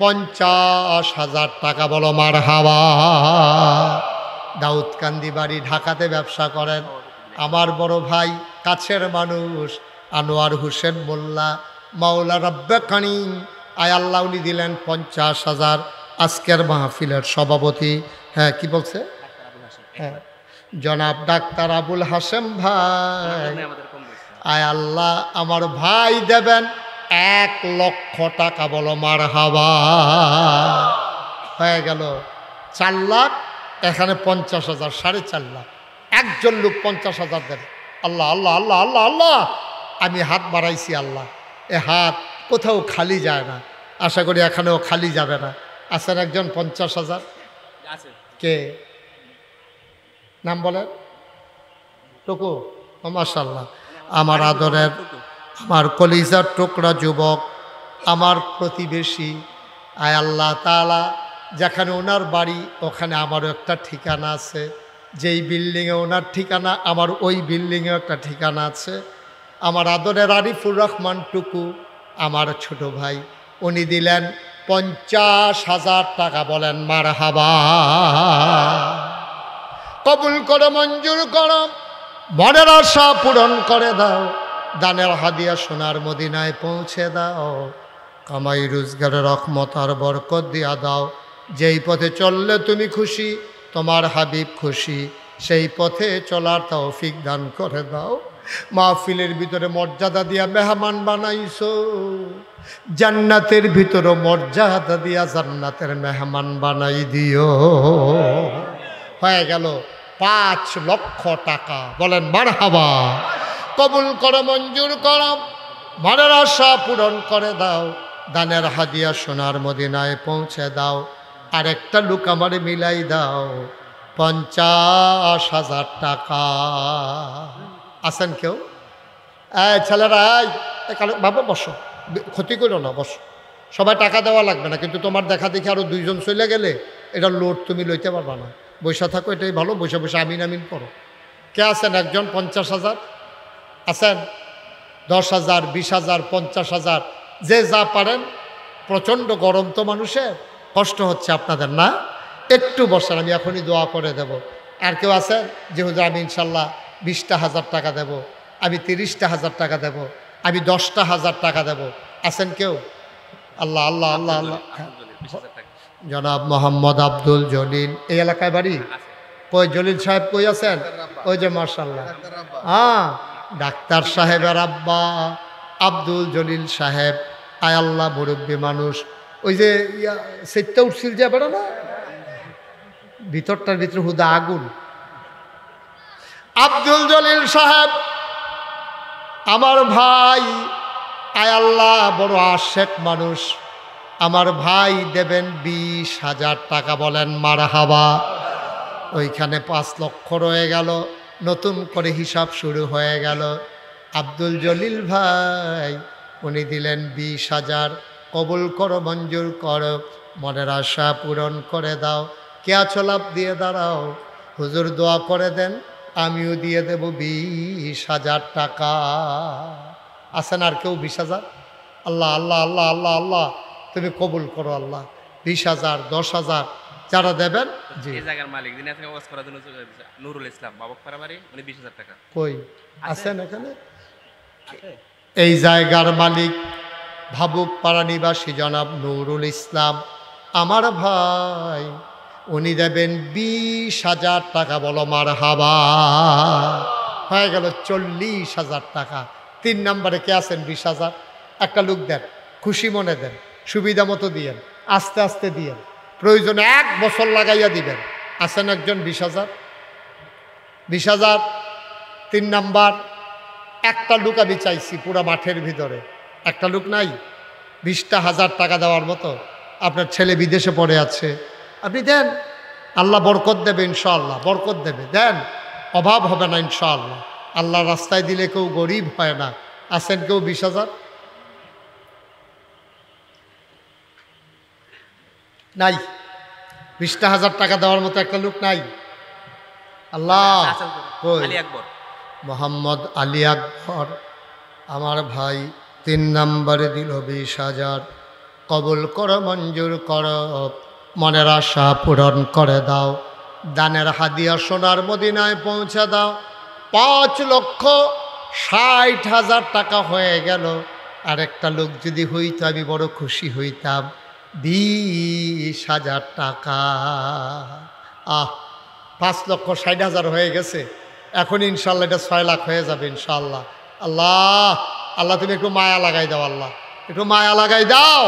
A: 50,000 টাকা। বলো মারহাবা। দাউদকান্দি বাড়ি, ঢাকাতে ব্যবসা করেন। আমার বড় ভাই, কাছের মানুষ আনোয়ার হোসেন মোল্লা, মাওলা রাব্বে কারিম আয় আল্লাহ উনি দিলেন 50,000। আজকের মাহফিলের সভাপতি, হ্যাঁ কি বলছে? হ্যাঁ, জনাব ডাক্তার আবুল হাশেম ভাই। আয় আল্লাহ আমার ভাই দেবেন 1 লক্ষ টাকা। বলো মারহাবা। হয়ে গেল 4 লাখ, এখানে 50,000, 4.5 লাখ। একজন লোক 50,000 দেবে, আল্লাহ আল্লাহ আল্লাহ আল্লাহ আল্লাহ, আমি হাত বাড়াইছি আল্লাহ, এ হাত কোথাও খালি যায় না, আশা করি এখানেও খালি যাবে না। আছেন একজন 50,000?
B: আছে।
A: কে নাম বলেন? টুকু? মাশাআল্লাহ, আমার আদরের, আমার কলিজার টুকরা যুবক, আমার প্রতিবেশী। আয় আল্লাহ তাআলা, যেখানে ওনার বাড়ি ওখানে আমারও একটা ঠিকানা আছে, যেই বিল্ডিংয়ে ওনার ঠিকানা আমার ওই বিল্ডিংয়ে একটা ঠিকানা আছে। আমার আদরের আরিফুর রহমান টুকু, আমার ছোট ভাই, উনি দিলেন 50,000 টাকা। বলেন মারহাবা। কবুল করো, মঞ্জুর করো, মনের আশা পূরণ করে দাও, দানের হাদিয়া সোনার মদিনায় পৌঁছে দাও, কামাই রোজগারের রহমত আর বরকত দিয়া দাও। যেই পথে চললে তুমি খুশি, তোমার হাবিব খুশি, সেই পথে চলার তৌফিক দান করে দাও। মাহফিলের ভিতরে মর্যাদা দিয়া মেহমান বানাইছো, জান্নাতের ভিতরে মর্যাদা দিয়া জান্নাতের মেহমান বানাই দিও। হয়ে গেল 5 লক্ষ টাকা। বলেন মারহাবা। কবুল করো, মঞ্জুর করো, মনের আশা পূরণ করে দাও, দানের হাদিয়া সোনার মদিনায় পৌঁছে দাও। আর একটা লোক আমারে মিলাই দাও 50,000 টাকা। আছেন কেউ? ছেলেরা বাবা বসো, ক্ষতি করো না, বসো। সবাই টাকা দেওয়া লাগবে না, কিন্তু তোমার দেখা দেখি আরও 2 জন চলে গেলে এটা লোড তুমি লইতে পারবা না। বৈশা থাকো, এটাই ভালো। বসে বসে আমিন আমিন করো। কে আছেন? একজন 50,000 আছেন? 10,000, 20,000, 50,000, যে যা পারেন। প্রচণ্ড গরম তো, মানুষের কষ্ট হচ্ছে আপনাদের না? একটু বসেন, আমি এখনই দোয়া করে দেব। আর কেউ আছেন যে হুজুর আমি ইনশাল্লাহ 20,000 টাকা দেব, আমি 30,000 টাকা দেব, আমি 10,000 টাকা দেব? আছেন কেউ? আল্লাহ আল্লাহ আল্লাহ আল্লাহ।
B: 20,000 টাকা
A: জনাব মোহাম্মদ আব্দুল জলিল, এই এলাকায় বাড়ি?
B: আছে।
A: কই জলিল সাহেব কই আছেন? ওই যে মাশাআল্লাহ, হ্যাঁ, ডাক্তার সাহেবের আব্বা আব্দুল জলিল সাহেব। আয় আল্লাহ, মুরব্বী মানুষ। ওই যে সেটটা উঠছিল যে বেড়া না, ভিতরটার ভিতরে হুদা আগুন। আব্দুল জলিল সাহেব আমার ভাই। আয় আল্লাহ, বড় আশেক মানুষ। আমার ভাই দেবেন 20,000 টাকা। বলেন মারহাবা। ওইখানে 5 লক্ষ রয়ে গেল, নতুন করে হিসাব শুরু হয়ে গেল। আব্দুল জলিল ভাই উনি দিলেন 20,000। কবুল করো, মঞ্জুর করো, মনের আশা পূরণ করে দাও। কে আছো? লাভ দিয়ে দাঁড়াও, হুজুর দোয়া করে দেন, আমিও দিয়ে দেব 20,000 টাকা। আছেন আর কেউ? 20,000? আল্লাহ আল্লাহ আল্লাহ আল্লাহ আল্লাহ, তুমি কবুল করো আল্লাহ। 20,000, 10,000 যারা দেবেন। জি,
B: এই জায়গার মালিক যিনি আজকে ওয়াজ করার জন্য চলে এসেছে, নুরুল ইসলাম, বাবকপাড়া বাড়ি, উনি 20,000 টাকা।
A: কই আছেন? এখানে
B: আছে?
A: এই জায়গার মালিক ভাবুক পাড়া নিবাসী জনাব নুরুল ইসলাম আমার ভাই, উনি দেবেন 20,000 টাকা। বলো মারহাবা। হয়ে গেল 40,000 টাকা। 3 নম্বরে কে আছেন? 20,000 একটা লোক দেন, খুশি মনে দেন, সুবিধা মতো দিয়েন, আস্তে আস্তে দিয়েন, প্রয়োজনে 1 বছর লাগাইয়া দিবেন। আছেন একজন? 20,000? 20,000। 3 নাম্বার, একটা লোক আমি চাইছি পুরো মাঠের ভিতরে। একটা লোক নাই? 20,000 টাকা দেওয়ার মতো। আপনার ছেলে বিদেশে পড়ে আছে, আপনি দেন, আল্লাহ বরকত দেবে ইনশাআল্লাহ, বরকত দেবে। দেন, অভাব হবে না ইনশাআল্লাহ। আল্লাহ রাস্তায় দিলে কেউ গরিব হয় না। আছেন কেউ? 20,000 নাই? 20,000 টাকা দেওয়ার মতো একটা লোক নাই? আল্লাহ কই?
B: আলী আকবর।
A: মোহাম্মদ আলী আকবর আমার ভাই 3 নম্বরে দিল 20,000। কবুল করো, মঞ্জুর করো, মনের আশা পূরণ করে দাও, দানের হাদিয়া সোনার মদিনায় পৌঁছে দাও। 5,60,000 টাকা হয়ে গেল। আর একটা লোক যদি হইতো আমি বড় খুশি হইতাম। 20,000 টাকা। 5,60,000 হয়ে গেছে। এখন ইনশাল্লাহ এটা 6 লাখ হয়ে যাবে ইনশাল্লাহ। আল্লাহ আল্লাহ, তুমি একটু মায়া লাগাই দাও, আল্লাহ একটু মায়া লাগাই দাও।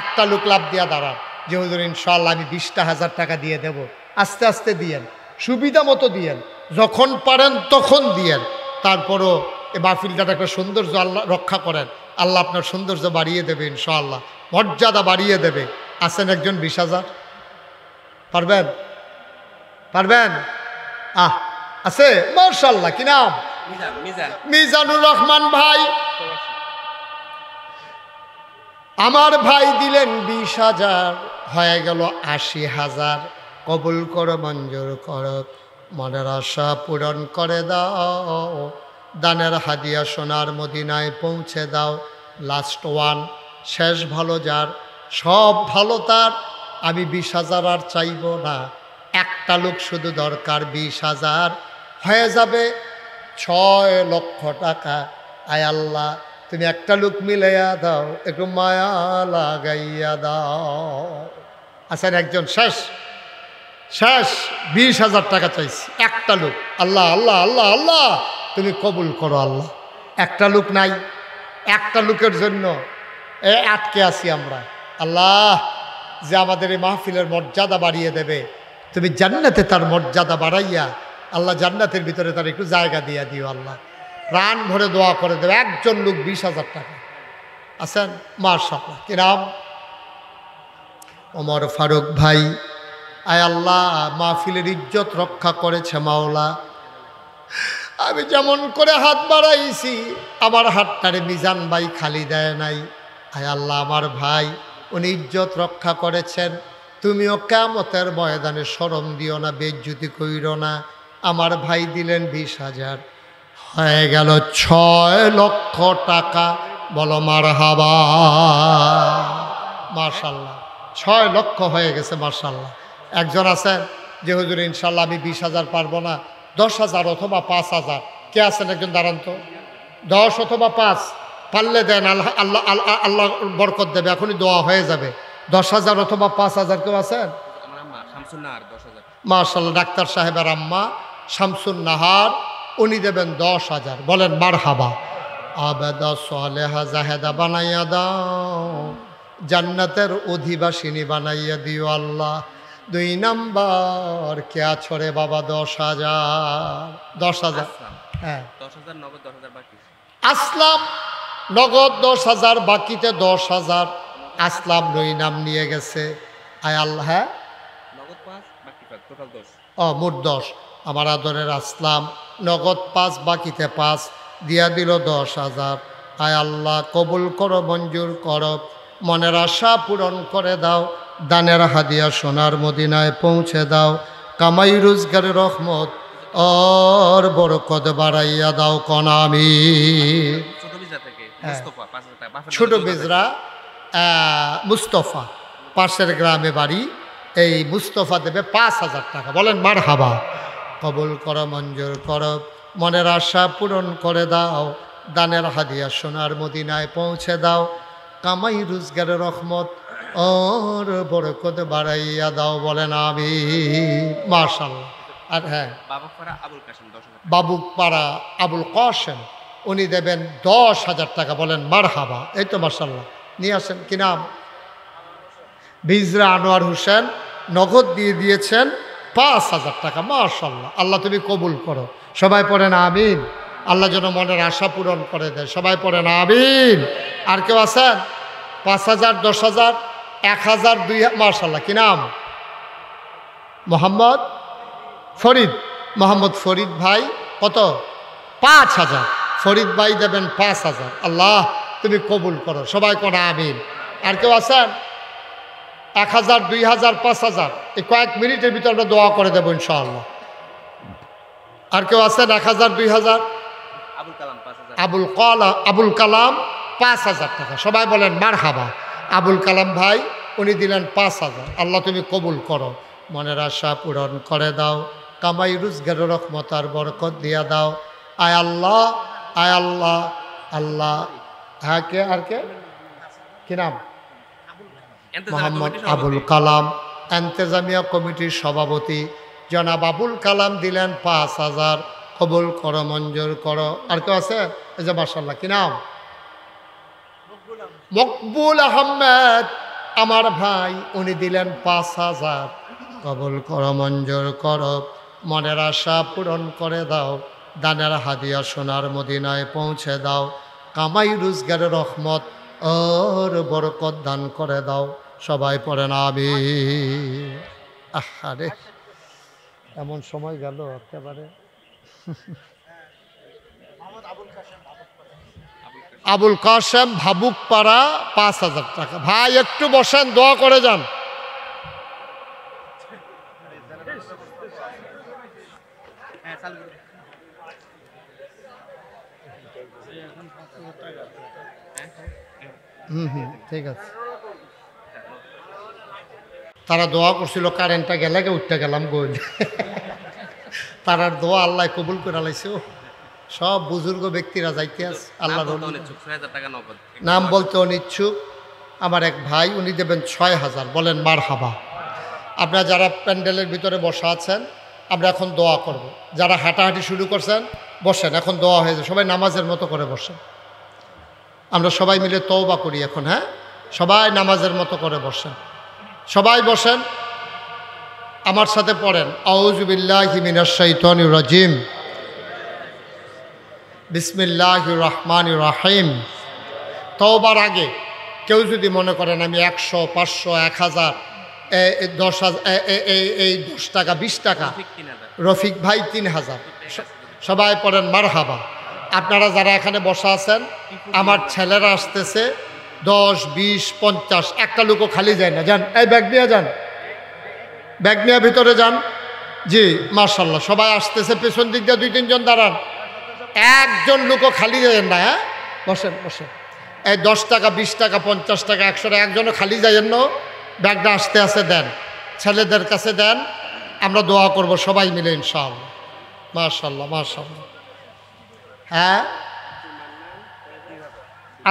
A: একটা লোক লাভ দিয়া দাঁড়ান যে হুজুর ইনশাল্লাহ আমি 20,000 টাকা দিয়ে দেব। আস্তে আস্তে দিয়েন, সুবিধা মতো দিয়েন, যখন পারেন তখন দিয়েন। তারপরও এই মাহফিলটার একটা সৌন্দর্য আল্লাহ রক্ষা করেন, আল্লাহ আপনার সৌন্দর্য বাড়িয়ে দেবে ইনশাআল্লাহ, মর্যাদা বাড়িয়ে দেবে। আছেন একজন 20,000? পারবেন? পারবেন? আছে মাশাআল্লাহ। কি নাম?
B: মিজান। মিজান।
A: মিজানুর রহমান ভাই। আমার ভাই দিলেন 20,000, হয়ে গেল 80,000। কবুল করো, মঞ্জুর করো, মনের আশা পূরণ করে দাও, দানের হাদিয়া সোনার মদিনায় পৌঁছে দাও। লাস্ট ওয়ান, শেষ ভালো যার, সব ভালো তার। আমি 20,000 আর চাইব না, একটা লোক শুধু দরকার। 20,000 হয়ে যাবে 6 লক্ষ টাকা। আয় আল্লাহ, তুমি একটা লোক মিলাইয়া দাও, একটু মায়া লাগাইয়া দাও। আচ্ছা, একজন শেষ শেষ 20,000 টাকা চাইছি, একটা লোক। আল্লাহ আল্লাহ আল্লাহ আল্লাহ, তুমি কবুল করো আল্লাহ। একটা লোক নাই, একটা লোকের জন্য আটকে আছি আমরা। আল্লাহ, যে আমাদের এই মাহফিলের মর্যাদা বাড়িয়ে দেবে, তুমি জান্নাতে তার মর্যাদা বাড়াইয়া আল্লাহ জান্নাতের ভিতরে তার একটু জায়গা দিয়ে দিও আল্লাহ। প্রাণ ভরে দোয়া করে দেবে। একজন লোক 20,000 টাকা। আছেন? মাশাআল্লাহ। কি নাম? ওমর ফারুক ভাই। আয় আল্লাহ, মাহফিলের ইজ্জত রক্ষা করেছে মাওলা। আমি যেমন করে হাত বাড়াইছি, আমার হাতটারে মিজান ভাই খালি দেয় নাই। আয় আল্লাহ, আমার ভাই উনি ইজ্জত রক্ষা করেছেন, তুমিও কিয়ামতের ময়দানে শরম দিও না, বেইজ্জতি কইরো না। আমার ভাই দিলেন 20,000, হয়ে গেল 6 লক্ষ টাকা। বলো মারহাবা। মাশাআল্লাহ, 6 লক্ষ হয়ে গেছে মাশাআল্লাহ। একজন আছেন যে হুজুর ইনশাআল্লাহ আমি 20,000 পারবো না, 10,000 অথবা 5,000। কে আছেন? একজন দাঁড়ান তো। 10 অথবা 5 পারলে দেন, আল্লাহ আল্লাহ আল্লাহ আল্লাহ বরকত দেবে, এখনই দোয়া হয়ে যাবে। 10,000 অথবা 5,000 কেউ আছেন?
B: আমার আম্মা শামসুন নাহার 10,000।
A: মাশাআল্লাহ, ডাক্তার সাহেবের আম্মা শামসুন নাহার, উনি দেবেন 10,000। বলেন মারহাবা। আবেদা সালেহা জাহেদা বানাইয়া দাও, জান্নাতের অধিবাসিনী বানাইয়া দিও আল্লাহ। 2 নাম্বার, কে আছরে বাবা? 10,000। 10,000। হ্যাঁ,
B: 10,000 নগদ, 10,000 বাকি।
A: আসলাম নগদ 10,000, বাকিতে 10,000। আসলাম 2 নাম নিয়ে গেছে। আয় আল্লাহ। হ্যাঁ,
B: নগদ 5 বাকি 5, টোটাল 10।
A: মোট 10। আমার আদরের আসলাম নগদ 5, বাকিতে 5 দিয়া দিল 10,000। আয় আল্লাহ, কবুল করো, মঞ্জুর করো, মনের আশা পূরণ করে দাও, দানের হাদিয়া সোনার মদিনায় পৌঁছে দাও। কামাই রোজগারের রহমত আর বরকত বাড়াইয়া দাও। কোন আমি
B: ছোট বিজা থেকে মুস্তাফা 5,000 টাকা। বাফের
A: ছোট বেজরা মুস্তফা, পাশের গ্রামে বাড়ি। এই মুস্তফা দেবে 5,000 টাকা। বলেন মারহাবা। কবুল করো, মঞ্জুর করো, মনের আশা পূরণ করে দাও, দানের হাদিয়া সোনার মদিনায় পৌঁছে দাও। কামাই রোজগারের রহমত আর বরকত বাড়াইয়া দাও। বলেন আমি। মাশাআল্লাহ। আর হ্যাঁ,
B: বাবুপাড়া আবুল কাসেম 10,000।
A: বাবুপাড়া আবুল কাসেম, উনি দেবেন 10,000 টাকা। বলেন মারহাবা। এই তো মাশাআল্লাহ, নিয়ে আসেন। কি নাম? বিজরা আনোয়ার হোসেন, নগদ দিয়ে দিয়েছেন 5,000 টাকা। মাশাআল্লাহ, আল্লাহ তুমি কবুল করো। সবাই পড়েন আমিন। আল্লাহ যেন মনের আশা পূরণ করে দেয়। সবাই পড়েন আমিন। আর কেউ আছেন? 5,000, 10,000, 1,000, 2,000। মাশাআল্লাহ। কি নাম? মোহাম্মদ ফরিদ। মোহাম্মদ ফরিদ ভাই কত? 5,000। ফরিদ ভাই দেবেন 5,000। আল্লাহ তুমি কবুল করো। সবাই কোন আমিন। আর কেউ আছেন? 1,000, 2,000, 5,000। এই কয়েক মিনিটের ভিতরে আমরা দোয়া করে দেবো ইনশাআল্লাহ। আর কেউ আছেন? 1,000, 2,000।
B: আবুল কালাম 5,000।
A: আবুল কালাম 5,000 টাকা। সবাই বলেন মারহাবা। আবুল কালাম ভাই উনি দিলেন 5,000। আল্লাহ তুমি কবুল করো, মনের আশা পূরণ করে দাও, কামাই রোজগারের রহমত আর বরকত দিয়া দাও। আয় আল্লাহ, আয় আল্লাহ। আল্লাহ। হ্যাঁ, কে? আর কে? কি নাম? মোহাম্মদ আবুল কালাম, এন্তেজামিয়া কমিটির সভাপতি জনাব আবুল কালাম দিলেন 5,000। কবুল করো, মঞ্জুর করো। আর কেউ আছে? এই যে মাশাআল্লাহ। কি নাম? মকবুল আহমেদ, আমার ভাই, উনি দিলেন 5,000। কবুল করো, মঞ্জুর করো, মনের আশা পূরণ করে দাও, দানের হাদিয়া সোনার মদিনায় পৌঁছে দাও, কামাই রোজগারের রহমত আর বরকত দান করে দাও। সবাই পড়েন আমিন। আহারে এমন সময় গেল একেবারে। আবুল কাশেম ভাবুকপাড়া 5,000 টাকা। ভাই একটু বসেন, দোয়া করে যান। ঠিক আছে। তারা দোয়া করছিল, কারেন্টটা গেলে উঠতে গেলাম গোল। তারার দোয়া আল্লাহ কবুল করে লাইছে। সব বুজুর্গ ব্যক্তিরা যাইতে আছে আল্লাহ। নাম বলতে অনিচ্ছুক আমার এক ভাই, উনি দেবেন 6,000। বলেন মারহাবা। আপনারা যারা প্যান্ডেলের ভিতরে বসা আছেন, আমরা এখন দোয়া করব। যারা হাঁটাহাঁটি শুরু করছেন বসেন, এখন দোয়া হয়ে যায়। সবাই নামাজের মতো করে বসেন। আমরা সবাই মিলে তওবা করি এখন। হ্যাঁ, সবাই নামাজের মতো করে বসেন। সবাই বসেন, আমার সাথে পড়েন আউযু বিল্লাহি মিনাশ শাইতানির রাজিম, বিসমিল্লাহির রহমানির রহিম। তওবার আগে কেউ যদি মনে করেন আমি 100, 500, 1000, 10,000, এই 10 টাকা 20 টাকা, রফিক ভাই 3,000, সবাই পড়েন মারহাবা। আপনারা যারা এখানে বসা আছেন, আমার ছেলেরা আসতেছে 10, 20, 50, একটা লোকও খালি যায় না। যান, এই ব্যাগ নিয়ে যান, ব্যাগ নিয়ে ভিতরে যান। জি মাশাল্লাহ, সবাই আসতেছে। পেছন দিক দিয়ে 2-3 জন দাঁড়ান, একজন লোকও খালি যায়েন না। হ্যাঁ, বসেন বসেন। এই 10 টাকা 20 টাকা 50 টাকা 100 টাকা একজনও খালি যায়েন না। ব্যাগটা আসতে আসতে দেন, ছেলেদের কাছে দেন। আমরা দোয়া করব সবাই মিলে ইনশাআল্লাহ। মাশাল্লাহ মাশাল্লাহ। হ্যাঁ,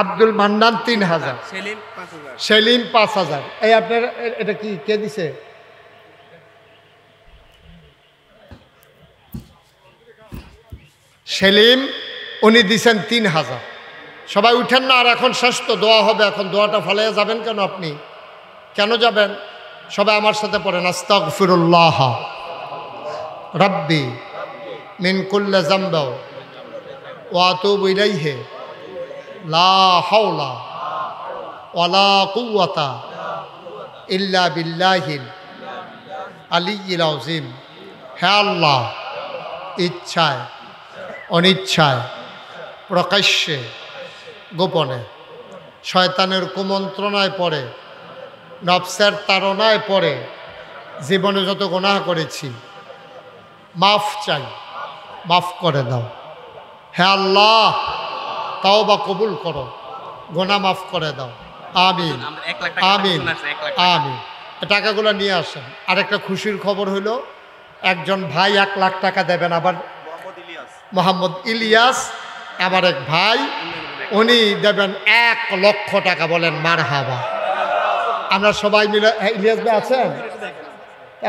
A: আব্দুল মান্নান 3,000, সেলিম 5,000। এই আপনার এটা কি কে দিছে? সেলিম, উনি দিছেন 3,000। সবাই উঠেন না, আর এখন শেষ তো, দোয়া হবে এখন। দোয়াটা ফালাইয়া যাবেন কেন আপনি? কেন যাবেন? সবাই আমার সাথে পড়েন আস্তাগফিরুল্লাহ রাব্বি মিন কুল্লি যামবি ওয়া আতুবু ইলাইহি লা হাওলা ওয়ালা কুওয়াতা ইল্লা বিল্লাহিল আলিয়্যিল আযীম। হে আল্লাহ, ইচ্ছায় অনিচ্ছায়, প্রকাশ্যে গোপনে, শয়তানের কুমন্ত্রণায় পড়ে, নফসের তাড়নায় পড়ে জীবনে যত গুনাহ করেছি মাফ চাই, মাফ করে দাও। হে আল্লাহ, তাওবা কবুল করো, গুনাহ মাফ করে দাও। আমিন আমিন আমিন। টাকাগুলো নিয়ে আসেন। আরেকটা খুশির খবর হলো, একজন ভাই 1 লাখ টাকা দেবেন। আবার মোহাম্মদ ইলিয়াস আমার এক ভাই, উনি দেবেন 1 লক্ষ টাকা। বলেন মারহাবা। আমরা সবাই মিলে। ইলিয়াস ভাই আছেন?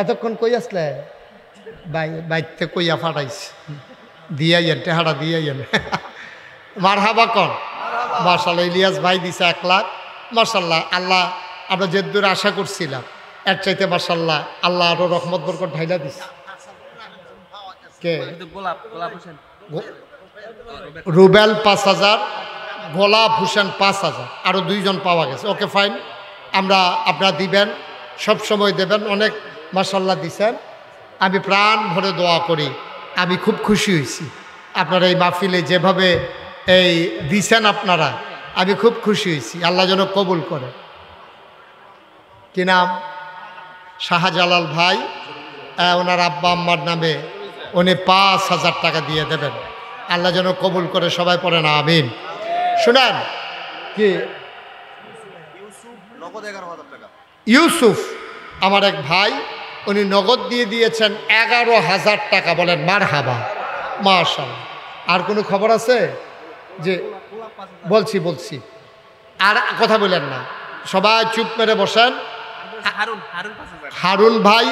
A: এতক্ষণ কই আসলে? বাইতে কইয়া ফাটাইছে, দিয়াইয়েন, টেহারা দিয়াইয়েন। মারহাবা কন। মাশাল্লাহ, ইলিয়াস ভাই দিছে 1 লাখ। মাশাল্লাহ, আল্লাহ আমরা যে দূর আশা করছিলাম এর চাইতে মাশাল্লাহ আল্লাহ আরো রহমত বরকত ঢাইলা দিছে। কে? রুবেল 5,000, গোলাপ হোসেন 5,000, আরো 2 জন পাওয়া গেছে। ওকে ফাইন, আমরা আপনারা দিবেন, সব সময় দেবেন। অনেক মাশাল্লাহ দিছেন। আমি প্রাণ ভরে দোয়া করি, আমি খুব খুশি হয়েছি আপনারা এই মাহফিলে যেভাবে এই দিছেন আপনারা, আমি খুব খুশি হয়েছি। আল্লাহ যেন কবুল করে। কি নাম? শাহজালাল ভাই, ওনার আব্বা আম্মার নামে উনি 5,000 টাকা দিয়ে দেবেন। আল্লাহ যেন কবুল করে। সবাই পড়েন আমিন। শুনেন কি, ইউসুফ আমার এক ভাই, উনি নগদ দিয়ে দিয়েছেন 11,000 টাকা। বলেন মারহাবা। মাশাআল্লাহ। আর কোনো খবর আছে? যে বলছি আর কথা বলেন না, সবাই চুপ মেরে বসেন। হারুন ভাই,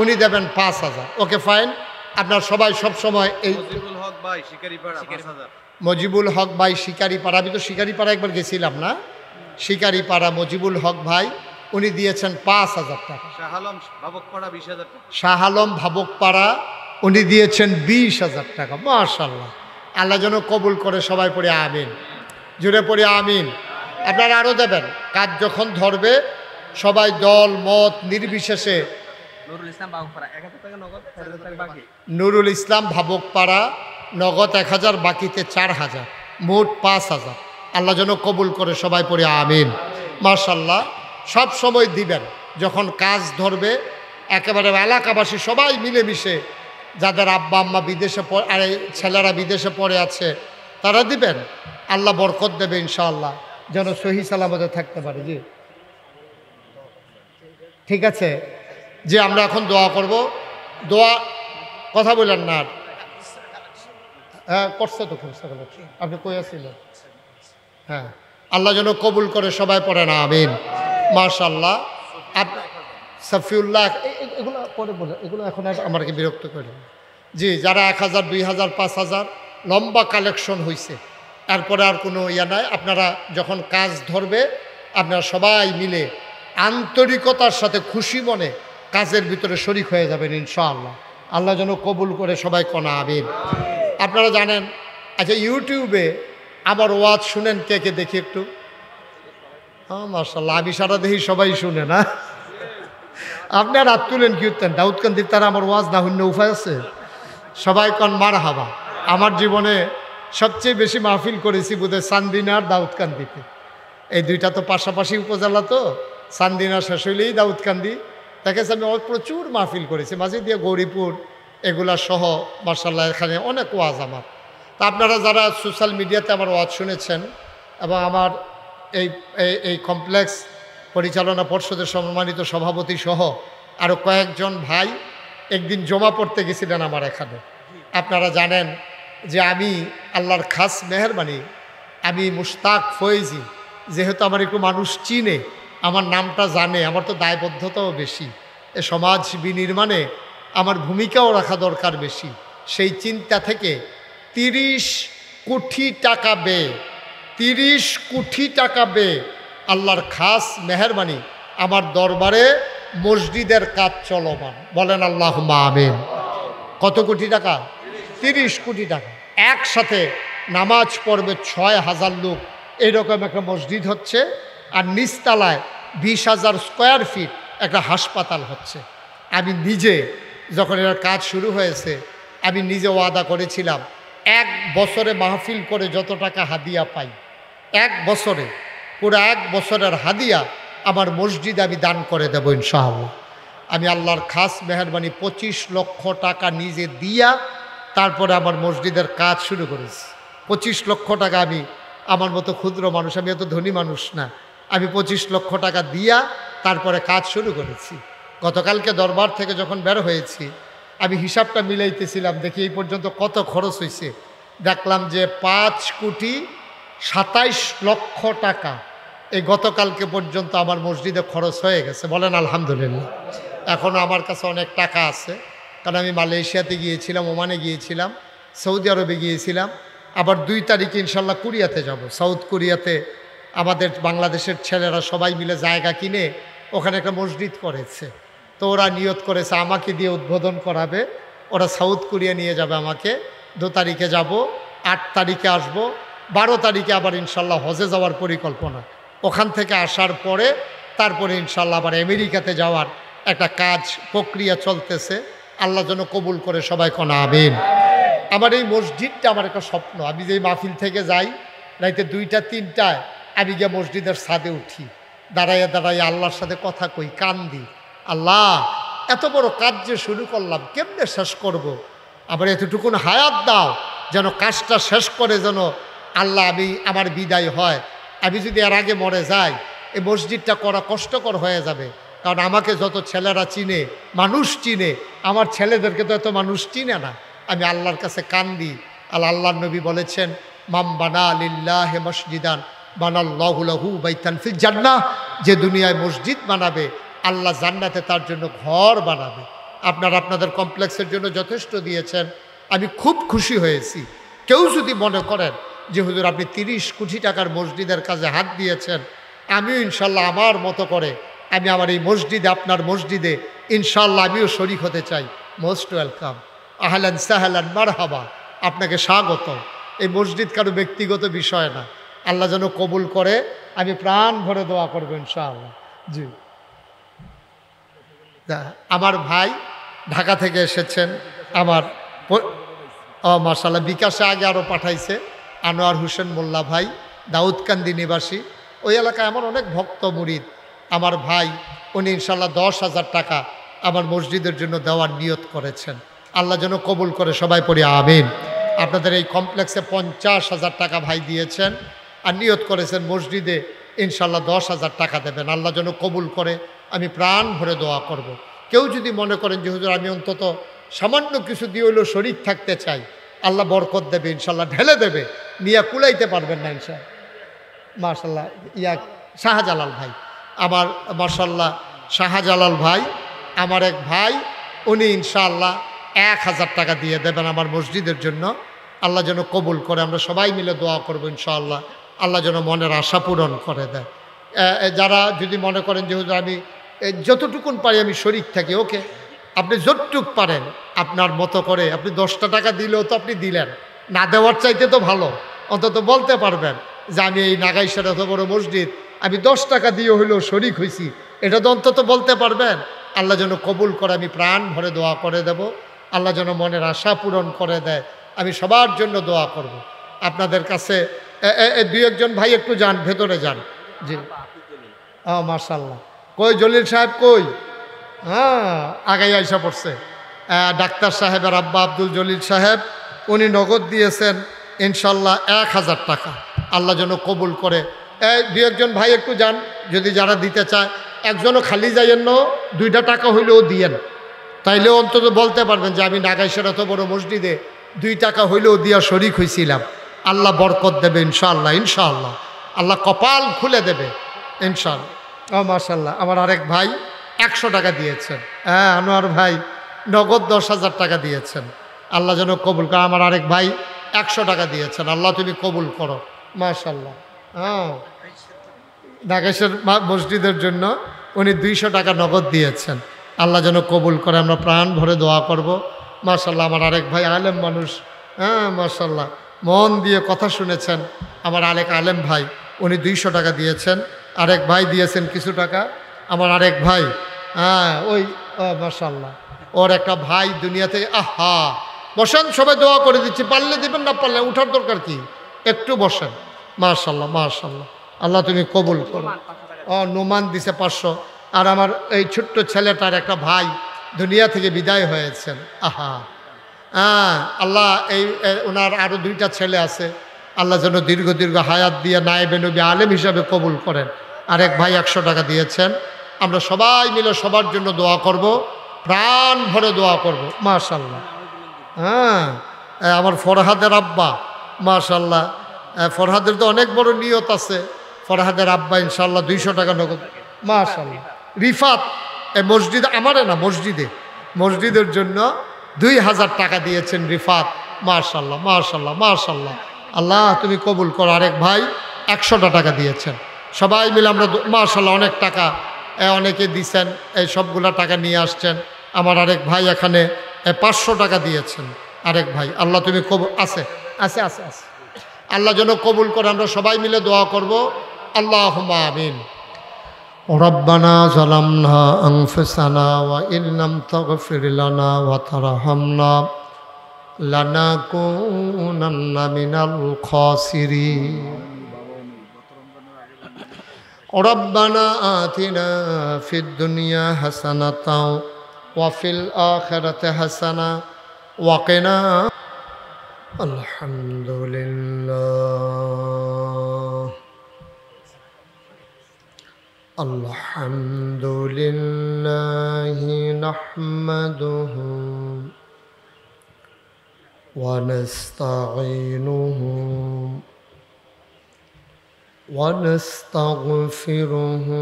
A: উনি দেবেন 5,000। Okay fine. আপনার সবাই সব সময় এই মজিবুল হক ভাই শিকারিপাড়া, আমি তো শিকারিপাড়া একবার গেছিলাম না, শিকারিপাড়া মজিবুল হক ভাই, উনি দিয়েছেন 5,000 টাকা। শাহ আলম ভাবকপাড়া উনি দিয়েছেন 20,000 টাকা। মাশাআল্লাহ, আল্লাহ যেন কবুল করে, সবাই পড়ে আমিন, জুড়ে পড়ে আমিন। আপনারা আরও দেবেন, কাজ যখন ধরবে সবাই দল মত নির্বিশেষে।
B: নুরুল ইসলাম বাবুপাড়া 1000 টাকা নগদ, 4000 টাকা বাকি।
A: নুরুল ইসলাম ভাবুকপাড়া নগদ 1000, বাকিতে 4000, মোট 5000। আল্লাহ যেন কবুল করে, সবাই পড়ে আমিন। মাশাআল্লাহ, সব সময় দিবেন যখন কাজ ধরবে, একেবারে এলাকাবাসী সবাই মিলেমিশে, যাদের আব্বা আম্মা বিদেশে আর ছেলেরা বিদেশে পড়ে আছে তারা দিবেন। আল্লাহ বরকত দেবে ইনশাআল্লাহ, যেন সহি সালামতে থাকতে পারে। জি ঠিক আছে, যে আমরা এখন দোয়া করব। দোয়া কথা বললেন না আর? হ্যাঁ করছে তো, করছে, আপনি কইয়াছিলেন। হ্যাঁ, আল্লাহ যেন কবুল করে, সবাই পড়ে না আমিন। মাশাআল্লাহ। সাফিউল্লাহ এগুলো পরে বলে, এগুলো এখন আর আমাকে বিরক্ত করে। জি, যারা 1000, 2000, 5000 লম্বা কালেকশন হয়েছে, এরপরে আর কোনো ইয়া নাই। আপনারা যখন কাজ ধরবে আপনারা সবাই মিলে আন্তরিকতার সাথে খুশি মনে কাজের ভিতরে শরিক হয়ে যাবেন ইনশাআল্লাহ। আল্লাহ যেন কবুল করে, সবাই কনা আমিন। আপনারা জানেন, আচ্ছা ইউটিউবে আমার ওয়াজ শুনেন কে কে দেখি একটু? হ্যাঁ মাশাআল্লাহ, আমি সারা দেখি সবাই শুনে না। আপনি আর হাত তুলেন কি উঠতেন? দাউদকান্দির তারা আমার ওয়াজ না হইন্য উপায় আছে? সবাই কন মার হাবা। আমার জীবনে সবচেয়ে বেশি মাহফিল করেছি বোধহয় চান্দিনা আর দাউদকান্দিতে। এই দুইটা তো পাশাপাশি উপজেলা, তো চান্দিনা শেষ হইলেই দাউদকান্দি। দেখেছি আমি প্রচুর মাহফিল করেছি, মাঝে দিয়ে গৌরীপুর এগুলা সহ। মাশাআল্লাহ, এখানে অনেক ওয়াজ আমার। তা আপনারা যারা সোশ্যাল মিডিয়াতে আমার ওয়াজ শুনেছেন এবং আমার এই কমপ্লেক্স পরিচালনা পর্ষদের সম্মানিত সভাপতি সহ আরও কয়েকজন ভাই একদিন জমা পড়তে গেছিলেন আমার এখানে। আপনারা জানেন যে আমি আল্লাহর খাস মেহেরবানি, আমি মুশতাক ফয়েজি, যেহেতু আমার একটু মানুষ চিনে, আমার নামটা জানে, আমার তো দায়বদ্ধতাও বেশি, এ সমাজ বিনির্মাণে আমার ভূমিকাও রাখা দরকার বেশি। সেই চিন্তা থেকে 30 কোটি টাকা ব্যয়, 30 কোটি টাকা ব্যয় আল্লাহর খাস মেহেরবানি আমার দরবারে মসজিদের কাজ চলমান। বলেন আল্লাহুম্মা আমিন। কত কোটি টাকা? 30 কোটি টাকা। একসাথে নামাজ পড়বে 6000 লোক, এইরকম একটা মসজিদ হচ্ছে। আর নিচতলায় 20,000 স্কোয়ার ফিট একটা হাসপাতাল হচ্ছে। আমি নিজে যখন এর কাজ শুরু হয়েছে, আমি নিজে ওয়াদা করেছিলাম 1 বছরে মাহফিল করে যত টাকা হাদিয়া পাই, 1 বছরে পুরো 1 বছরের হাদিয়া আমার মসজিদে আমি দান করে দেবো ইনশাআল্লাহ। আমি আল্লাহর খাস মেহেরবানি 25 লক্ষ টাকা নিজে দিয়া তারপরে আমার মসজিদের কাজ শুরু করেছি। 25 লক্ষ টাকা আমি, আমার মতো ক্ষুদ্র মানুষ, আমি এত ধনী মানুষ না, আমি 25 লক্ষ টাকা দিয়া তারপরে কাজ শুরু করেছি। গতকালকে দরবার থেকে যখন বের হয়েছি, আমি হিসাবটা মিলাইতেছিলাম, দেখি এই পর্যন্ত কত খরচ হয়েছে। দেখলাম যে 5,27,00,000 টাকা এই গতকালকে পর্যন্ত আমার মসজিদে খরচ হয়ে গেছে। বলেন আলহামদুলিল্লাহ। এখনও আমার কাছে অনেক টাকা আছে, কারণ আমি মালয়েশিয়াতে গিয়েছিলাম, ওমানে গিয়েছিলাম, সৌদি আরবে গিয়েছিলাম, আবার 2 তারিখে ইনশাল্লাহ কোরিয়াতে যাব। সাউথ কোরিয়াতে আমাদের বাংলাদেশের ছেলেরা সবাই মিলে জায়গা কিনে ওখানে একটা মসজিদ করেছে। তো ওরা নিয়ত করেছে আমাকে দিয়ে উদ্বোধন করাবে। ওরা সাউথ কোরিয়া নিয়ে যাবে আমাকে। 2 তারিখে যাব, 8 তারিখে আসব, 12 তারিখে আবার ইনশাল্লাহ হজে যাওয়ার পরিকল্পনা। ওখান থেকে আসার পরে তারপরে ইনশাল্লাহ আবার আমেরিকাতে যাওয়ার একটা কাজ প্রক্রিয়া চলতেছে। আল্লাহ যেন কবুল করে, সবাই কোনা আমিন। আমার এই মসজিদটা আমার একটা স্বপ্ন। আমি যেই মাহফিল থেকে যাই রাইতে 2টা 3টায় আমি গিয়ে মসজিদের ছাদে উঠি, দাঁড়াইয়া দাঁড়াইয়া আল্লাহর সাথে কথা কই, কান্দি, আল্লাহ এত বড় কাজ যে শুরু করলাম, কেমনে শেষ করব? আবার এতটুকুন হায়াত দাও যেন কাজটা শেষ করে যেন আল্লাহ আমার বিদায় হয়। আমি যদি এর আগে মরে যাই, এই মসজিদটা করা কষ্টকর হয়ে যাবে। কারণ আমাকে যত ছেলেরা চিনে, মানুষ চিনে, আমার ছেলেদেরকে তো এত মানুষ চিনে না। আমি আল্লাহর কাছে কান্দি। আল্লাহর নবী বলেছেন, মাম বানা লিল্লাহি মসজিদান বানাল্লাহু লাহু বাইতান ফিল জান্নাহ, যে দুনিয়ায় মসজিদ বানাবে আল্লাহ জান্নাতে তার জন্য ঘর বানাবে। আপনারা আপনাদের কমপ্লেক্সের জন্য যথেষ্ট দিয়েছেন, আমি খুব খুশি হয়েছি। কেউ যদি মনে করেন যে হুজুর আপনি 30 কোটি টাকার মসজিদের কাজে হাত দিয়েছেন, আমিও ইনশাল্লাহ আমার মতো করে আমি আমার এই মসজিদে, আপনার মসজিদে ইনশাল্লাহ আমিও শরীক হতে চাই। Most welcome. আহলান সাহলান মারহাবা, আপনাকে স্বাগত। এই মসজিদ কারো ব্যক্তিগত বিষয় না, আল্লাহ যেন কবুল করে, আমি প্রাণ ভরে দোয়া করবো ইনশাআল্লাহ। জি, আমার ভাই ঢাকা থেকে এসেছেন, আমার মাশাআল্লাহ বিকাশে আগে আরও পাঠাইছে, আনোয়ার হোসেন মোল্লা ভাই, দাউদকান্দি নিবাসী। ওই এলাকায় আমার অনেক ভক্ত মুরিদ। আমার ভাই উনি ইনশাল্লাহ 10,000 টাকা আমার মসজিদের জন্য দেওয়ার নিয়ত করেছেন, আল্লাহ যেন কবুল করে, সবাই পড়ি আমিন। আপনাদের এই কমপ্লেক্সে 50,000 টাকা ভাই দিয়েছেন আর নিয়ত করেছেন মসজিদে ইনশাল্লাহ 10,000 টাকা দেবেন, আল্লাহ যেন কবুল করে, আমি প্রাণ ভরে দোয়া করব। কেউ যদি মনে করেন যে হুজুর আমি অন্তত সামান্য কিছু দিয়ে হলেও শরীক থাকতে চাই, আল্লাহ বরকত দেবে ইনশাল্লাহ, ঢেলে দেবে, নিয়ে কুলাইতে পারবেন না ইনশাল্লাহ। মাশাল্লাহ, শাহজালাল ভাই আমার, মাশাল্লাহ শাহজালাল ভাই আমার এক ভাই, উনি ইনশাআল্লাহ 1,000 টাকা দিয়ে দেবেন আমার মসজিদের জন্য, আল্লাহ যেন কবুল করে, আমরা সবাই মিলে দোয়া করবো ইনশাআল্লাহ, আল্লাহ যেন মনের আশা পূরণ করে দেয়। যারা যদি মনে করেন যে হুজুর আমি যতটুকুন পারি আমি শরীক থাকি, ওকে, আপনি যতটুক পারেন আপনার মতো করে, আপনি 10টা টাকা দিলেও তো আপনি দিলেন, না দেওয়ার চাইতে তো ভালো, অন্তত বলতে পারবেন যে আমি এই নাগাইশার এত বড় মসজিদ আমি 10 টাকা দিয়ে হইলেও শরীক হয়েছি, এটা তো অন্তত বলতে পারবেন। আল্লাহ যেন কবুল করে, আমি প্রাণ ভরে দোয়া করে দেব, আল্লাহ যেন মনের আশা পূরণ করে দেয়, আমি সবার জন্য দোয়া করব। আপনাদের কাছে 2-1 ভাই একটু যান, ভেতরে যান। জি, মাশাল্লাহ, কই জলিল সাহেব কই? হ্যাঁ, আগাই আইসা পড়ছে। ডাক্তার সাহেবের আব্বা আব্দুল জলিল সাহেব, উনি নগদ দিয়েছেন ইনশাল্লাহ 1,000 টাকা, আল্লাহ যেন কবুল করে। 2-1 ভাই একটু যান, যদি যারা দিতে চায়, একজনও খালি যাইয়েন না, 2টা টাকা হইলেও দিয়েন, তাইলে অন্তত বলতে পারবেন যে আমি নাগাইশের এত বড় মসজিদে 2 টাকা হইলেও দিয়া শরিক হয়েছিলাম, আল্লাহ বরকত দেবে ইনশাআল্লাহ, ইনশাআল্লাহ আল্লাহ কপাল খুলে দেবে ইনশাআল্লাহ। মাশাল্লাহ, আমার আরেক ভাই 100 টাকা দিয়েছেন, হ্যাঁ আনোয়ার ভাই নগদ 10,000 টাকা দিয়েছেন, আল্লাহ যেন কবুল করে। আমার আরেক ভাই 100 টাকা দিয়েছেন, আল্লাহ তুমি কবুল করো, মাশাল্লাহ। হ্যাঁ, নাগেশের মসজিদের জন্য উনি 200 টাকা নগদ দিয়েছেন, আল্লাহ যেন কবুল করে, আমরা প্রাণ ভরে দোয়া করব। মাশাল্লাহ, আমার আরেক ভাই আলেম মানুষ, হ্যাঁ মাশাল্লাহ, মন দিয়ে কথা শুনেছেন, আমার আরেক আলেম ভাই, উনি 200 টাকা দিয়েছেন। আরেক ভাই দিয়েছেন কিছু টাকা, আমার আরেক ভাই, হ্যাঁ ওই মাশাল্লাহ, ওর একটা ভাই দুনিয়া থেকে, আহা বসেন, সবাই দোয়া করে দিচ্ছি, পারলে দিবেন, না পারলে উঠার দরকার কি, একটু বসেন। মাশাল্লাহ, মাশাল্লাহ, আল্লাহ তুমি কবুল করো। নোমান দিছে 500। আর আমার এই ছোট্ট ছেলেটার একটা ভাই দুনিয়া থেকে বিদায় হয়েছেন, আহা, হ্যাঁ আল্লাহ এই ওনার আরও 2টা ছেলে আছে, আল্লাহ যেন দীর্ঘ দীর্ঘ হায়াত দিয়ে নায়েবে নবী আলেম হিসাবে কবুল করেন। আরেক ভাই 100 টাকা দিয়েছেন, আমরা সবাই মিলে সবার জন্য দোয়া করব, প্রাণ ভরে দোয়া করব। মাশাল্লাহ, হ্যাঁ আমার ফরহাদের আব্বা, মাশাল্লাহ, ফরহাদের তো অনেক বড় নিয়ত আছে, ফরহাদের আব্বা ইনশাল্লাহ 200 টাকা নগদ, মাশাল্লাহ। রিফাত এই মসজিদ আমারে না, মসজিদের জন্য 2,000 টাকা দিয়েছেন রিফাত, মাশাল্লাহ, মাশাল্লাহ, মাশাল্লাহ, আল্লাহ তুমি কবুল করো। আরেক ভাই 100 টাকা দিয়েছেন, সবাই মিলে আমরা মাশাল্লাহ অনেক টাকা অনেকে দিয়েছেন, এই সবগুলা টাকা নিয়ে আসছেন। আমার আরেক ভাই এখানে 500 টাকা দিয়েছেন, আরেক ভাই, আল্লাহ তুমি কবুল, আছে আছে আছে আছে, আল্লাহ যেন কবুল করে, আমরা সবাই মিলে দোয়া করব, আল্লাহুম্মা আমিন। রব্বানা যালামনা আনফুসানা ওয়া ইল্লাম তাগফির লানা ওয়া তারহামনা লানাকুনান্না মিনাল খাসিরিন। রব্বানা আতিনা ফিদ দুনিয়া হাসানাতাও ওয়া ফিল আখিরাতি হাসানা ওয়া কিনা। আলহামদুলিল্লাহ, আলহামদুলিল্লাহি নাহমাদুহু ওয়া নাস্তাঈনুহু ওয়া নাস্তাগফিরুহু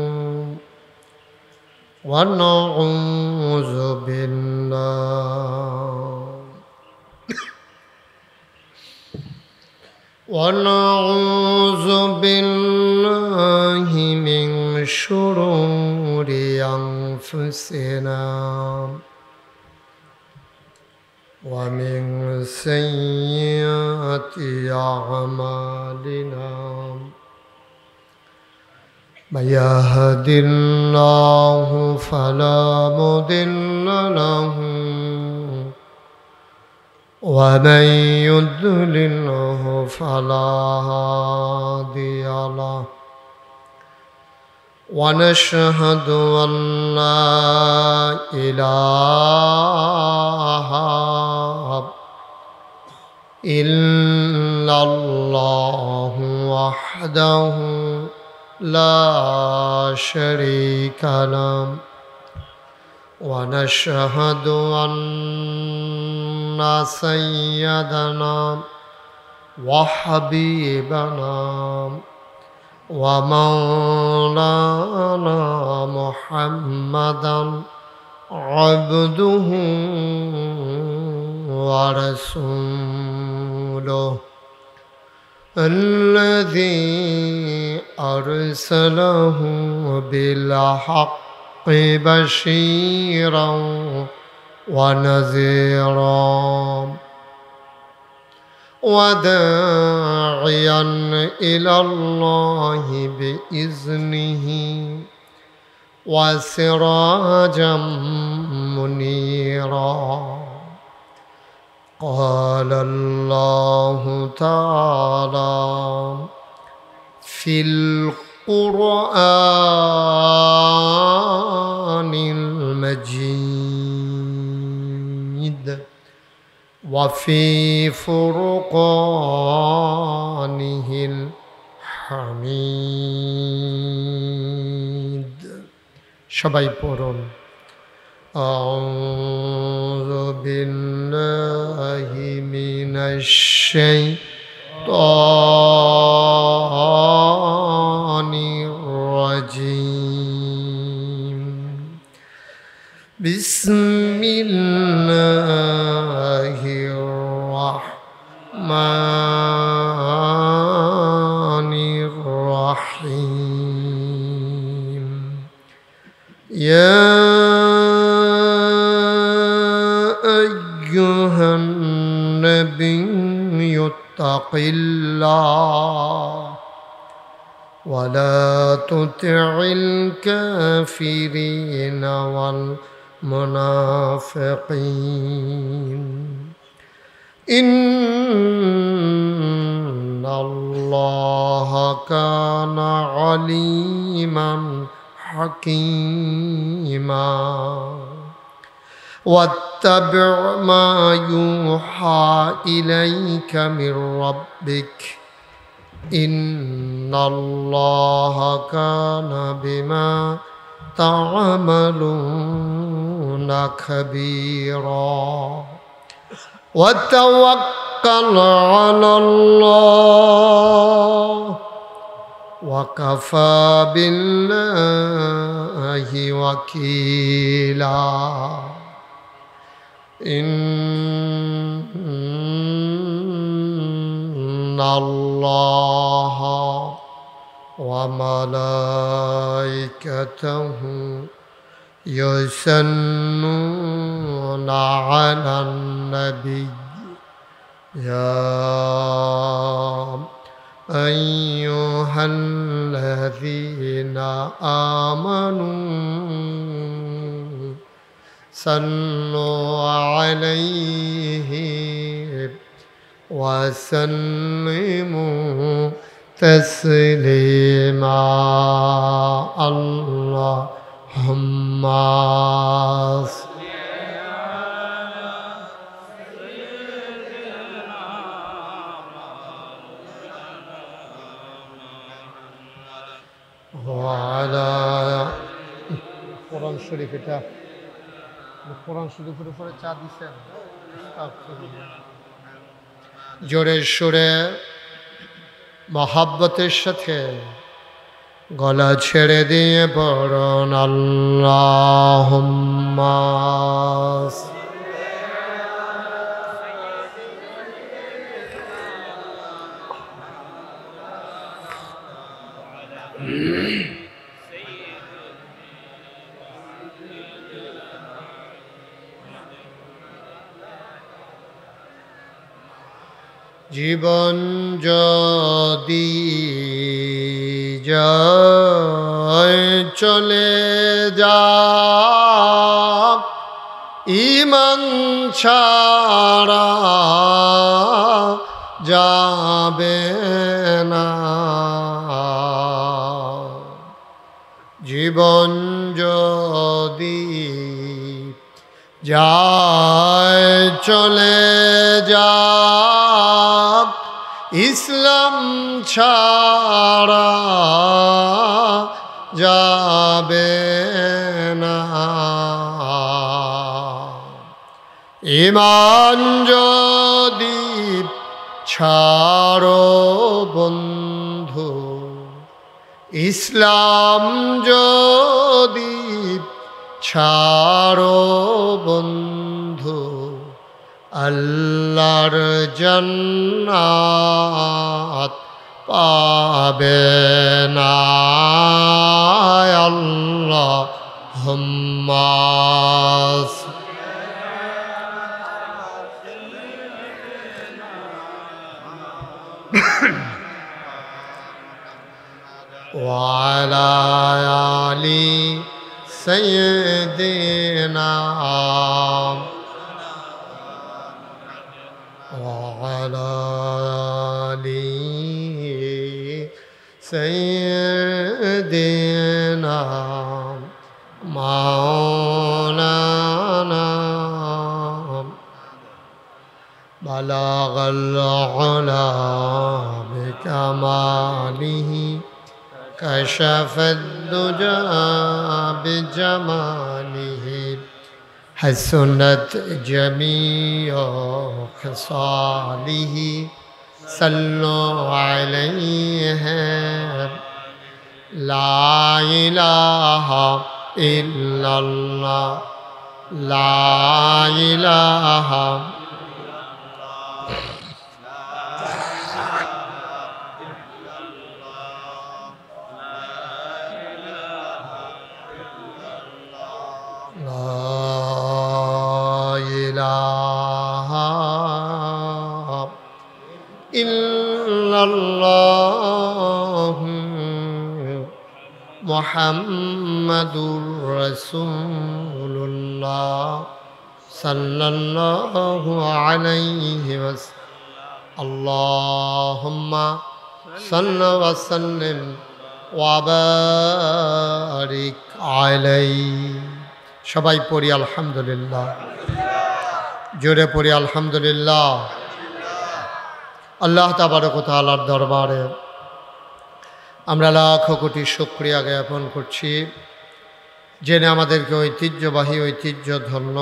A: ওয়া নাউযু বিল্লাহ ونعوذ بالله من شرور أنفسنا ومن سيئات أعمالنا من يهد الله فلا مضل له ومن يضلله فلا هادي له ونشهد أن لا إله إلا الله وحده لا شريك له ونشهد أن سيدنا وحبيبنا ومولانا محمدا عبده ورسوله الذي أرسله بالحق بشيرا ونذيرا وداعيا إلى الله بإذنه وسراجا منيرا قال الله تعالى في القرآن المجيد وفي فرقانه الحميد সবাই পড়ুন أعوذ بالله من الشيطان الرجيم بسم الله الرحمن الرحيم يا أيها النبي اتق الله ولا تطع الكافرين والمنافقين إن الله كان عليما حكيما واتبع ما يوحى إليك من ربك إن الله كان بما تعملون خبيرا وتوكل على الله وكفى بالله وكيلا إن الله وملائكته يصلون على النبي يا أيها الذين آمنوا صلوا عليه وسلموا تسليما اللهم وعلى কোরআন শরীফ এটা কোরআন শরীফের উপরে চা দিছেন জোরে সুরে মহাব্বতের সাথে গলা ছেড়ে দিয়ে পড়ুন আল্লাহুম্মা জীবন যদি যায় চলে যা ঈমান ছাড়া যাবে না জীবন যদি যায় চলে যা ইসলাম ছাড়া যাবে না ঈমান যদি ছাড়ো বন্ধু ইসলাম যদি ছাড়ো বন্ধু আল্লাহর জান্নাত পাবে না আল্লাহুম্মা وعلى آل سيدنا وعلى آل سيدنا مولانا بلغ العلا بكماله كشف الدجى بجماله حسنت جميع خصاله صلوا عليه لا إله إلا الله لا إله ইল্লাল্লাহ মুহাম্মাদুর রাসূলুল্লাহ সাল্লাল্লাহু আলাইহি ওয়াসাল্লাম আল্লাহুম্মা সাল্লি ওয়া সাল্লিম ওয়া বারিক আলাইহি সবাই পড়ি আলহামদুলিল্লাহ জোরে পড়ি আলহামদুলিল্লাহ আল্লাহ তাবারক ওয়া তাআলার দরবারে আমরা লাখ কোটি শুকরিয়া জ্ঞাপন করছি জেনে আমাদেরকে ঐতিহ্যবাহী ঐতিহ্যধন্য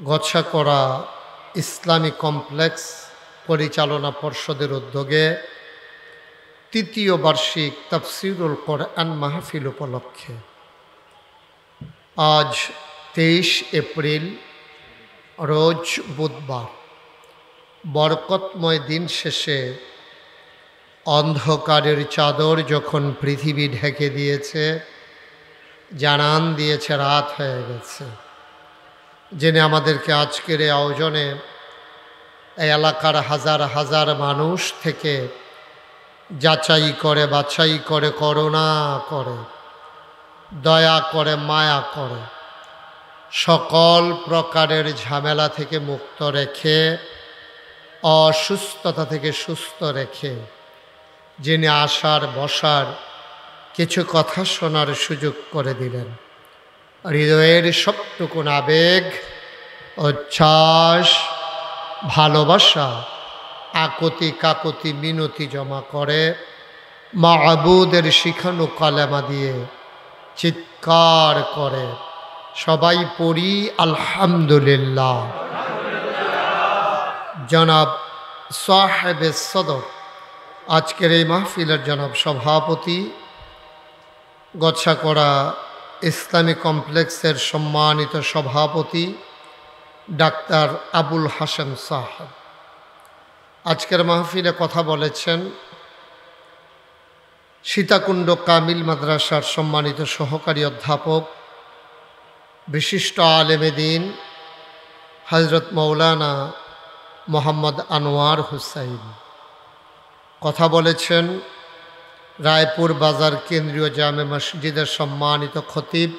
A: গচ্ছাকড়া ইসলামী কমপ্লেক্স পরিচালনা পর্ষদের উদ্যোগে তৃতীয় বার্ষিক তাফসীরুল কোরআন মাহফিল উপলক্ষে আজ 23 এপ্রিল রোজ বুধবার বরকতময় দিন শেষে অন্ধকারের চাদর যখন পৃথিবী ঢেকে দিয়েছে জানান দিয়েছে রাত হয়ে গেছে জেনে আমাদেরকে আজকের এই আয়োজনে এই এলাকার হাজার হাজার মানুষ থেকে যাচাই করে বাছাই করে করুণা করে দয়া করে মায়া করে সকল প্রকারের ঝামেলা থেকে মুক্ত রেখে অসুস্থতা থেকে সুস্থ রেখে যিনি আসার বসার কিছু কথা শোনার সুযোগ করে দিলেন হৃদয়ের সবটুকুন আবেগ উচ্ছ্বাস ভালোবাসা আকুতি কাকুতি মিনতি জমা করে মাবুদের শিখানো কালেমা দিয়ে চিৎকার করে সবাই পড়ি আলহামদুলিল্লাহ জনাব সাহেবে সদর আজকের এই মাহফিলের জনাব সভাপতি গচ্ছাকড়া ইসলামী কমপ্লেক্সের সম্মানিত সভাপতি ডাক্তার আবুল হাসেম সাহেব আজকের মাহফিলে কথা বলেছেন সীতাকুণ্ড কামিল মাদ্রাসার সম্মানিত সহকারী অধ্যাপক বিশিষ্ট আলেমে দ্বীন হযরত মৌলানা মোহাম্মদ আনোয়ার হুসাইন। কথা বলেছেন রায়পুর বাজার কেন্দ্রীয় জামে মসজিদের সম্মানিত খতিব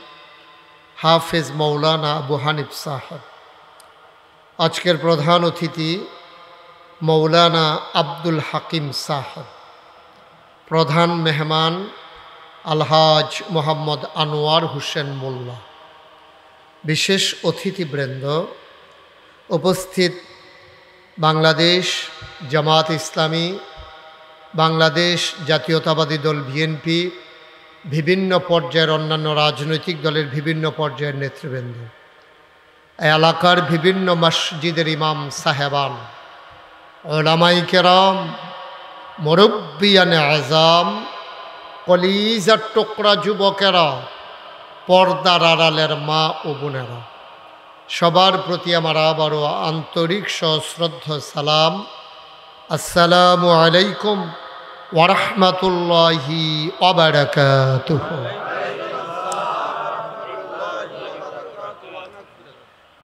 A: হাফেজ মৌলানা আবু হানিফ সাহেব। আজকের প্রধান অতিথি মৌলানা আব্দুল হাকিম সাহেব। প্রধান মেহমান আলহাজ মোহাম্মদ আনোয়ার হোসেন মোল্লা। বিশেষ অতিথিবৃন্দ, উপস্থিত বাংলাদেশ জামাত ইসলামী, বাংলাদেশ জাতীয়তাবাদী দল বিএনপি, বিভিন্ন পর্যায়ের অন্যান্য রাজনৈতিক দলের বিভিন্ন পর্যায়ের নেতৃবৃন্দ, এলাকার বিভিন্ন মসজিদের ইমাম সাহেবান, উলামায়ে কেরাম, মুরব্বিয়ানে আযাম, কলিজার টুকরা যুবকেরা, পর্দার আড়ালের মা ও বোনেরা, সবার প্রতি আমার আবারও আন্তরিক সশ্রদ্ধ সালাম। আসসালামু আলাইকুম ওয়া রাহমাতুল্লাহি ওয়া বারাকাতুহু।